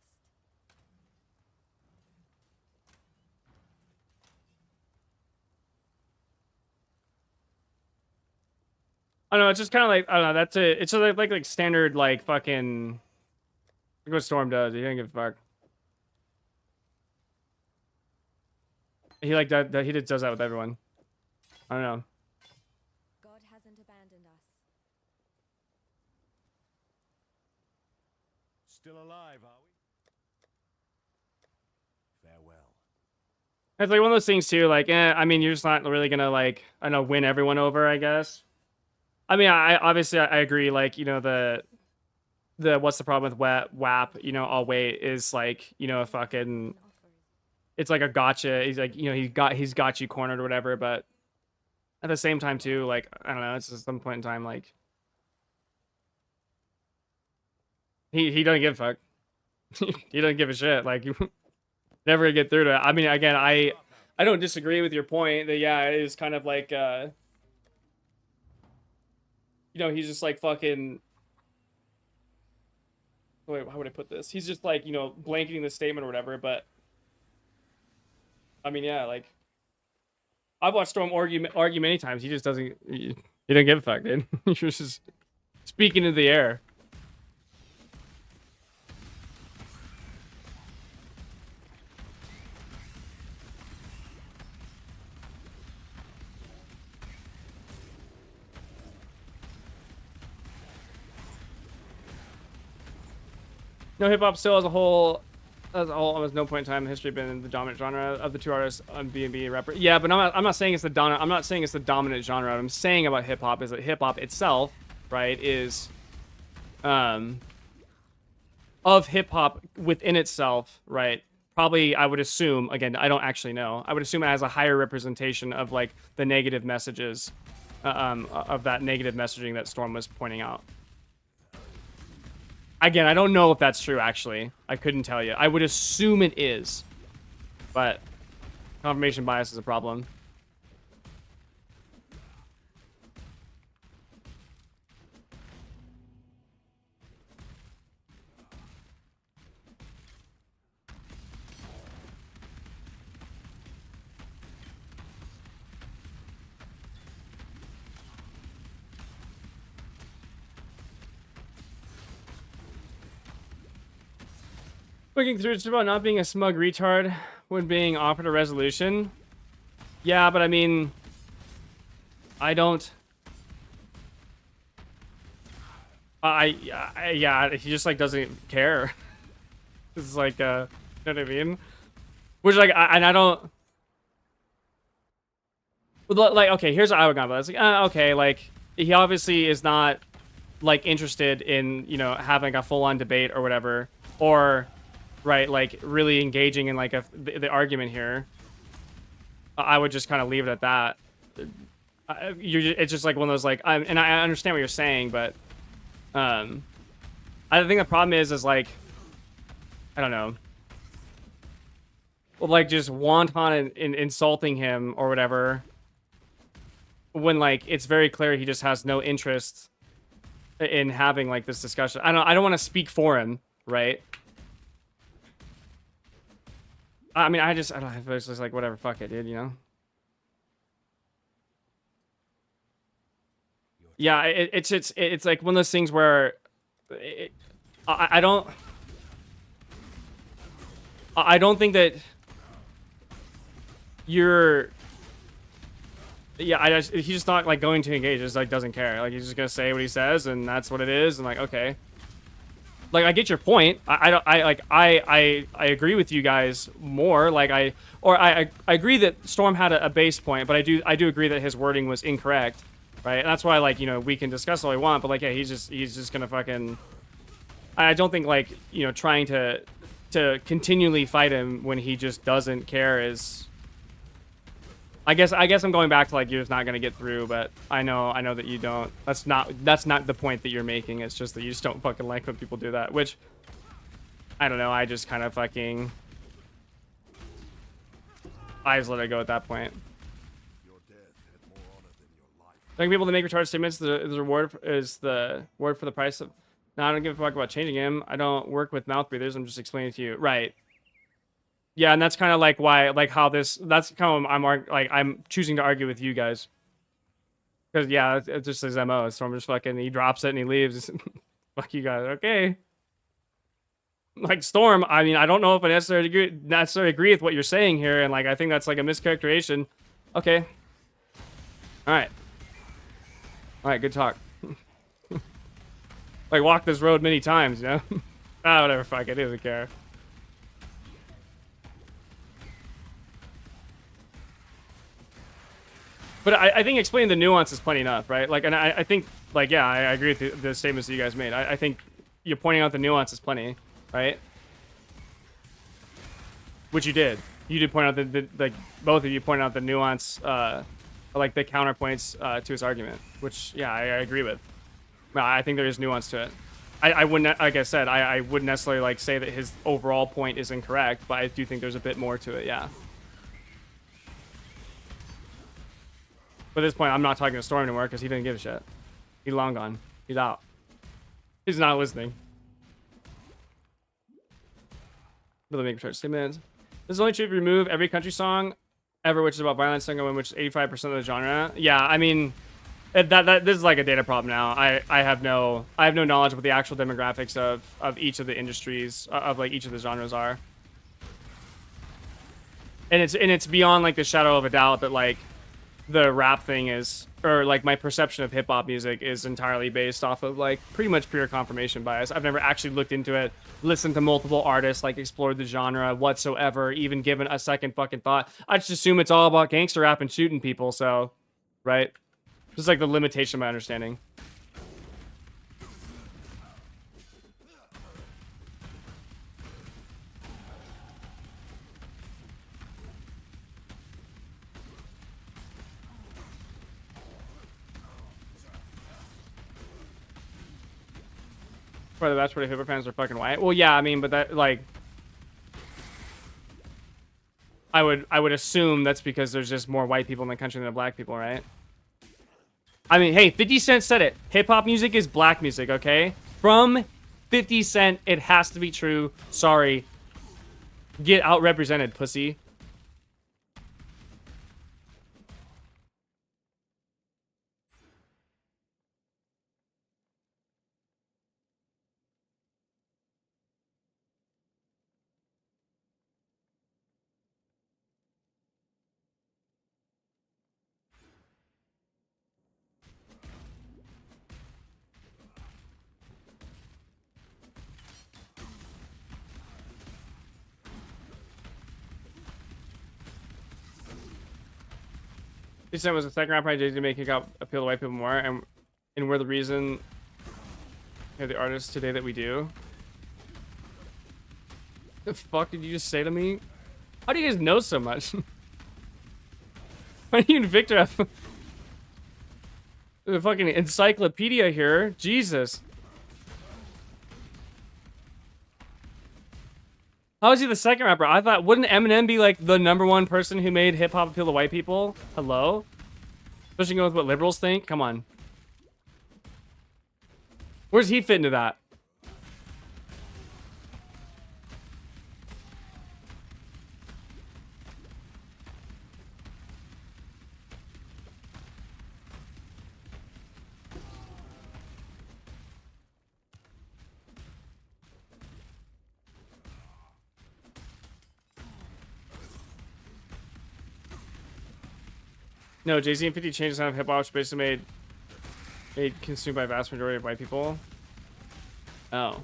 I don't know. It's just kind of like I don't know. That's it. It's just like standard like fucking. Look what Storm does. He didn't give a fuck. He like that. He just does that with everyone. I don't know. God hasn't abandoned us. Still alive, are we? Farewell. It's like one of those things too. Like, I mean, you're just not really gonna like I don't know win everyone over. I guess. I mean, I obviously I agree. Like, you know, the what's the problem with WAP? You know, I'll wait is like, you know, a fucking. An offer is It's like a gotcha. He's like, you know, he's got you cornered or whatever. But at the same time too, like I don't know. It's just some point in time, like he doesn't give a fuck. He doesn't give a shit. Like you never gonna get through to it. I mean, again, I don't disagree with your point that yeah, it is kind of like you know, he's just like fucking. Wait, how would I put this? He's just like, you know, blanketing the statement or whatever. But I mean, yeah, like I've watched Storm argue many times. He just doesn't. He doesn't give a fuck, dude. He's just speaking into the air. No, hip hop still as a whole That's all. Almost no point in time in history been the dominant genre of the two artists on B&B rapper. Yeah, but I'm not saying it's the dominant. I'm not saying it's the dominant genre. What I'm saying about hip hop is that hip hop itself, right, is, of hip hop within itself, right. Probably, I would assume. Again, I don't actually know. I would assume it has a higher representation of like the negative messages, of that negative messaging that Storm was pointing out. Again, I don't know if that's true, actually. I couldn't tell you. I would assume it is. But confirmation bias is a problem. Looking through it's about not being a smug retard when being offered a resolution. Yeah, but I mean, I don't. Yeah, he just like doesn't care. It's like, you know what I mean? Which like, and I don't. Like, okay, here's what I would go about. It's like, okay, like he obviously is not like interested in, you know, having a full-on debate or whatever, or. Right, like really engaging in like the argument here. I would just kind of leave it at that. It's just like one of those like, and I understand what you're saying, but I think the problem is like, I don't know, well, like just wanton in insulting him or whatever, when like it's very clear he just has no interest in having like this discussion. I don't want to speak for him, right? I mean, I don't know. It's just like, whatever, fuck it, dude, you know? Yeah, it's like one of those things where I don't think that you're, yeah, he's just not like going to engage. Just like doesn't care. Like he's just gonna say what he says, and that's what it is. And like, okay. Like, I get your point. I agree with you guys more. Like, I agree that Storm had a base point, but I do agree that his wording was incorrect, right? And that's why, like, you know, we can discuss all we want, but like, yeah, he's just gonna fucking. I don't think like, you know, trying to continually fight him when he just doesn't care is. I guess I'm going back to like, you're just not gonna get through, but I know that you don't. That's not the point that you're making. It's just that you just don't fucking like when people do that, which I don't know. I just kind of fucking, I just let it go at that point. Like people that make retarded statements, the reward is the word for the price of. No, I don't give a fuck about changing him. I don't work with mouth breathers. I'm just explaining to you, right? Yeah, and that's kind of like why, like how this. That's kind of I'm choosing to argue with you guys. Because yeah, it's just his MO. Storm just fucking, he drops it and he leaves. Fuck you guys. Okay. Like Storm, I mean, I don't know if I necessarily agree with what you're saying here, and like I think that's like a mischaracterization. Okay. All right. All right. Good talk. Like walked this road many times, you know. Whatever. Fuck it. He doesn't care. But I think explaining the nuance is plenty enough, right? Like, and I think, like, yeah, I agree with the statements that you guys made. I think you're pointing out the nuance is plenty, right? Which you did. You did point out like, both of you pointed out the nuance, like the counterpoints to his argument, which, yeah, I agree with. I think there is nuance to it. I wouldn't, like I said, I wouldn't necessarily, like, say that his overall point is incorrect, but I do think there's a bit more to it, yeah. But at this point, I'm not talking to Storm anymore because he didn't give a shit. He's long gone. He's out. He's not listening. Really make church statements. This is only true if you remove every country song ever, which is about violence, song, which is 85% of the genre. Yeah, I mean, this is like a data problem now. I have no knowledge of what the actual demographics of each of the industries of like each of the genres are. And it's beyond like the shadow of a doubt that like the rap thing is or like my perception of hip hop music is entirely based off of like pretty much pure confirmation bias. I've never actually looked into it, listened to multiple artists, like explored the genre whatsoever, even given a second fucking thought. I just assume it's all about gangster rap and shooting people. So, right? Just like the limitation of my understanding. Probably that's where the hip hop fans are fucking white. Well, yeah, I mean, but that like, I would assume that's because there's just more white people in the country than black people, right? I mean, hey, 50 Cent said it. Hip hop music is black music, okay? From 50 Cent, it has to be true. Sorry. Get out-represented, pussy. This was the second rapper I did to make it appeal to white people more, and we're the reason we're the artists today that we do. The fuck did you just say to me? How do you guys know so much? Why do you and Victor have the fucking encyclopedia here? Jesus. How is he the second rapper? I thought, wouldn't Eminem be like the #1 person who made hip hop appeal to white people? Hello? Especially going with what liberals think? Come on. Where's he fit into that? No, Jay-Z and 50 changed the sound of hip-hop, which basically made consumed by a vast majority of white people. Oh.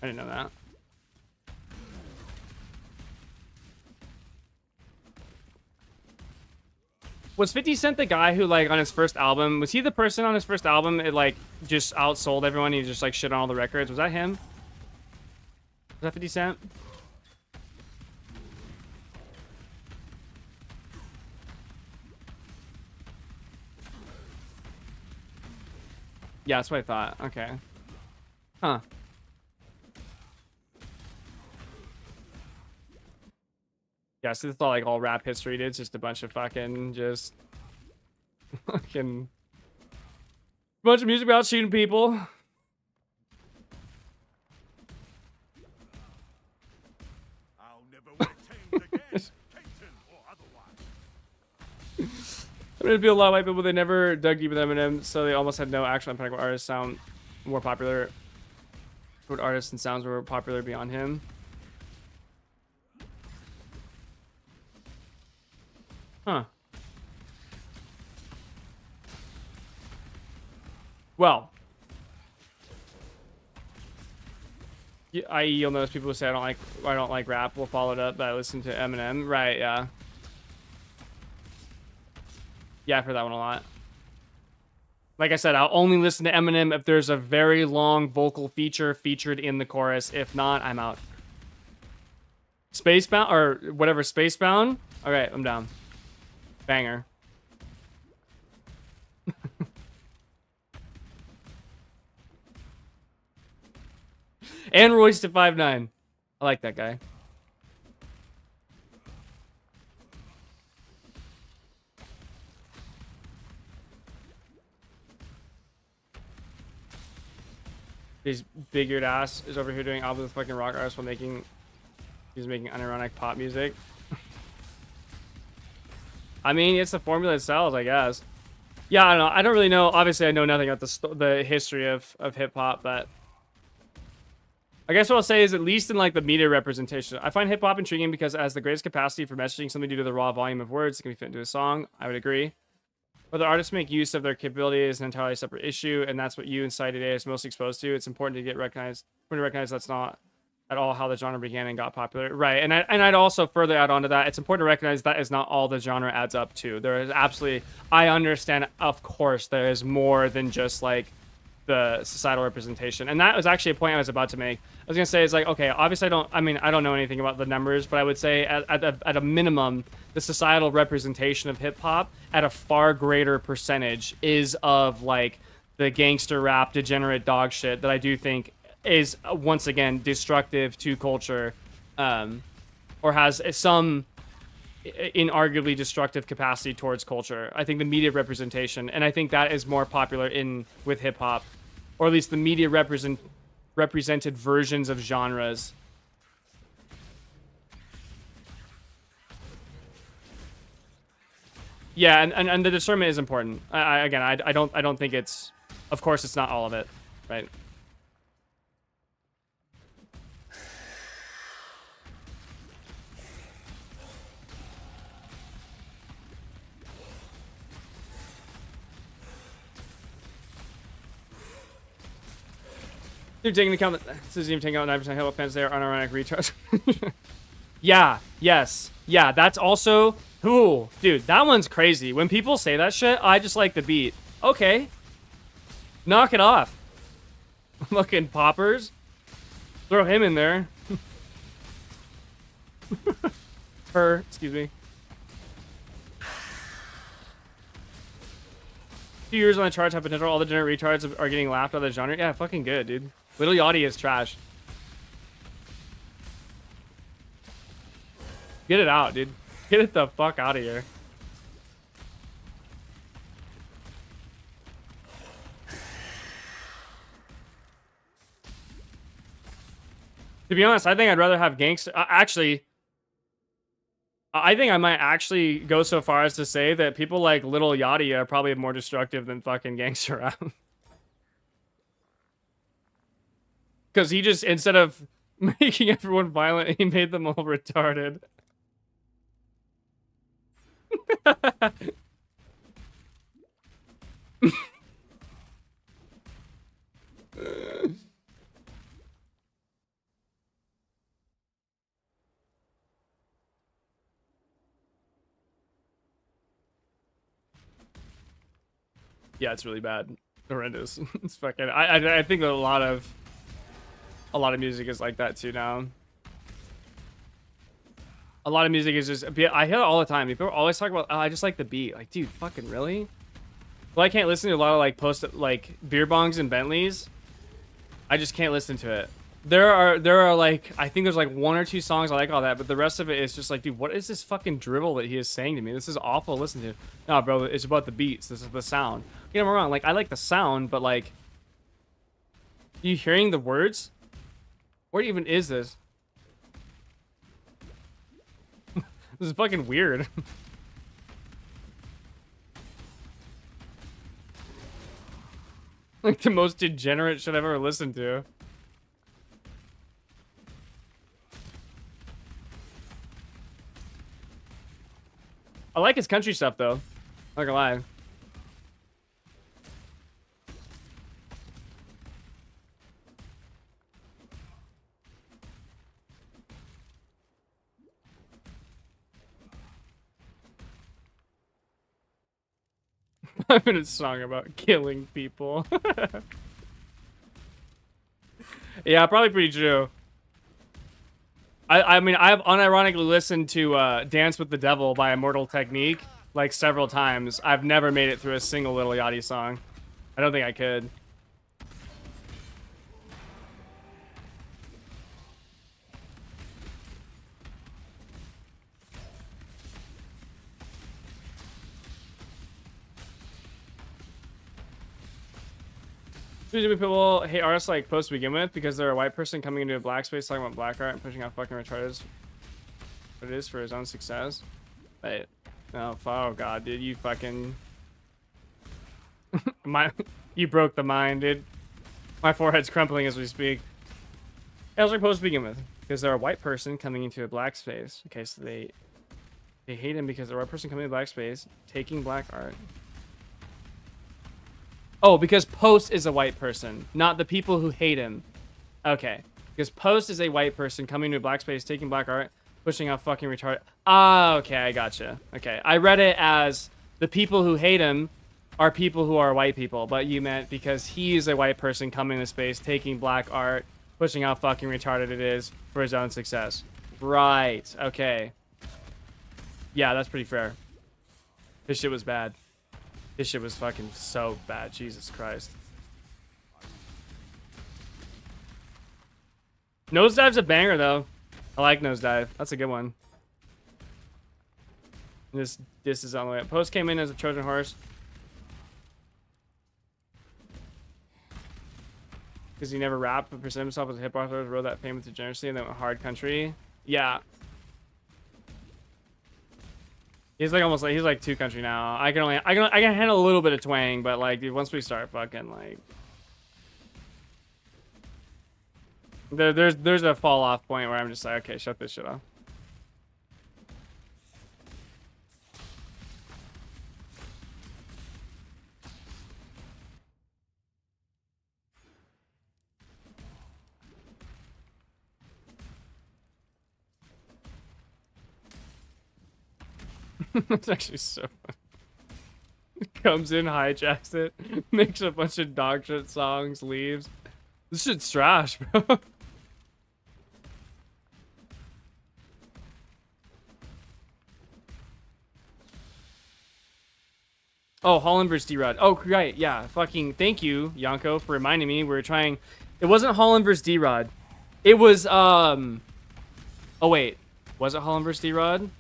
I didn't know that. Was 50 Cent the guy who, like, on his first album, was he the person on his first album it, like, just outsold everyone? He just, like, shit on all the records. Was that him? Was that 50 Cent? Yeah, that's what I thought. Okay. Huh. Yeah, so it's not like all rap history, dude. It's just a bunch of fucking just fucking bunch of music about shooting people. I'll never wear chains again, Caton or otherwise. I mean, it'd be a lot of white people. They never dug deep with Eminem, so they almost had no actual impact. What artists sound more popular? What artists and sounds were popular beyond him? Huh. Well, yeah, i.e., you'll notice people who say I don't like rap will follow it up by listening to Eminem. Right? Yeah. Yeah, I've heard that one a lot. Like I said, I'll only listen to Eminem if there's a very long vocal feature featured in the chorus. If not, I'm out. Spacebound or whatever, Spacebound. All right, I'm down. Banger. And Royce to 5'9". I like that guy. His big-eared ass is over here doing albums with fucking rock artists while he's making unironic pop music. I mean, it's the formula it sells, I guess. Yeah, I don't know. I don't really know. Obviously, I know nothing about the history of hip-hop, but I guess what I'll say is at least in like the media representation, I find hip-hop intriguing because it has the greatest capacity for messaging something due to the raw volume of words that can be fit into a song. I would agree. Whether artists make use of their capability is an entirely separate issue, and that's what you inside today is most exposed to. It's important to recognize that's not at all how the genre began and got popular. Right, and I'd also further add on to that, it's important to recognize that is not all the genre adds up to. There is absolutely, I understand, of course, there is more than just like the societal representation, and that was actually a point I was about to make. I was gonna say, it's like, okay, obviously I don't know anything about the numbers, but I would say at a minimum, the societal representation of hip hop at a far greater percentage is of like the gangster rap degenerate dog shit that I do think is once again destructive to culture, or has some inarguably destructive capacity towards culture. I think the media representation, and I think that is more popular with hip hop, or at least the media represented versions of genres. Yeah, and the discernment is important. I don't think it's, of course it's not all of it, right? Dude, taking into account that this isn't even taking out 9% hip hop fans, they are unironic retards. Yeah, yes. Yeah, that's also, ooh, dude, that one's crazy. When people say that shit, I just like the beat. Okay. Knock it off. Fucking poppers. Throw him in there. Her, excuse me. 2 years on the charts have potential. All the degenerate retards are getting laughed out of the genre. Yeah, fucking good, dude. Little Yachty is trash. Get it out, dude. Get it the fuck out of here. To be honest, I think I'd rather have gangster. Actually, I think I might actually go so far as to say that people like Little Yachty are probably more destructive than fucking gangster rap. Because he just, instead of making everyone violent, he made them all retarded. Yeah, it's really bad. Horrendous. It's fucking. I think that a lot of music is like that too now. A lot of music is just. I hear it all the time. People always talk about, oh, I just like the beat. Like, dude, fucking really? Well, I can't listen to a lot of like beer bongs and Bentleys. I just can't listen to it. There are like, I think there's like 1 or 2 songs I like all that, but the rest of it is just like, dude, what is this fucking drivel that he is saying to me? This is awful to listen to. No, bro, it's about the beats. This is the sound. Get me wrong. Like, I like the sound, but like, you hearing the words? What even is this? This is fucking weird. Like the most degenerate shit I've ever listened to. I like his country stuff though. Not gonna lie. I'm in a song about killing people. Yeah, probably pretty true. I mean, I've unironically listened to Dance with the Devil by Immortal Technique like several times. I've never made it through a single Little Yachty song. I don't think I could. Usually people hate artists like Post to begin with because they're a white person coming into a black space talking about black art and pushing out fucking retarded what it is for his own success. Wait. No, oh god, dude, you fucking you broke the mind, dude. My forehead's crumpling as we speak. I was like Post to begin with because they're a white person coming into a black space. Okay, so they hate him because they're a white person coming into a black space taking black art Oh, because Post is a white person, not the people who hate him. Okay. Because Post is a white person coming to a black space, taking black art, pushing out fucking retarded. Ah, okay, I gotcha. Okay, I read it as the people who hate him are people who are white people, but you meant because he's a white person coming to space, taking black art, pushing how fucking retarded it is for his own success. Right, okay. Yeah, that's pretty fair. His shit was bad. His shit was fucking so bad. Jesus Christ. Nosedive's a banger, though. I like Nosedive. That's a good one. This is on the way up. Post came in as a Trojan horse. Because he never rapped, but presented himself as a hip hop artist, rode that fame with degeneracy, and then went hard country. Yeah. He's like almost like he's like 2 country now. I can handle a little bit of twang, but like dude, once we start fucking like there's a fall off point where I'm just like, okay, shut this shit off. It's actually so funny. Comes in, hijacks it, makes a bunch of dog shit songs, leaves. This shit's trash, bro. Oh, Holland versus D-Rod. Oh, right, yeah. Fucking thank you, Yanko, for reminding me. We were trying... It wasn't Holland versus D-Rod. It was, Oh, wait. Was it Holland versus D-Rod?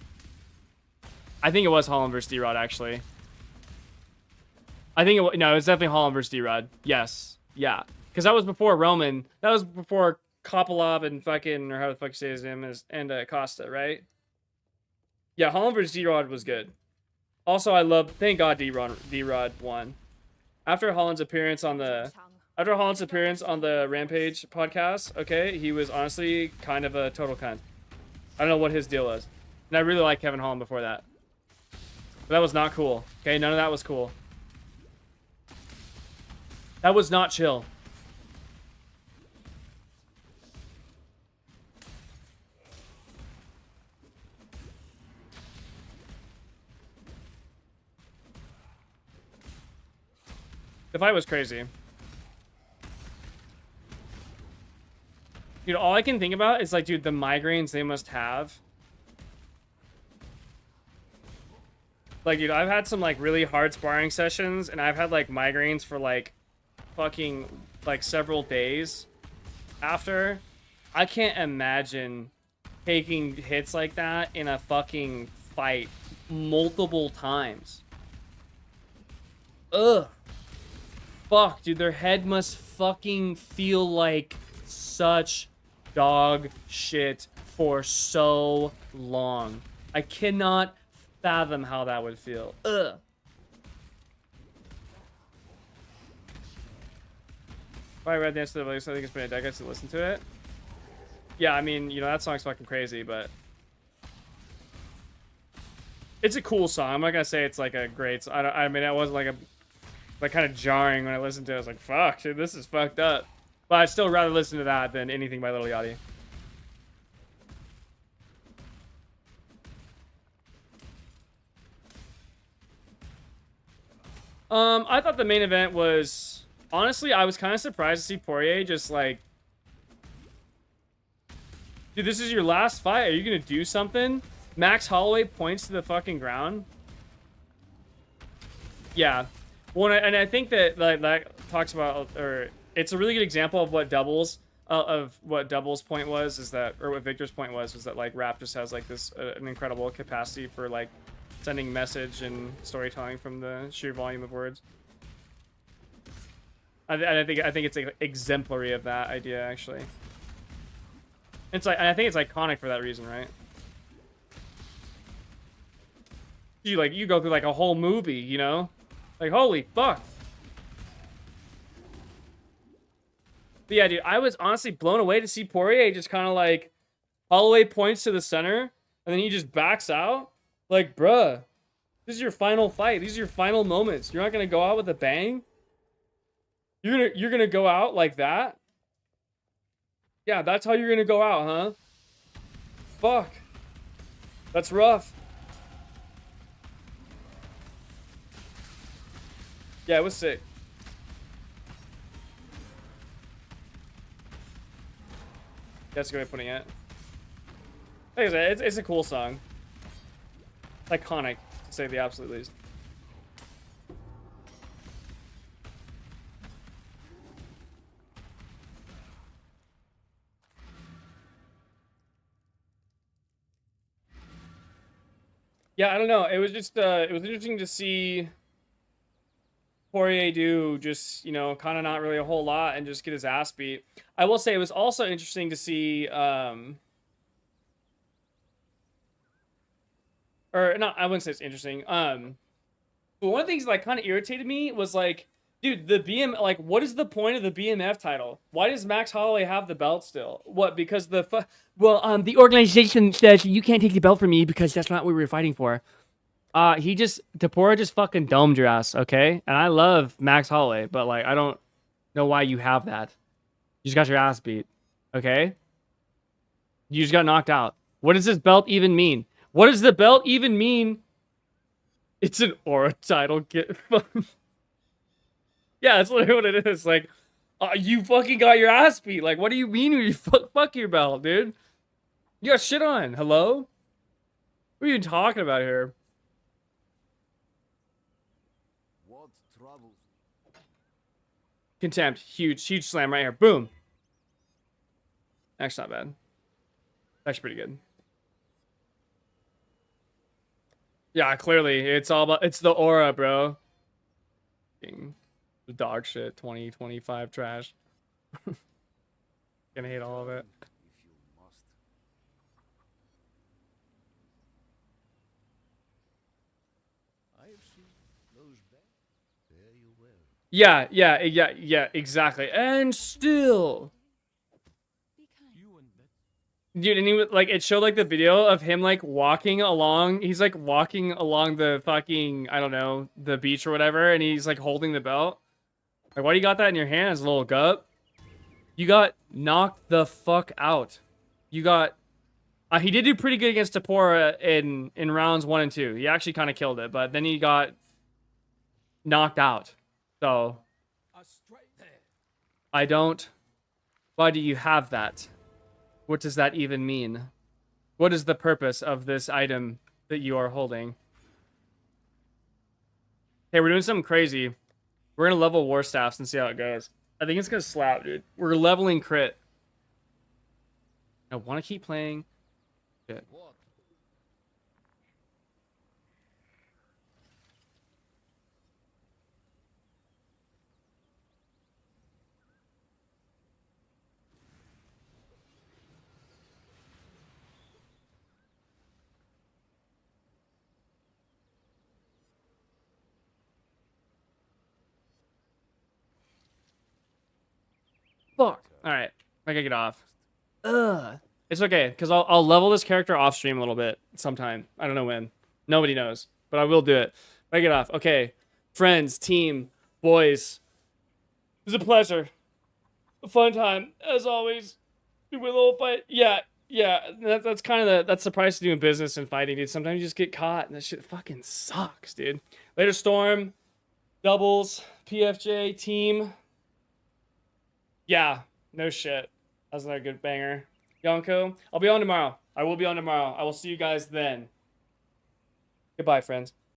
I think it was Holland versus D-Rod, actually. I think it was... No, it was definitely Holland versus D-Rod. Yes. Yeah. Because that was before Roman. That was before Kopolov and fucking... Or how the fuck you say his name is. And Costa, right? Yeah, Holland versus D-Rod was good. Also, I love... Thank God D-Rod won. After Holland's appearance on the... After Holland's appearance on the Rampage podcast, okay, he was honestly kind of a total cunt. I don't know what his deal was. And I really liked Kevin Holland before that. But that was not cool. Okay, none of that was cool. That was not chill. The fight was crazy. Dude, all I can think about is like, dude, the migraines they must have. Like, dude, I've had some like really hard sparring sessions and I've had like migraines for like fucking like several days after. I can't imagine taking hits like that in a fucking fight multiple times. Ugh. Fuck, dude, their head must fucking feel like such dog shit for so long. I cannot fathom how that would feel. Ugh. If I read the answer to the voice, I think it's been a decade to listen to it. Yeah, I mean, you know, that song's fucking crazy, but it's a cool song. I'm not gonna say it's like a great song. I mean, it wasn't like kind of jarring when I listened to it. I was like, fuck, dude, this is fucked up. But I'd still rather listen to that than anything by Lil Yachty. I thought the main event was... Honestly, I was kind of surprised to see Poirier just like... Dude, this is your last fight. Are you gonna do something? Max Holloway points to the fucking ground. Yeah. Well, and I think that like that talks about, or it's a really good example of what Double's point was, is that, or what Victor's point was that like rap just has like this an incredible capacity for like sending message and storytelling from the sheer volume of words. I think it's like exemplary of that idea actually. It's like, and I think it's iconic for that reason, right? You go through like a whole movie, you know? Like, holy fuck. But yeah, dude, I was honestly blown away to see Poirier just kind of like... Holloway points to the center, and then he just backs out. Like, bruh, this is your final fight. These are your final moments. You're not going to go out with a bang? You're gonna go out like that? Yeah, that's how you're gonna go out, huh? Fuck. That's rough. Yeah, it was sick. That's a good way of putting it. Like I said, it's a cool song. It's iconic, to say the absolute least. Yeah, I don't know. It was just it was interesting to see Poirier do just, you know, kind of not really a whole lot and just get his ass beat. I will say it was also interesting to see or not, I wouldn't say it's interesting. But one of the things that like kind of irritated me was like, dude, the BM, like, what is the point of the BMF title? Why does Max Holloway have the belt still? What? Because the the organization says you can't take the belt from me because that's not what we were fighting for. Tapora just fucking domed your ass, okay? And I love Max Holloway, but like, I don't know why you have that. You just got your ass beat, okay? You just got knocked out. What does this belt even mean? What does the belt even mean? It's an aura title. Get yeah, that's literally what it is. Like, you fucking got your ass beat. Like, what do you mean you fuck your belt, dude? You got shit on. Hello? What are you talking about here? What troubles? Contempt. Huge slam right here. Boom. Actually, not bad. Actually, pretty good. Yeah, clearly. It's all about... It's the aura, bro. The dog shit. 2025 trash. Gonna hate all of it. If you must. I have seen those back. There you were. Yeah, exactly. And still... Be kind. You and that. Dude, and he like it showed like the video of him like walking along. He's like walking along the fucking I don't know the beach or whatever, and he's like holding the belt. Like, why do you got that in your hands, little gup? You got knocked the fuck out. You got. He did do pretty good against Tapora in rounds 1 and 2. He actually kind of killed it, but then he got knocked out. So Straight there. I don't. Why do you have that? What does that even mean? What is the purpose of this item that you are holding? Hey, we're doing something crazy. We're gonna level war staffs and see how it goes. I think it's gonna slap, dude. We're leveling crit. I want to keep playing. Shit. What? Fuck. All right, I gotta get off. Ugh. It's okay, because I'll level this character off stream a little bit sometime. I don't know when. Nobody knows, but I will do it. I get off. Okay, friends, team, boys. It was a pleasure. A fun time as always. We win a little fight. Yeah. That's kind of that's the price of doing business and fighting, dude. Sometimes you just get caught, and that shit fucking sucks, dude. Later, Storm, doubles, PFJ, team. Yeah, no shit. That was another good banger. Yonko, I'll be on tomorrow. I will be on tomorrow. I will see you guys then. Goodbye, friends.